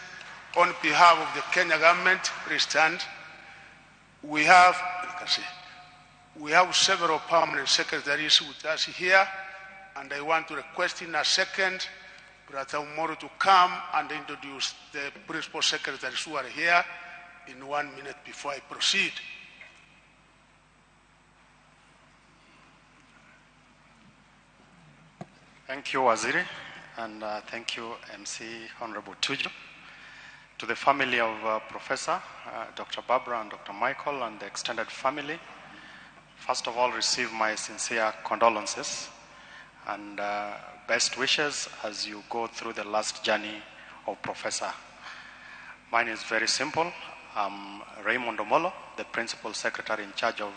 on behalf of the Kenya government. Please stand. We have several permanent secretaries with us here, and I want to request in a second Brother Umoro to come and introduce the principal secretaries who are here in 1 minute before I proceed. Thank you, Waziri, and thank you, MC Honorable Tuju. To the family of Professor Dr. Barbara and Dr. Michael and the extended family, first of all, receive my sincere condolences and best wishes as you go through the last journey of Professor. Mine is very simple. I'm Raymond Omolo, the Principal Secretary in charge of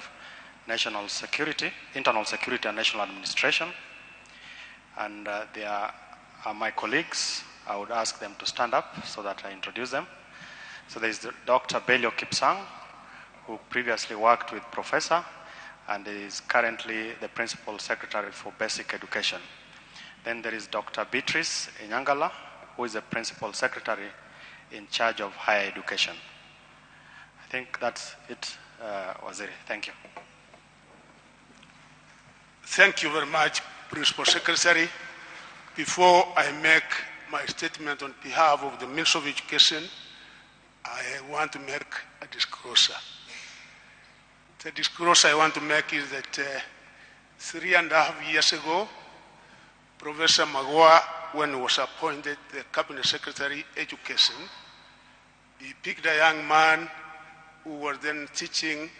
National Security, Internal Security and National Administration. And they are my colleagues. I would ask them to stand up so that I introduce them. So there is Dr. Belio Kipsang, who previously worked with Professor and is currently the Principal Secretary for Basic Education. Then there is Dr. Beatrice Inyangala, who is the Principal Secretary in charge of higher education. I think that's it, Waziri. Thank you. Thank you very much, Principal Secretary. Before I make my statement on behalf of the Ministry of Education, I want to make a disclosure. The disclosure I want to make is that 3.5 years ago, Professor Magoha, when he was appointed the Cabinet Secretary Education, he picked a young man who was then teaching,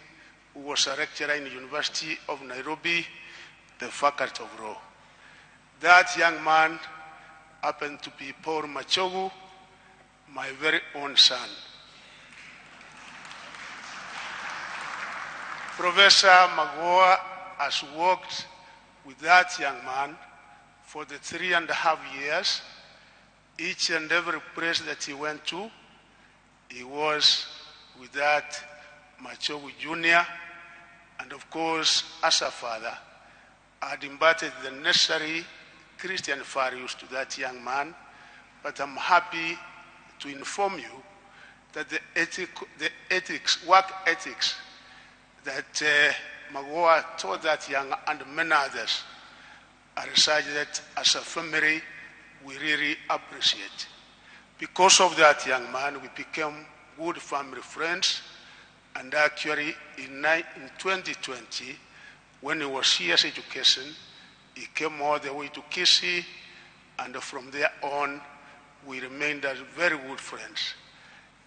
who was a lecturer in the University of Nairobi, the Faculty of Law. That young man happened to be Paul Machogu, my very own son. Professor Magoha has worked with that young man for the 3.5 years. Each and every place that he went to, he was with that Machogu Jr. And of course, as a father, I had imparted the necessary Christian values to that young man. But I'm happy to inform you that the work ethics that Magoha taught that young and many others are such that as a family we really appreciate. Because of that young man, we became good family friends, and actually in 2020, when he was CS Education, he came all the way to Kisii, and from there on, we remained as very good friends.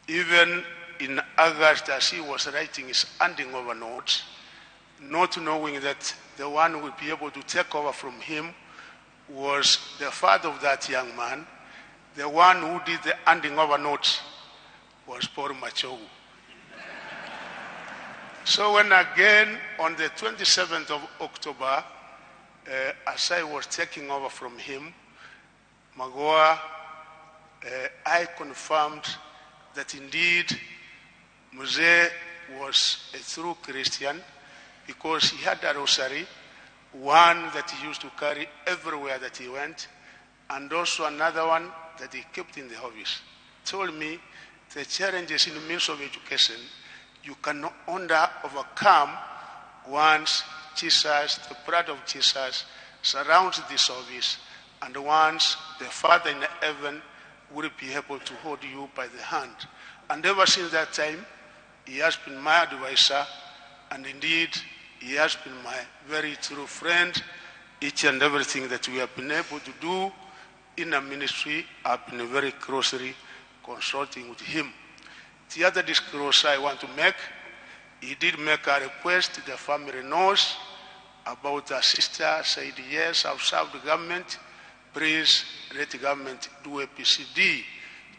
Even in August, as he was writing his handing over notes, not knowing that the one who would be able to take over from him was the father of that young man. The one who did the handing over notes was Paul Machogu. So when again, on the 27th of October, as I was taking over from him, Magoha, I confirmed that indeed Mzee was a true Christian, because he had a rosary, one that he used to carry everywhere that he went, and also another one that he kept in the office. Told me the challenges in the means of education you can only overcome once Jesus, the blood of Jesus, surrounds this office, and once the Father in heaven will be able to hold you by the hand. And ever since that time, he has been my advisor, and indeed, he has been my very true friend. Each and everything that we have been able to do in a ministry, I've been very closely consulting with him. The other disclosure I want to make, he did make a request, the family knows about her sister, said, yes, I've served the government, please let the government do a PCD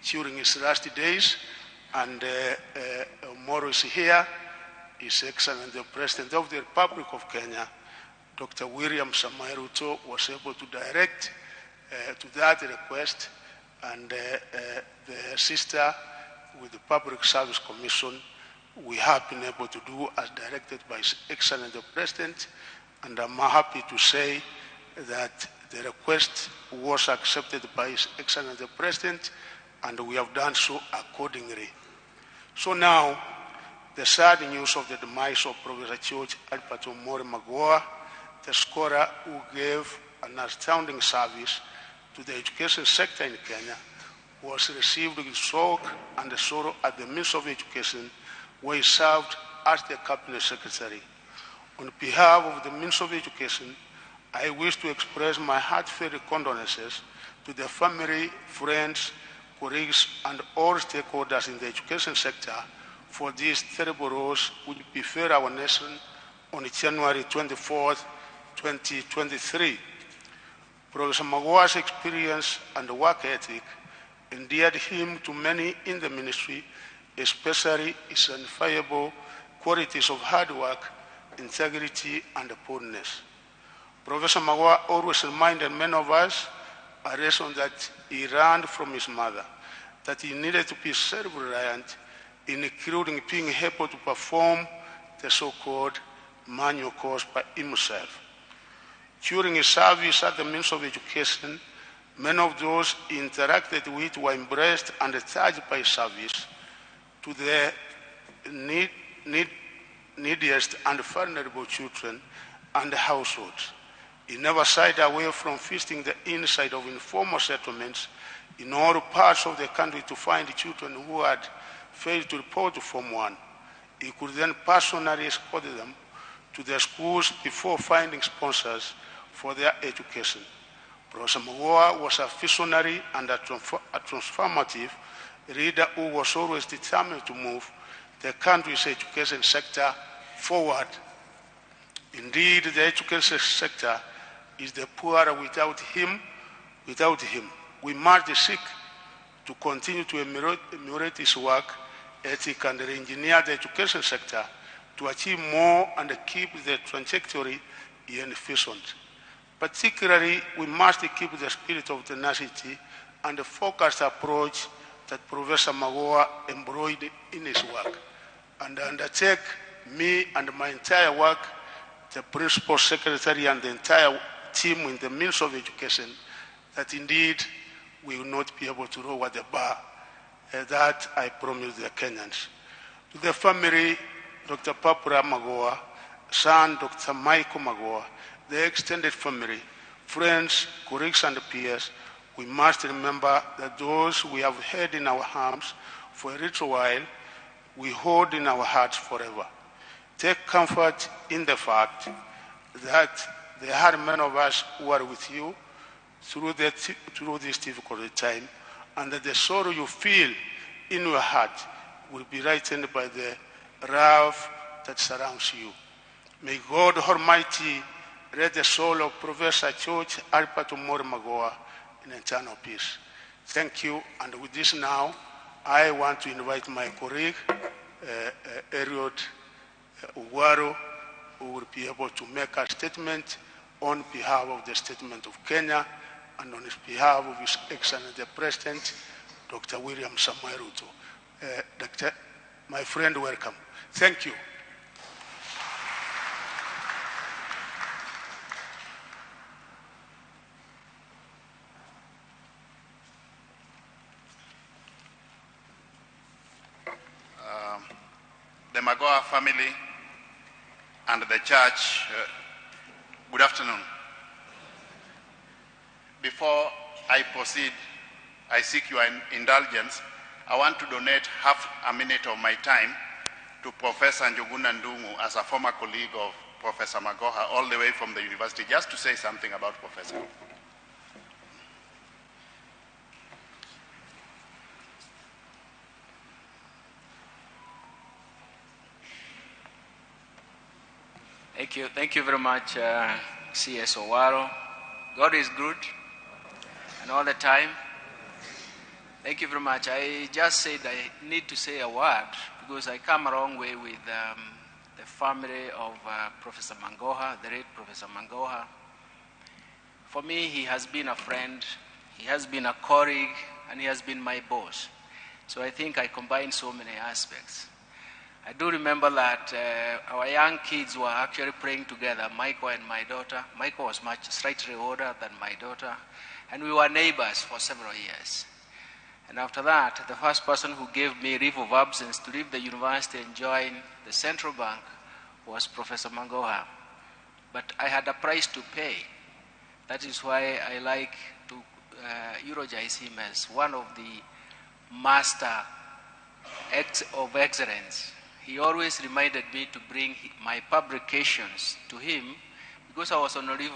during his last days, and Morris here, His Excellency the President of the Republic of Kenya, Dr. William Samoei Ruto, was able to direct to that request, and the sister with the Public Service Commission, we have been able to do as directed by His Excellency the President, and I'm happy to say that the request was accepted by His Excellency the President, and we have done so accordingly. So now, the sad news of the demise of Professor George Albert Omondi Magoha, the scholar who gave an astounding service to the education sector in Kenya, was received with shock and sorrow at the Ministry of Education, where he served as the Cabinet Secretary. On behalf of the Ministry of Education, I wish to express my heartfelt condolences to the family, friends, colleagues, and all stakeholders in the education sector for this terrible loss which befell our nation on January 24th, 2023. Professor Magoha's experience and work ethic endeared him to many in the ministry, especially his unfailing qualities of hard work, integrity, and boldness. Professor Magoha always reminded many of us a lesson that he learned from his mother, that he needed to be self-reliant, including being able to perform the so-called manual course by himself. During his service at the Ministry of Education, many of those he interacted with were embraced and touched by service to the neediest and vulnerable children and households. He never shied away from visiting the inside of informal settlements in all parts of the country to find children who had failed to report to Form 1. He could then personally escort them to their schools before finding sponsors for their education. Professor Magoha was a visionary and a transformative leader who was always determined to move the country's education sector forward. Indeed, the education sector is the poorer without him. We must seek to continue to emulate his work ethic and re-engineer the education sector to achieve more and keep the trajectory he envisioned. Particularly, we must keep the spirit of tenacity and the focused approach that Professor Magoha embroidered in his work, and undertake me and my entire work, the Principal Secretary and the entire team in the Ministry of Education, that indeed we will not be able to lower the bar. That I promise the Kenyans. To the family, Dr. Papura Magoha, son Dr. Michael Magoha, the extended family, friends, colleagues, and peers, we must remember that those we have held in our arms for a little while, we hold in our hearts forever. Take comfort in the fact that there are many of us who are with you through this difficult time, and that the sorrow you feel in your heart will be lightened by the love that surrounds you. May God Almighty let the soul of Professor George Albert Omoore Magoha in eternal peace. Thank you, and with this now, I want to invite my colleague, Eliud Owuaro, who will be able to make a statement on behalf of the Statement of Kenya and on behalf of His Excellency the President, Dr. William Samoei Ruto. Doctor, my friend, welcome. Thank you. The Magoha family and the church, good afternoon. Before I proceed, I seek your indulgence. I want to donate half a minute of my time to Professor Njuguna Ndung'u as a former colleague of Professor Magoha all the way from the university, just to say something about Professor. Thank you very much, C.S. Owuaro. God is good, and all the time. Thank you very much. I just said I need to say a word because I come a long way with the family of Professor Magoha, the late Professor Magoha. For me, he has been a friend, he has been a colleague, and he has been my boss. So I think I combine so many aspects. I do remember that our young kids were actually praying together, Michael and my daughter. Michael was much slightly older than my daughter, and we were neighbors for several years. And after that, the first person who gave me leave of absence to leave the university and join the central bank was Professor Magoha. But I had a price to pay. That is why I like to eulogize him as one of the master of excellence. He always reminded me to bring my publications to him because I was on leave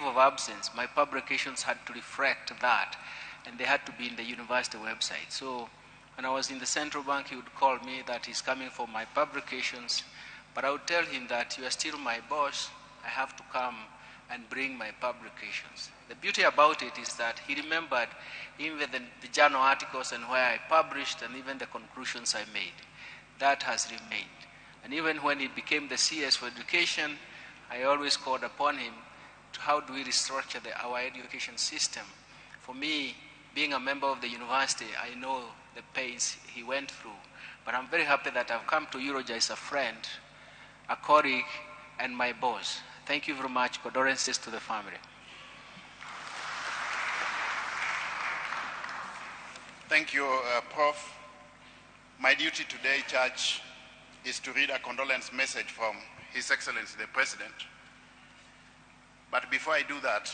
of absence. My publications had to reflect that, and they had to be in the university website. So when I was in the central bank, he would call me that he's coming for my publications, but I would tell him that you are still my boss. I have to come and bring my publications. The beauty about it is that he remembered even the journal articles and where I published and even the conclusions I made. That has remained. And even when he became the CS for education, I always called upon him to how do we restructure our education system. For me, being a member of the university, I know the pains he went through. But I'm very happy that I've come to eulogize a friend, a colleague, and my boss. Thank you very much. Condolences to the family. Thank you, Prof. My duty today, Church, is to read a condolence message from His Excellency the President. But before I do that,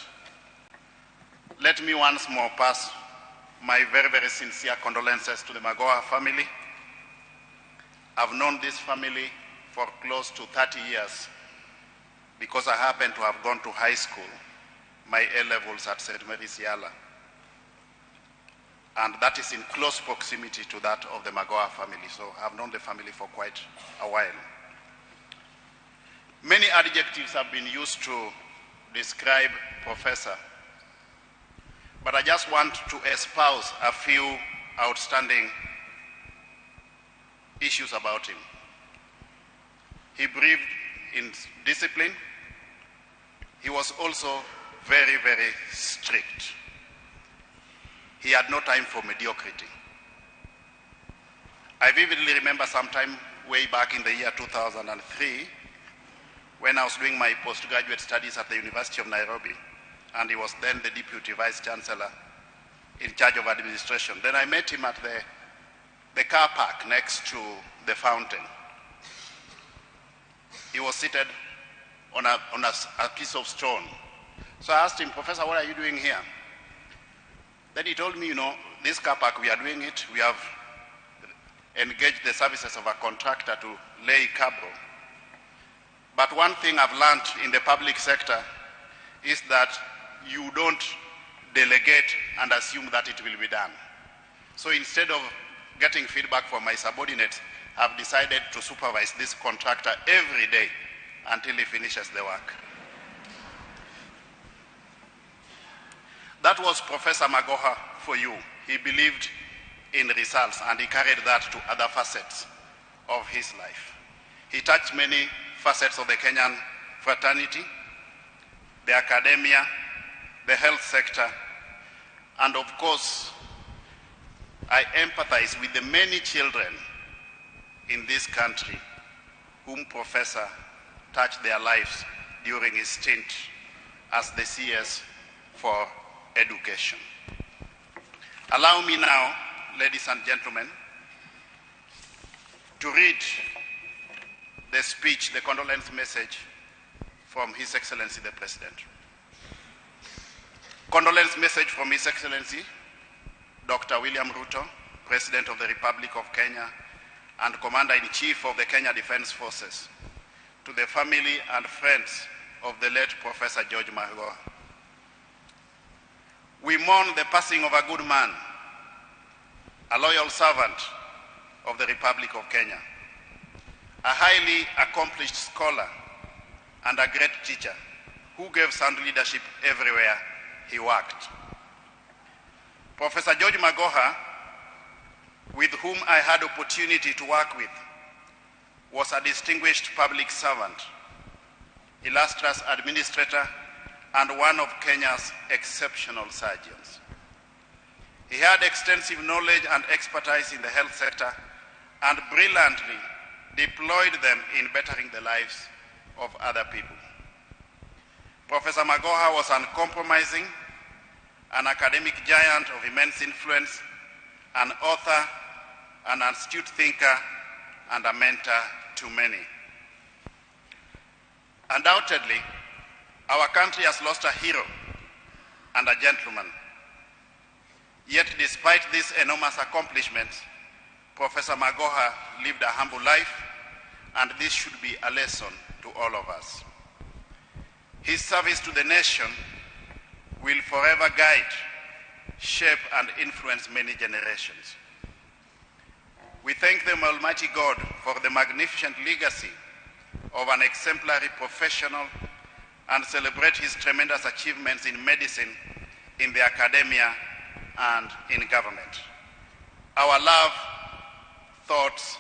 let me once more pass my very, very sincere condolences to the Magoha family. I've known this family for close to 30 years because I happen to have gone to high school, my A-levels at St. Mary's Yala. And that is in close proximity to that of the Magoha family. So I've known the family for quite a while. Many adjectives have been used to describe Professor, but I just want to espouse a few outstanding issues about him. He believed in discipline. He was also very, very strict. He had no time for mediocrity. I vividly remember sometime way back in the year 2003 when I was doing my postgraduate studies at the University of Nairobi, and he was then the Deputy Vice Chancellor in charge of administration. Then I met him at the car park next to the fountain. He was seated on a piece of stone. So I asked him, Professor, what are you doing here? Then he told me, you know, this car park, we are doing it. We have engaged the services of a contractor to lay cable. But one thing I've learned in the public sector is that you don't delegate and assume that it will be done. So instead of getting feedback from my subordinates, I've decided to supervise this contractor every day until he finishes the work. That was Professor Magoha for you. He believed in results, and he carried that to other facets of his life. He touched many facets of the Kenyan fraternity, the academia, the health sector, and of course, I empathize with the many children in this country whom Professor touched their lives during his stint as the CS for Education. Allow me now, ladies and gentlemen, to read the speech, the condolence message from His Excellency the President. Condolence message from His Excellency Dr. William Ruto, President of the Republic of Kenya and Commander-in-Chief of the Kenya Defense Forces, to the family and friends of the late Professor George Magoha. We mourn the passing of a good man, a loyal servant of the Republic of Kenya, a highly accomplished scholar and a great teacher who gave sound leadership everywhere he worked. Professor George Magoha, with whom I had opportunity to work with, was a distinguished public servant, illustrious administrator, and one of Kenya's exceptional surgeons. He had extensive knowledge and expertise in the health sector and brilliantly deployed them in bettering the lives of other people. Professor Magoha was uncompromising, an academic giant of immense influence, an author, an astute thinker, and a mentor to many. Undoubtedly, our country has lost a hero and a gentleman. Yet despite these enormous accomplishments, Professor Magoha lived a humble life, and this should be a lesson to all of us. His service to the nation will forever guide, shape, and influence many generations. We thank the Almighty God for the magnificent legacy of an exemplary professional and celebrate his tremendous achievements in medicine, in the academia, and in government. Our love, thoughts,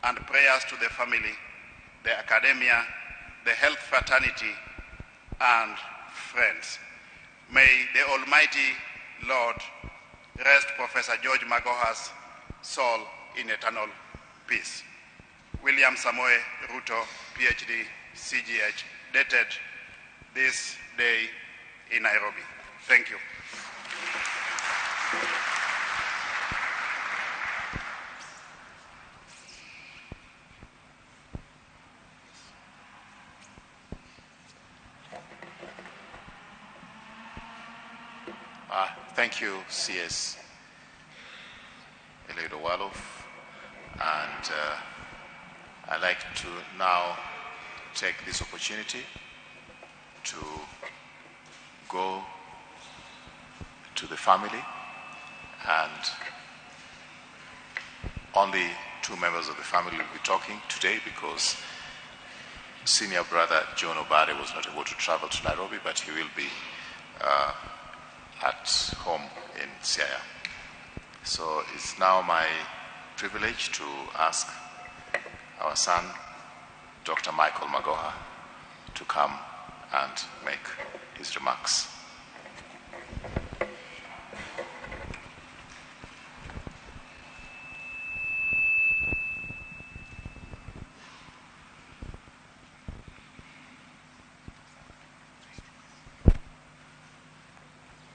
and prayers to the family, the academia, the health fraternity, and friends. May the Almighty Lord rest Professor George Magoha's soul in eternal peace. William Samoei Ruto, PhD, CGH, dated this day in Nairobi. Thank you. Thank you, CS Eliud Owalof. And I'd like to now take this opportunity to go to the family, and only two members of the family will be talking today because senior brother John Obare was not able to travel to Nairobi, but he will be at home in Siaya. So it's now my privilege to ask our son, Dr. Michael Magoha to come and make his remarks.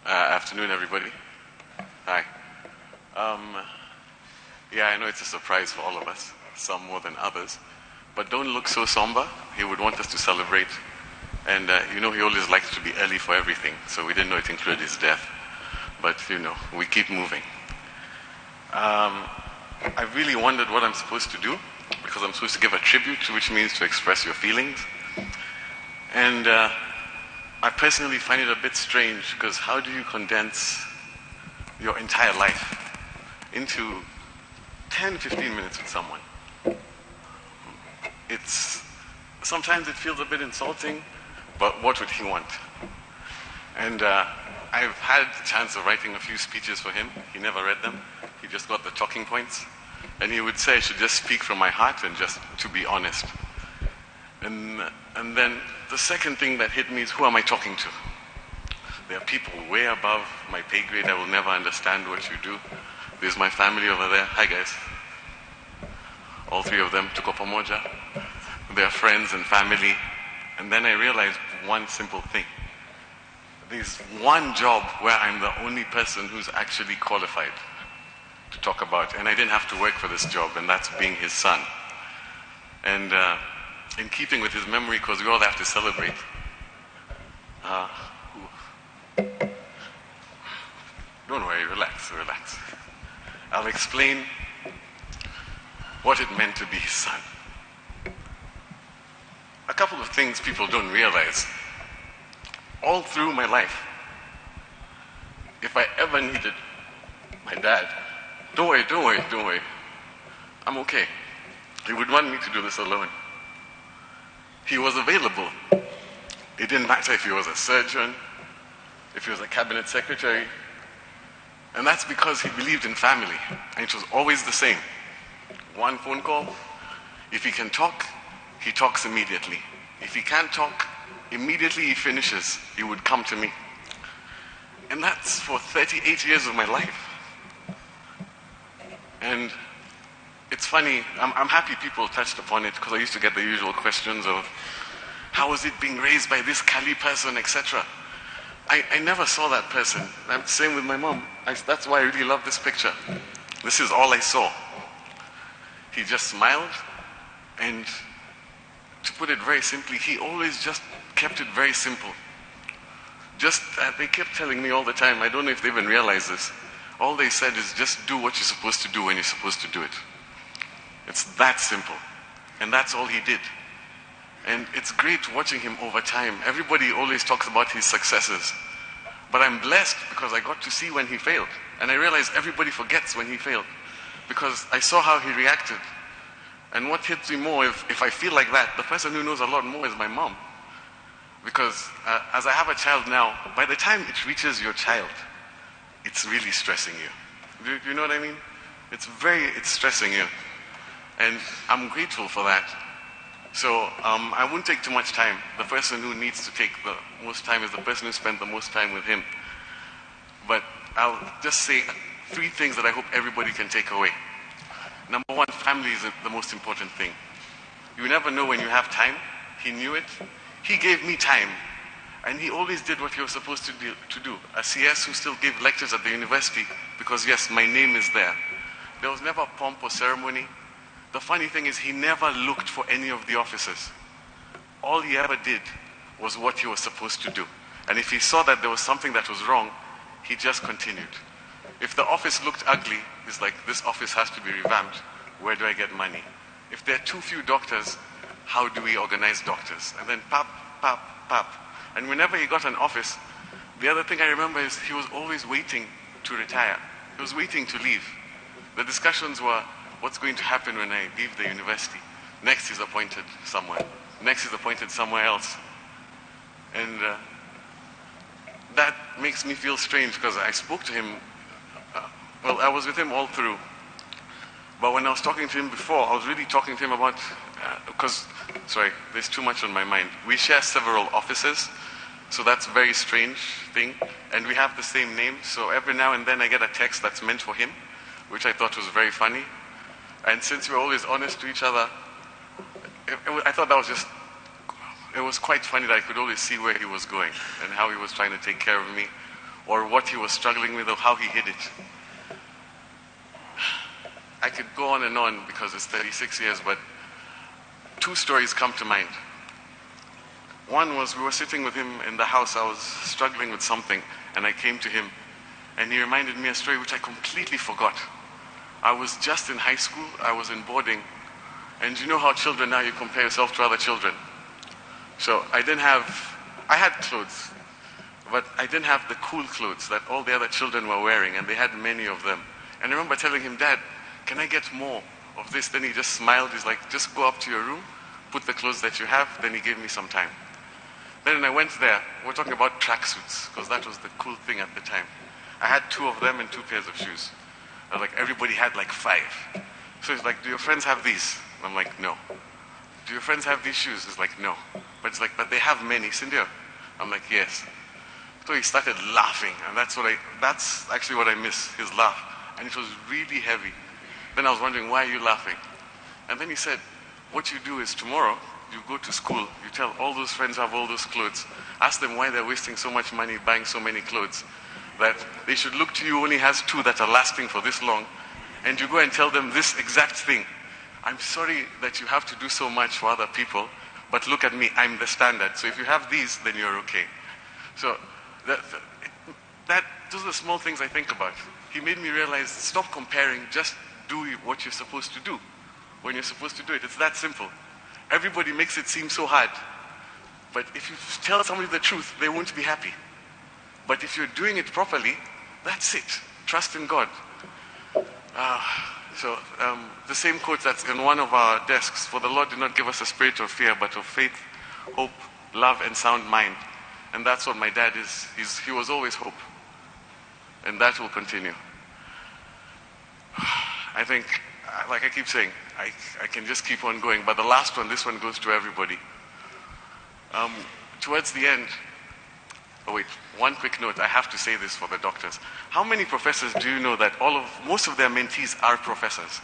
Afternoon, everybody. Hi. Yeah, I know it's a surprise for all of us, some more than others, but don't look so somber. He would want us to celebrate, and you know he always likes to be early for everything, so we didn't know it included his death, but you know, we keep moving. I really wondered what I'm supposed to do, because I'm supposed to give a tribute, which means to express your feelings, and I personally find it a bit strange, because how do you condense your entire life into 10, 15 minutes with someone? Sometimes it feels a bit insulting, but what would he want? And I've had the chance of writing a few speeches for him. He never read them. He just got the talking points. And he would say I should just speak from my heart and just to be honest. And then the second thing that hit me is, who am I talking to? There are people way above my pay grade. I will never understand what you do. There's my family over there. Hi, guys. All three of them, tuko pamoja. They're friends and family. And then I realized one simple thing. There's one job where I'm the only person who's actually qualified to talk about. And I didn't have to work for this job, and that's being his son. And in keeping with his memory, because we all have to celebrate. Don't worry, relax. I'll explain what it meant to be his son. A couple of things people don't realize. All through my life, if I ever needed my dad, don't worry. I'm okay. He would want me to do this alone. He was available. It didn't matter if he was a surgeon, if he was a cabinet secretary. And that's because he believed in family. And it was always the same. One phone call. If he can talk, he talks immediately. If he can't talk, immediately he finishes. He would come to me. And that's for 38 years of my life. And it's funny, I'm happy people touched upon it, because I used to get the usual questions of, how is it being raised by this Kali person, etc. I never saw that person. I'm the same with my mom. That's why I really love this picture. This is all I saw. He just smiled, and to put it very simply, he always just kept it very simple. Just, they kept telling me all the time, I don't know if they even realize this, all they said is just do what you're supposed to do when you're supposed to do it. It's that simple. And that's all he did. And it's great watching him over time. Everybody always talks about his successes. But I'm blessed because I got to see when he failed. And I realized everybody forgets when he failed. Because I saw how he reacted. And what hits me more, if I feel like that, the person who knows a lot more is my mom. Because as I have a child now, by the time it reaches your child, it's really stressing you. Do you know what I mean? It's stressing you. And I'm grateful for that. So I won't take too much time. The person who needs to take the most time is the person who spent the most time with him. But I'll just say 3 things that I hope everybody can take away. Number 1, family is the most important thing. You never know when you have time. He knew it. He gave me time. And he always did what he was supposed to do. A CS who still gave lectures at the university because, yes, my name is there. There was never pomp or ceremony. The funny thing is he never looked for any of the officers. All he ever did was what he was supposed to do. And if he saw that there was something that was wrong, he just continued. If the office looked ugly, it's like, this office has to be revamped. Where do I get money? If there are too few doctors, how do we organize doctors? And then pap. And whenever he got an office, the other thing I remember is he was always waiting to retire. He was waiting to leave. The discussions were, what's going to happen when I leave the university? Next he's appointed somewhere. Next he's appointed somewhere else. And that makes me feel strange because I spoke to him, I was with him all through. But when I was talking to him before, I was really talking to him about, because sorry, there's too much on my mind. We share several offices, so that's a very strange thing. And we have the same name, so every now and then I get a text that's meant for him, which I thought was very funny. And since we're always honest to each other, I thought that was just, it was quite funny that I could always see where he was going and how he was trying to take care of me, or what he was struggling with, or how he hid it. I could go on and on because it's 36 years, but two stories come to mind. One was we were sitting with him in the house. I was struggling with something, and I came to him, and he reminded me a story which I completely forgot. I was just in high school. I was in boarding, and you know how children now, you compare yourself to other children. So I had clothes, but I didn't have the cool clothes that all the other children were wearing, and they had many of them. And I remember telling him, Dad, can I get more of this? Then he just smiled. He's like, just go up to your room, put the clothes that you have. Then he gave me some time. Then I went there. We're talking about tracksuits, because that was the cool thing at the time. I had 2 of them and 2 pairs of shoes. I was like, everybody had like 5. So he's like, do your friends have these? I'm like, no. Do your friends have these shoes? He's like, no. But it's like, but they have many, Cindy. I'm like, yes. So he started laughing, and that's actually what I miss, his laugh. And it was really heavy. Then I was wondering, why are you laughing? And then he said, what you do is tomorrow, you go to school, you tell all those friends who have all those clothes, ask them why they're wasting so much money buying so many clothes, that they should look to you who only has 2 that are lasting for this long, and you go and tell them this exact thing. I'm sorry that you have to do so much for other people, but look at me, I'm the standard. So if you have these, then you're okay. So those are the small things I think about. He made me realize, stop comparing, just do what you're supposed to do when you're supposed to do it. It's that simple. Everybody makes it seem so hard. But if you tell somebody the truth, they won't be happy. But if you're doing it properly, that's it. Trust in God. The same quote that's in one of our desks, for the Lord did not give us a spirit of fear, but of faith, hope, love, and sound mind. And that's what my dad is. He was always hope. And that will continue. I think, like I keep saying, I can just keep on going. But the last one, this one goes to everybody. Towards the end, one quick note. I have to say this for the doctors. How many professors do you know that most of their mentees are professors?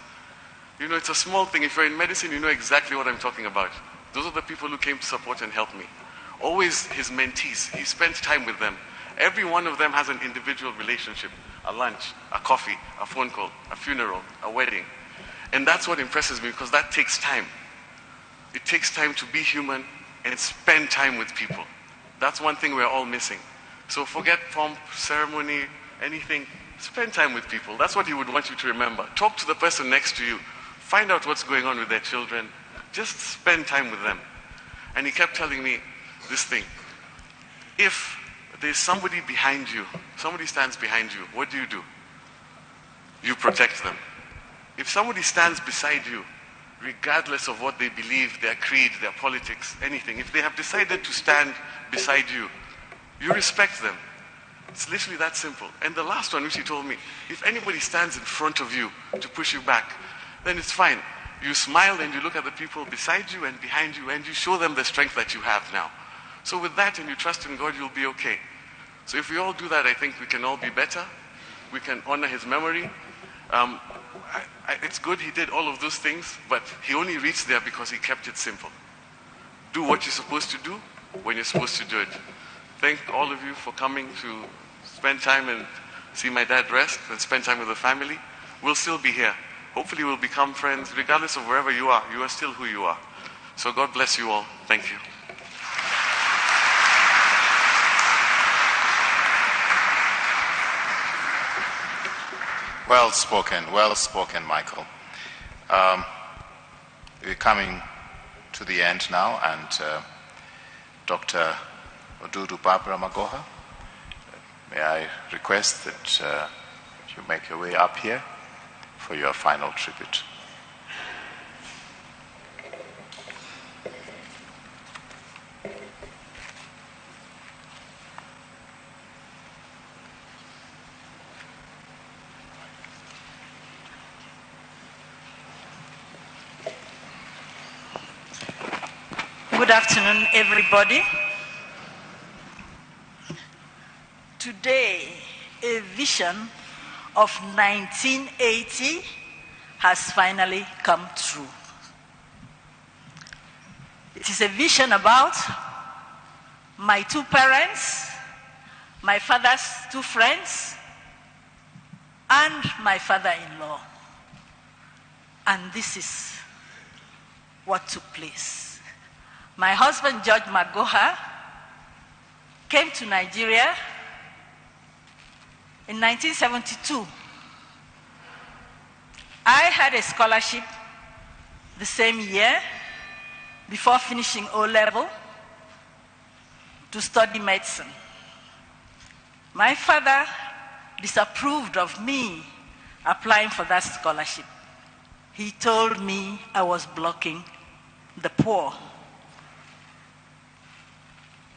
You know, it's a small thing. If you're in medicine, you know exactly what I'm talking about. Those are the people who came to support and help me. Always his mentees. He spent time with them. Every one of them has an individual relationship. A lunch, a coffee, a phone call, a funeral, a wedding. And that's what impresses me, because that takes time. It takes time to be human and spend time with people. That's one thing we're all missing. So forget pomp, ceremony, anything. Spend time with people. That's what he would want you to remember. Talk to the person next to you. Find out what's going on with their children. Just spend time with them. And he kept telling me this thing. If there's somebody behind you, somebody stands behind you, what do? You protect them. If somebody stands beside you, regardless of what they believe, their creed, their politics, anything, if they have decided to stand beside you, you respect them. It's literally that simple. And the last one, which he told me, if anybody stands in front of you to push you back, then it's fine. You smile and you look at the people beside you and behind you, and you show them the strength that you have now. So with that, and you trust in God, you'll be okay. So if we all do that, I think we can all be better. We can honor his memory. It's good he did all of those things, but he only reached there because he kept it simple. Do what you're supposed to do when you're supposed to do it. Thank all of you for coming to spend time and see my dad rest and spend time with the family. We'll still be here. Hopefully we'll become friends. Regardless of wherever you are still who you are. So God bless you all. Thank you. Well spoken, Michael. We're coming to the end now, and Dr. Odudu Barbara Magoha, may I request that you make your way up here for your final tribute. Good afternoon, everybody. Today, a vision of 1980 has finally come true. It is a vision about my two parents, my father's two friends, and my father-in-law. And this is what took place. My husband, George Magoha, came to Nigeria in 1972. I had a scholarship the same year before finishing O-level to study medicine. My father disapproved of me applying for that scholarship. He told me I was blocking the poor.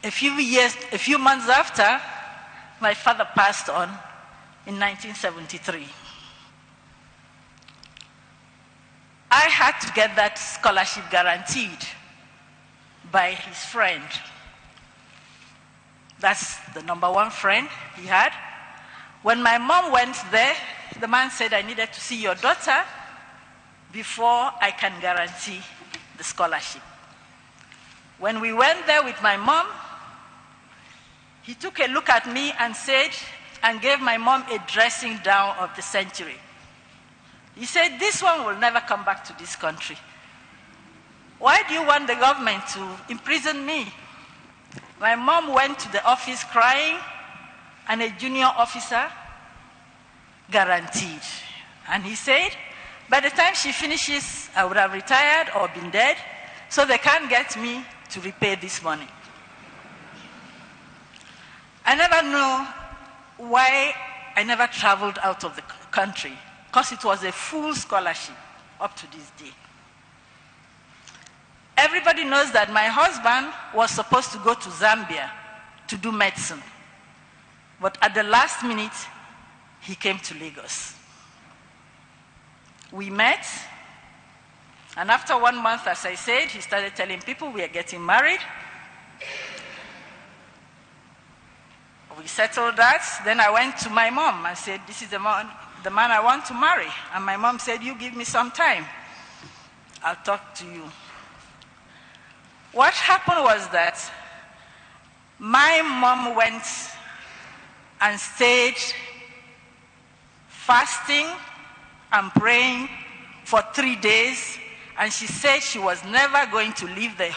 A few months after, my father passed on in 1973. I had to get that scholarship guaranteed by his friend. That's the number one friend he had. When my mom went there, the man said, I needed to see your daughter before I can guarantee the scholarship. When we went there with my mom, he took a look at me and said, and gave my mom a dressing down of the century. He said, this one will never come back to this country. Why do you want the government to imprison me? My mom went to the office crying, and a junior officer guaranteed. And he said, by the time she finishes, I would have retired or been dead, so they can't get me to repay this money. I never knew why I never traveled out of the country, because it was a full scholarship up to this day. Everybody knows that my husband was supposed to go to Zambia to do medicine. But at the last minute, he came to Lagos. We met, and after 1 month, as I said, he started telling people we are getting married. We settled that. Then I went to my mom and said, this is the man I want to marry. And my mom said, you give me some time. I'll talk to you. What happened was that my mom went and stayed fasting and praying for 3 days, and she said she was never going to leave the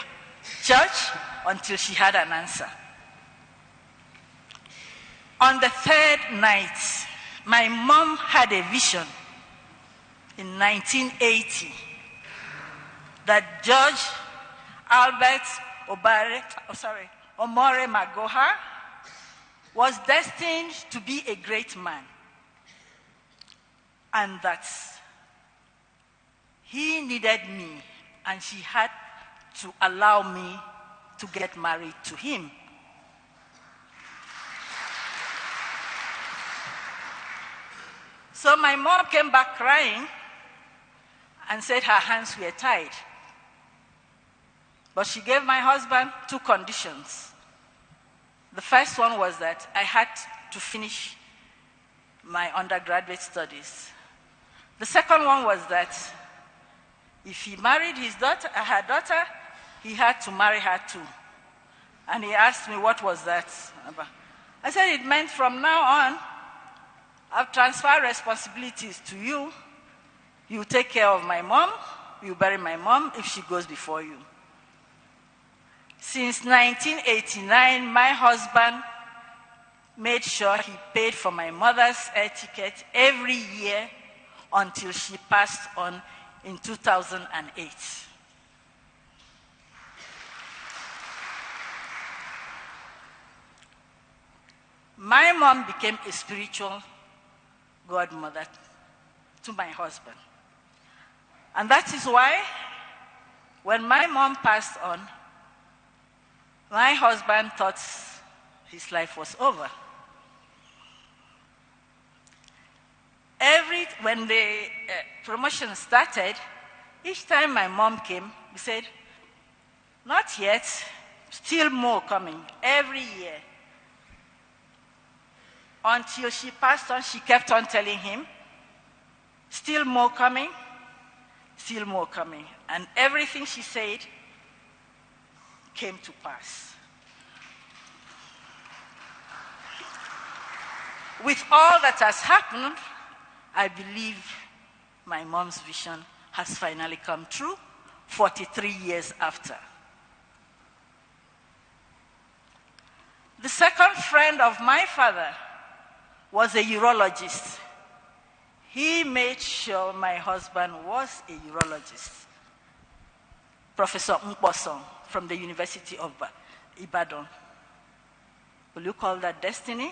church until she had an answer. On the third night, my mom had a vision in 1980 that George Albert Omore Magoha was destined to be a great man, and that he needed me, and she had to allow me to get married to him. So my mom came back crying and said her hands were tied. But she gave my husband 2 conditions. The first one was that I had to finish my undergraduate studies. The second one was that if he married her daughter, he had to marry her too. And he asked me, what was that about? I said, it meant from now on, I've transferred responsibilities to you. You take care of my mom, you bury my mom if she goes before you. Since 1989, my husband made sure he paid for my mother's air ticket every year until she passed on in 2008. My mom became a spiritual godmother to my husband. And that is why when my mom passed on, my husband thought his life was over. When the promotion started, each time my mom came, we said, Not yet, still more coming every year. Until she passed on, she kept on telling him, still more coming, still more coming. And everything she said came to pass. With all that has happened, I believe my mom's vision has finally come true 43 years after. The second friend of my father was a urologist. He made sure my husband was a urologist. Professor Nkbosong from the University of Ibadan. Will you call that destiny?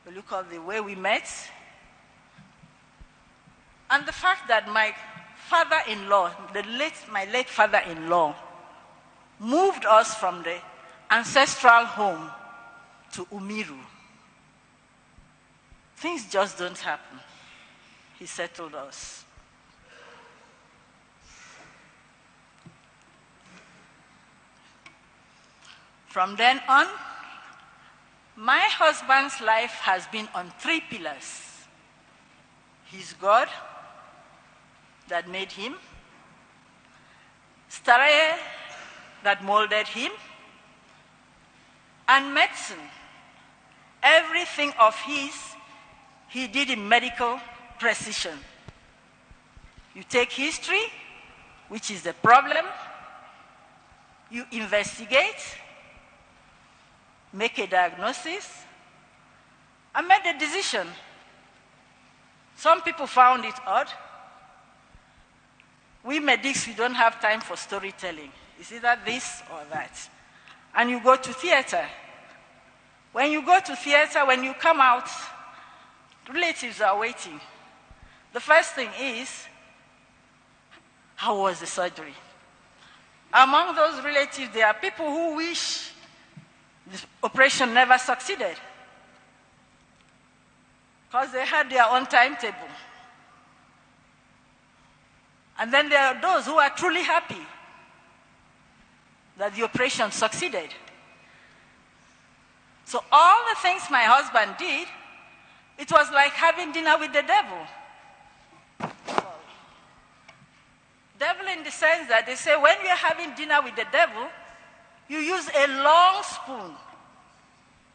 Will you call the way we met? And the fact that my father-in-law, my late father-in-law, moved us from the ancestral home to Umiru. Things just don't happen. He settled us. From then on, my husband's life has been on 3 pillars. His God that made him, Stare that molded him, and medicine. Everything of his, he did in medical precision. You take history, which is the problem, you investigate, make a diagnosis, and make a decision. Some people found it odd. We medics, we don't have time for storytelling. It's either this or that. And you go to theater. When you go to theater, when you come out, relatives are waiting. The first thing is, how was the surgery? Among those relatives, there are people who wish the operation never succeeded because they had their own timetable. And then there are those who are truly happy that the operation succeeded. So all the things my husband did, it was like having dinner with the devil. Devil in the sense that they say when you're having dinner with the devil, you use a long spoon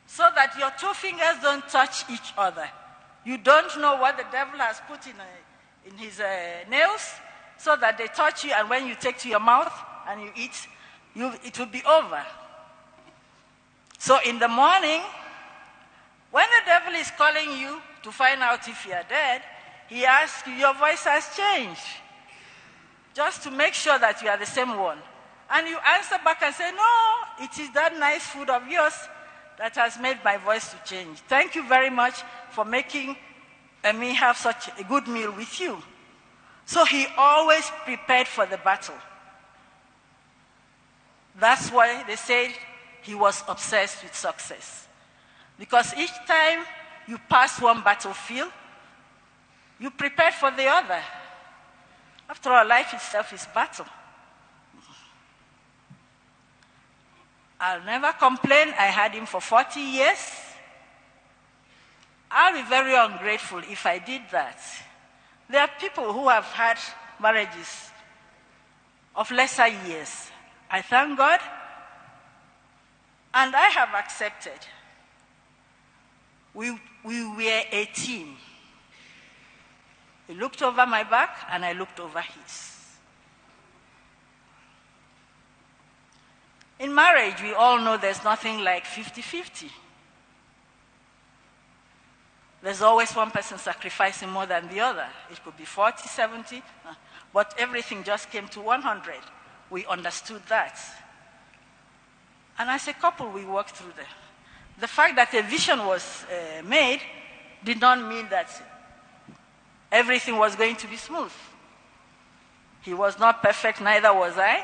so that your 2 fingers don't touch each other. You don't know what the devil has put in his nails so that they touch you, and when you take to your mouth and you eat, it will be over. So in the morning, when the devil is calling you to find out if you are dead, he asks you, your voice has changed, just to make sure that you are the same one. And you answer back and say, no, it is that nice food of yours that has made my voice to change. Thank you very much for making me have such a good meal with you. So he always prepared for the battle. That's why they said he was obsessed with success. Because each time you pass one battlefield, you prepare for the other. After all, life itself is battle. I'll never complain. I had him for 40 years. I'll be very ungrateful if I did that. There are people who have had marriages of lesser years. I thank God, and I have accepted. We were a team. He looked over my back, and I looked over his. In marriage, we all know there's nothing like 50-50. There's always one person sacrificing more than the other. It could be 40, 70, but everything just came to 100. We understood that. And as a couple, we worked through that. The fact that a vision was made did not mean that everything was going to be smooth. He was not perfect, neither was I.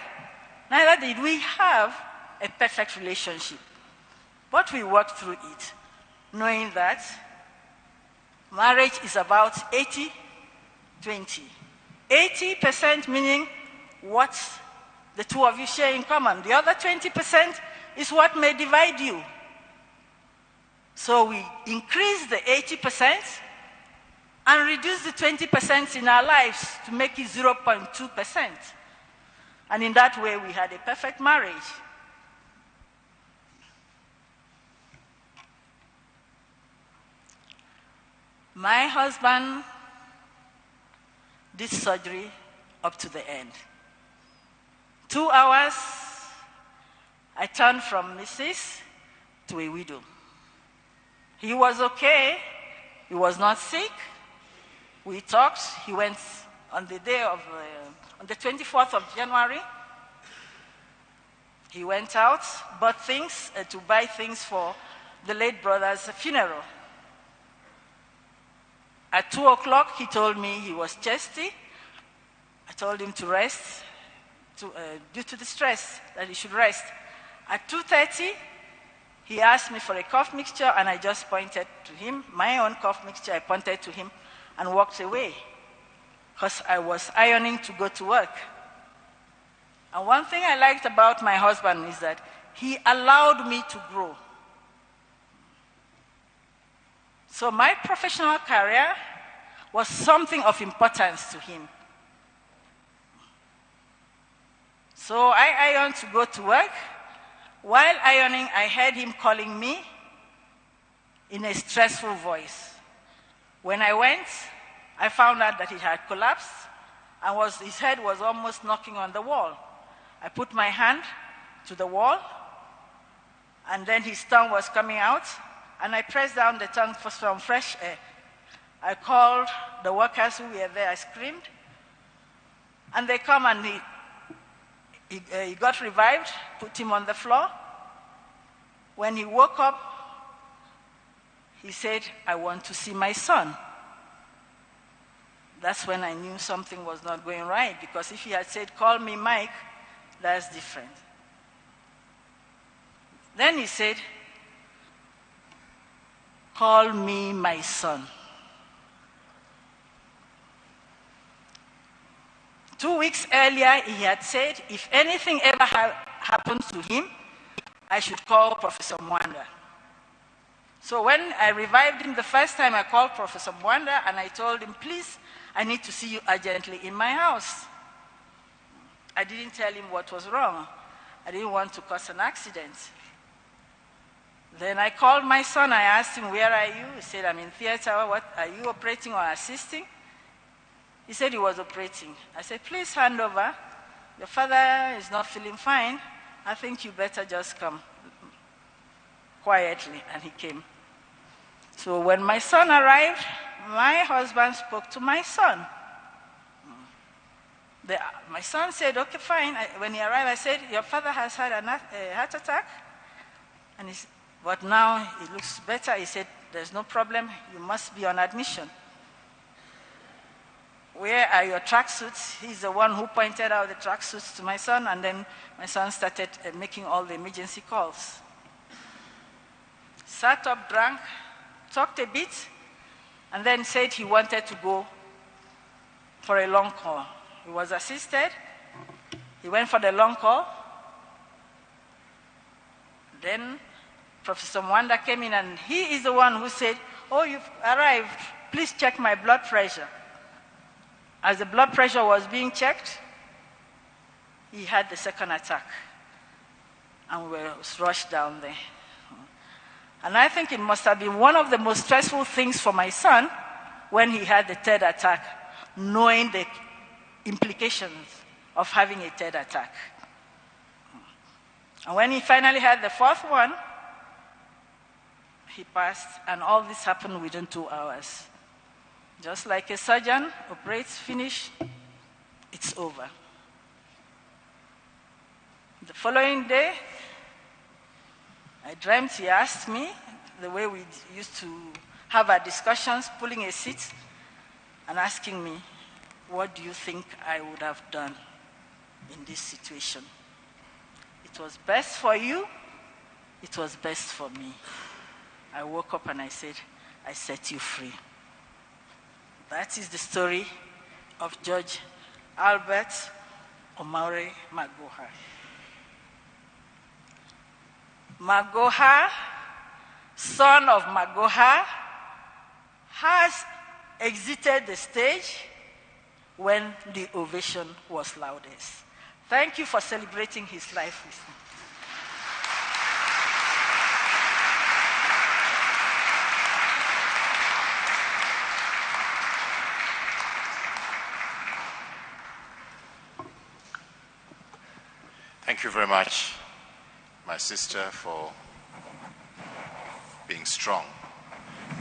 Neither did we have a perfect relationship. But we worked through it, knowing that marriage is about 80-20. 80% meaning what the two of you share in common. The other 20% is what may divide you. So we increase the 80% and reduce the 20% in our lives to make it 0.2%. And in that way, we had a perfect marriage. My husband did surgery up to the end. 2 hours, I turned from Mrs. to a widow. He was okay. He was not sick. We talked. He went on the day of, on the 24th of January. He went out, bought things to buy things for the late brother's funeral. At 2 o'clock, he told me he was chesty. I told him to rest, due to the stress, that he should rest. At 2:30, he asked me for a cough mixture, and I just pointed to him, my own cough mixture. I pointed to him and walked away because I was ironing to go to work. And one thing I liked about my husband is that he allowed me to grow. So my professional career was something of importance to him. So I ironed to go to work. While ironing, I heard him calling me in a stressful voice. When I went, I found out that he had collapsed and his head was almost knocking on the wall. I put my hand to the wall, and then his tongue was coming out, and I pressed down the tongue for some fresh air. I called the workers who were there. I screamed, and they come, and he got revived, put him on the floor. When he woke up, he said, "I want to see my son." That's when I knew something was not going right, because if he had said, "Call me Mike," that's different. Then he said, "Call me my son." 2 weeks earlier, he had said, if anything ever happens to him, I should call Professor Mwanda. So when I revived him the first time, I called Professor Mwanda and I told him, "Please, I need to see you urgently in my house." I didn't tell him what was wrong. I didn't want to cause an accident. Then I called my son. I asked him, "Where are you?" He said, "I'm in theater." "What, are you operating or assisting?" He said he was operating. I said, "Please hand over. Your father is not feeling fine. I think you better just come quietly." And he came. So when my son arrived, my husband spoke to my son. My son said, "Okay, fine." When he arrived, I said, "Your father has had a heart attack, but now it looks better." He said, "There's no problem. You must be on admission." "Where are your tracksuits?" He's the one who pointed out the tracksuits to my son, and then my son started making all the emergency calls. Sat up, drank, talked a bit, and then said he wanted to go for a long call. He was assisted. He went for the long call. Then Professor Mwanda came in, and he is the one who said, "Oh, you've arrived. Please check my blood pressure." As the blood pressure was being checked, he had the second attack and was rushed down there. And I think it must have been one of the most stressful things for my son when he had the third attack, knowing the implications of having a third attack. And when he finally had the fourth one, he passed, and all this happened within 2 hours. Just like a surgeon operates, finish, it's over. The following day, I dreamt he asked me, the way we used to have our discussions, pulling a seat and asking me, "What do you think I would have done in this situation?" It was best for you. It was best for me. I woke up and I said, "I set you free." That is the story of Judge Albert Omari Magoha. Magoha, son of Magoha, has exited the stage when the ovation was loudest. Thank you for celebrating his life with me. Thank you very much, my sister, for being strong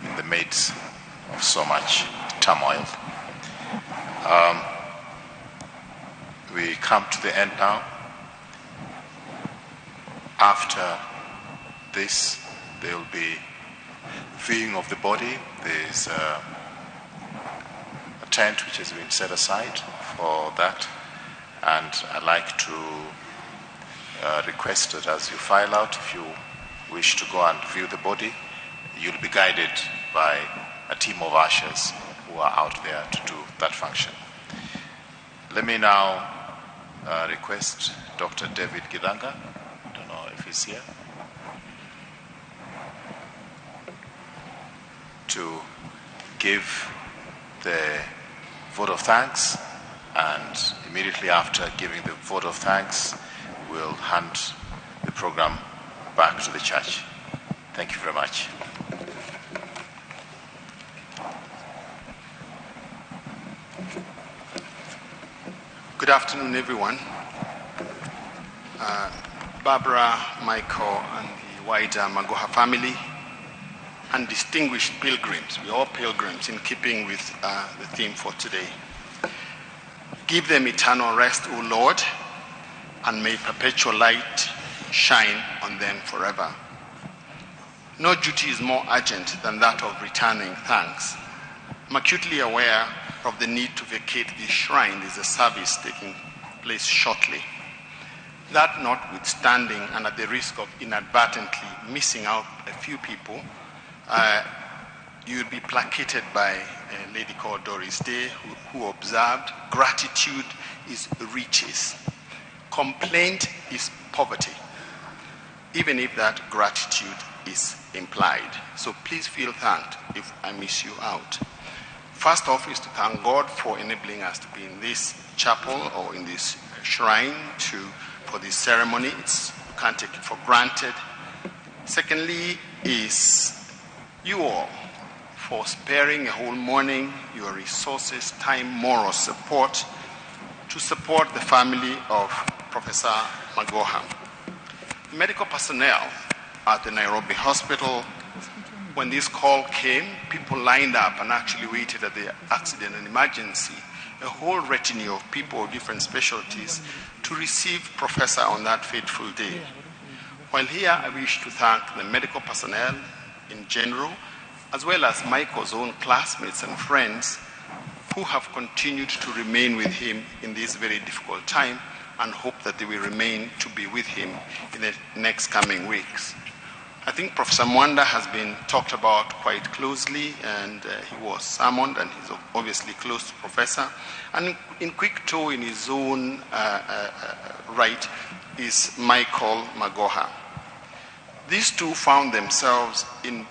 in the midst of so much turmoil. We come to the end now. After this, there will be viewing of the body. There's a tent which has been set aside for that. And I'd like to request that as you file out, if you wish to go and view the body, you'll be guided by a team of ushers who are out there to do that function. Let me now request Dr. David Githanga. I don't know if he's here. To give the vote of thanks, and immediately after giving the vote of thanks, we'll hand the program back to the church. Thank you very much. Good afternoon, everyone. Barbara, Michael, and the wider Magoha family, and distinguished pilgrims. We're all pilgrims in keeping with the theme for today. Give them eternal rest, O Lord, and may perpetual light shine on them forever. No duty is more urgent than that of returning thanks. I'm acutely aware of the need to vacate this shrine. There's a service taking place shortly. That notwithstanding, and at the risk of inadvertently missing out a few people, you'll be placated by a lady called Doris Day, who observed, gratitude is riches. Complaint is poverty, even if that gratitude is implied. So please feel thanked if I miss you out. First off is to thank God for enabling us to be in this chapel or in this shrine for this ceremony. You can't take it for granted. Secondly is you all for sparing a whole morning, your resources, time, moral support to support the family of Professor Magoha. Medical personnel at the Nairobi hospital, when this call came, people lined up and actually waited at the accident and emergency, a whole retinue of people of different specialties to receive Professor on that fateful day. While here, I wish to thank the medical personnel in general, as well as Michael's own classmates and friends who have continued to remain with him in this very difficult time, and hope that they will remain to be with him in the next coming weeks. I think Professor Mwanda has been talked about quite closely, and he was summoned, and he's obviously close to Professor. And in quick tow in his own right is Michael Magoha. These two found themselves in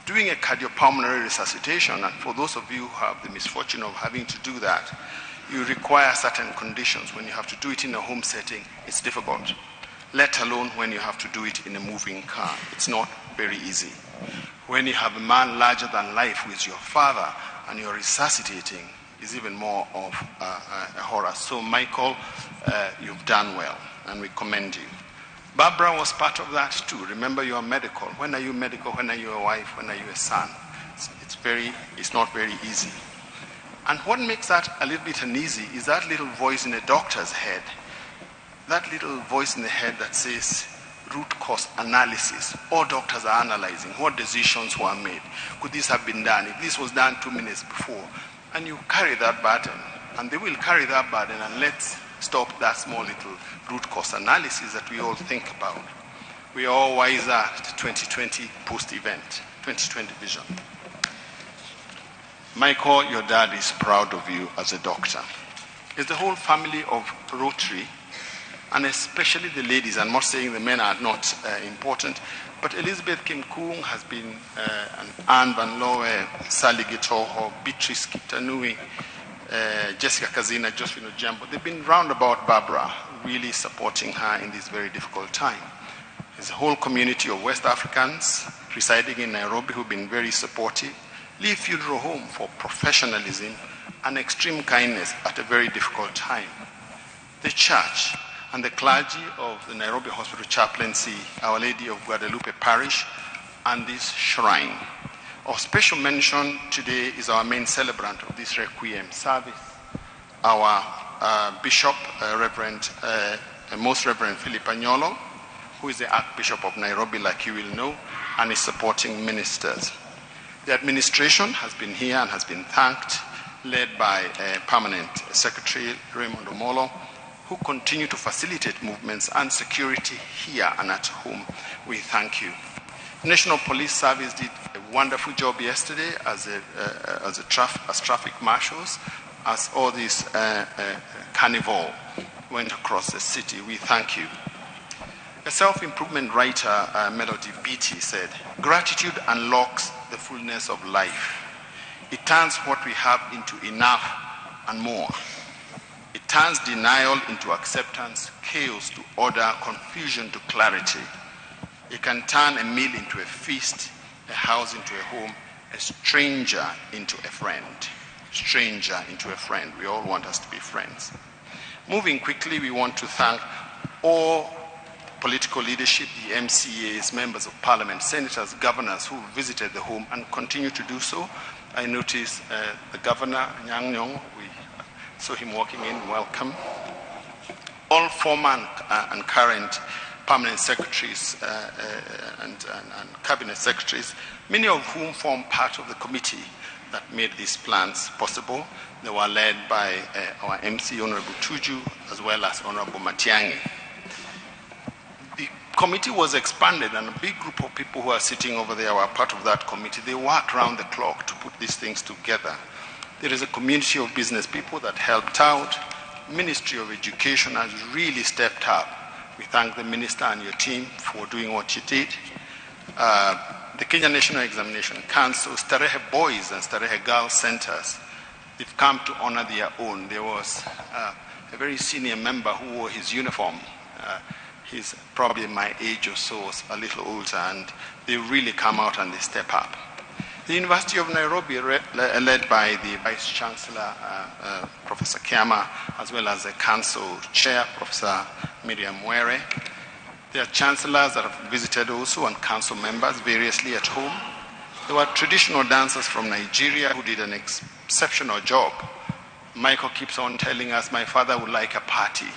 doing a cardiopulmonary resuscitation, and for those of you who have the misfortune of having to do that, you require certain conditions. When you have to do it in a home setting, it's difficult, let alone when you have to do it in a moving car. It's not very easy. When you have a man larger than life who is your father and you're resuscitating, is even more of a horror. So Michael, you've done well, and we commend you. Barbara was part of that too. Remember, you are medical. When are you medical? When are you a wife? When are you a son? It's not very easy. And what makes that a little bit uneasy is that little voice in a doctor's head. That little voice in the head that says root cause analysis. All doctors are analyzing what decisions were made. Could this have been done? If this was done 2 minutes before. And you carry that burden. And they will carry that burden, and let's stop that small little root cause analysis that we all think about. We are all wiser at 2020 post-event, 2020 vision. Michael, your dad is proud of you as a doctor. is the whole family of Rotary, and especially the ladies. I'm not saying the men are not important, but Elizabeth Kimkung has been, and Anne Van Lowe, Sally Gitoho, Beatrice Kitanui, Jessica Kazina, Josephine Ojambo. They've been round about Barbara, really supporting her in this very difficult time. There's a whole community of West Africans residing in Nairobi who've been very supportive. Lee Funeral Home for professionalism and extreme kindness at a very difficult time. The church and the clergy of the Nairobi Hospital Chaplaincy, Our Lady of Guadalupe Parish, and this shrine. Of special mention today is our main celebrant of this Requiem service, our Bishop, Most Reverend Philip Anyolo, who is the Archbishop of Nairobi, like you will know, and is supporting ministers. The administration has been here and has been thanked, led by Permanent Secretary Raymond Omolo, who continue to facilitate movements and security here and at home. We thank you. National Police Service did a wonderful job yesterday as traffic marshals, as all this carnival went across the city. We thank you. A self-improvement writer, Melody Beattie, said, "Gratitude unlocks the fullness of life. It turns what we have into enough and more. It turns denial into acceptance, chaos to order, confusion to clarity. It can turn a meal into a feast, a house into a home, a stranger into a friend." Stranger into a friend. We all want us to be friends. Moving quickly, we want to thank all political leadership, the MCAs, members of parliament, senators, governors who visited the home and continue to do so. I noticed the governor, Nyang Nyong, we saw him walking in, welcome. All former and current permanent secretaries and cabinet secretaries, many of whom form part of the committee that made these plans possible. They were led by our MC, Honorable Tuju, as well as Honorable Matiang'i. The committee was expanded, and a big group of people who are sitting over there were part of that committee. They worked round the clock to put these things together. There is a community of business people that helped out. Ministry of Education has really stepped up. We thank the minister and your team for doing what you did. The Kenya National Examination Council, Starehe Boys and Starehe Girls Centers, they've come to honor their own. There was a very senior member who wore his uniform. He's probably my age or so, a little older, and they really come out and they step up. The University of Nairobi, led by the Vice Chancellor, Professor Kiama, as well as the Council Chair, Professor Miriam Were. There are chancellors that have visited also, and council members variously at home. There were traditional dancers from Nigeria who did an exceptional job. Michael keeps on telling us, my father would like a party,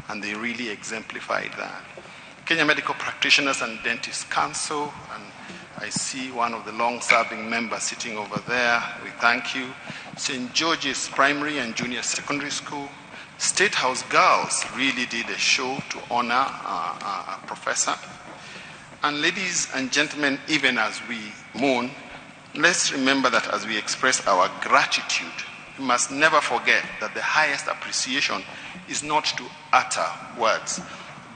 and they really exemplified that. Kenya Medical Practitioners and Dentists Council, and I see one of the long-serving members sitting over there. We thank you. St. George's Primary and Junior Secondary School. State House Girls really did a show to honor a professor. And ladies and gentlemen, even as we mourn, let's remember that as we express our gratitude, we must never forget that the highest appreciation is not to utter words,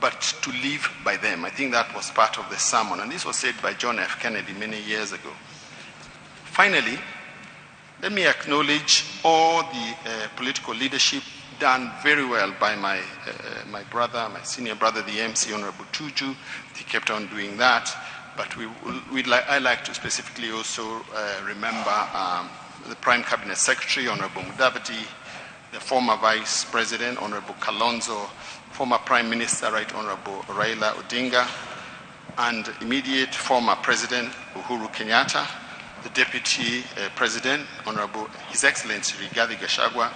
but to live by them. I think that was part of the sermon, and this was said by John F. Kennedy many years ago. Finally, let me acknowledge all the political leadership done very well by my brother, my senior brother, the MC, Honorable Tuju. He kept on doing that. But I like to specifically also remember the Prime Cabinet Secretary, Honorable Mudavadi, the former Vice President, Honorable Kalonzo, former Prime Minister, Right Honorable Raila Odinga, and immediate former President Uhuru Kenyatta, the Deputy President, Honorable His Excellency Rigathi Gachagua,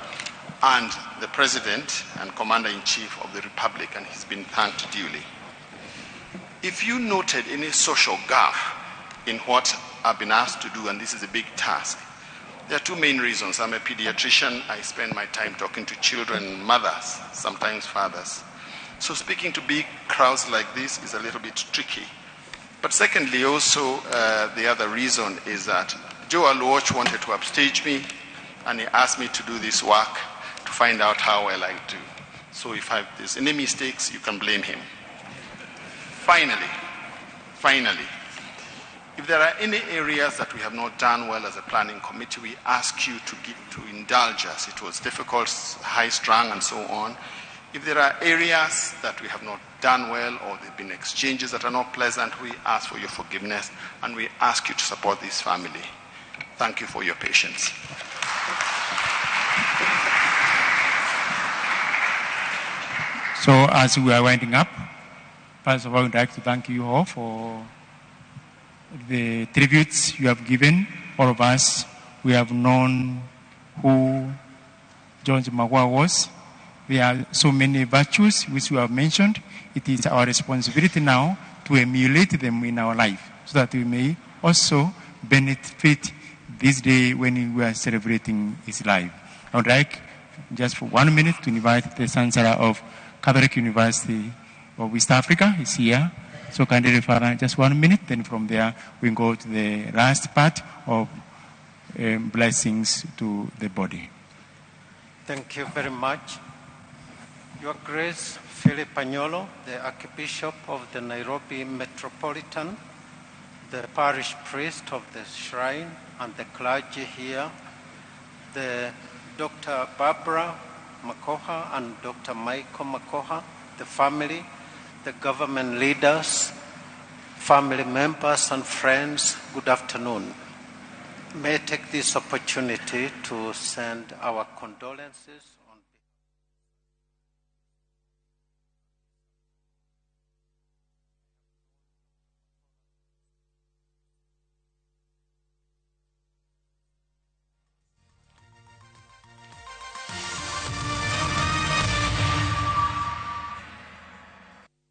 and the President and Commander-in-Chief of the Republic, and he's been thanked duly. If you noted any social gaffe in what I've been asked to do, and this is a big task, there are two main reasons. I'm a pediatrician. I spend my time talking to children, mothers, sometimes fathers. So speaking to big crowds like this is a little bit tricky. But secondly, also, the other reason is that Joe Aluoch wanted to upstage me, and he asked me to do this work, to to find out how well I do. So if there's any mistakes, you can blame him. Finally, if there are any areas that we have not done well as a planning committee, we ask you to indulge us. It was difficult, high-strung, and so on. If there are areas that we have not done well or there have been exchanges that are not pleasant, we ask for your forgiveness and we ask you to support this family. Thank you for your patience. So as we are winding up, first of all, I would like to thank you all for the tributes you have given. All of us, we have known who George Magoha was. There are so many virtues which we have mentioned. It is our responsibility now to emulate them in our life so that we may also benefit this day when we are celebrating his life. I would like just for 1 minute to invite the Chancellor of Catholic University of East Africa. He's here. So kindly refer just 1 minute, then from there we go to the last part of blessings to the body. Thank you very much. Your Grace, Philip Anyolo, the Archbishop of the Nairobi Metropolitan, the parish priest of the shrine, and the clergy here, the Dr. Barbara Magoha and Dr. Michael Magoha, the family, the government leaders, family members and friends, good afternoon. May I take this opportunity to send our condolences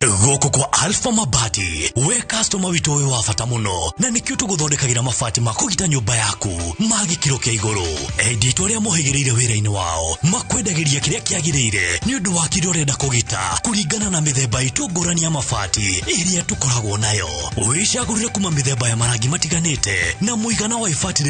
Goko kwa Alpha Mabati, we customer wito we wafata muno, na nikio tuguthondekagira mabati makugita nyumba yaku, magikiro kia iguru. Edito ria mohigireire wira-ini wao, makwendagiria kiria kiagirire, ni undu wa kiria urenda kugita, kuringana na mithemba itu ngurani ya mabati iria tukoragwo nayo. Wicagurire kuma mithemba ya marangi matiganite, na muigana wa ibati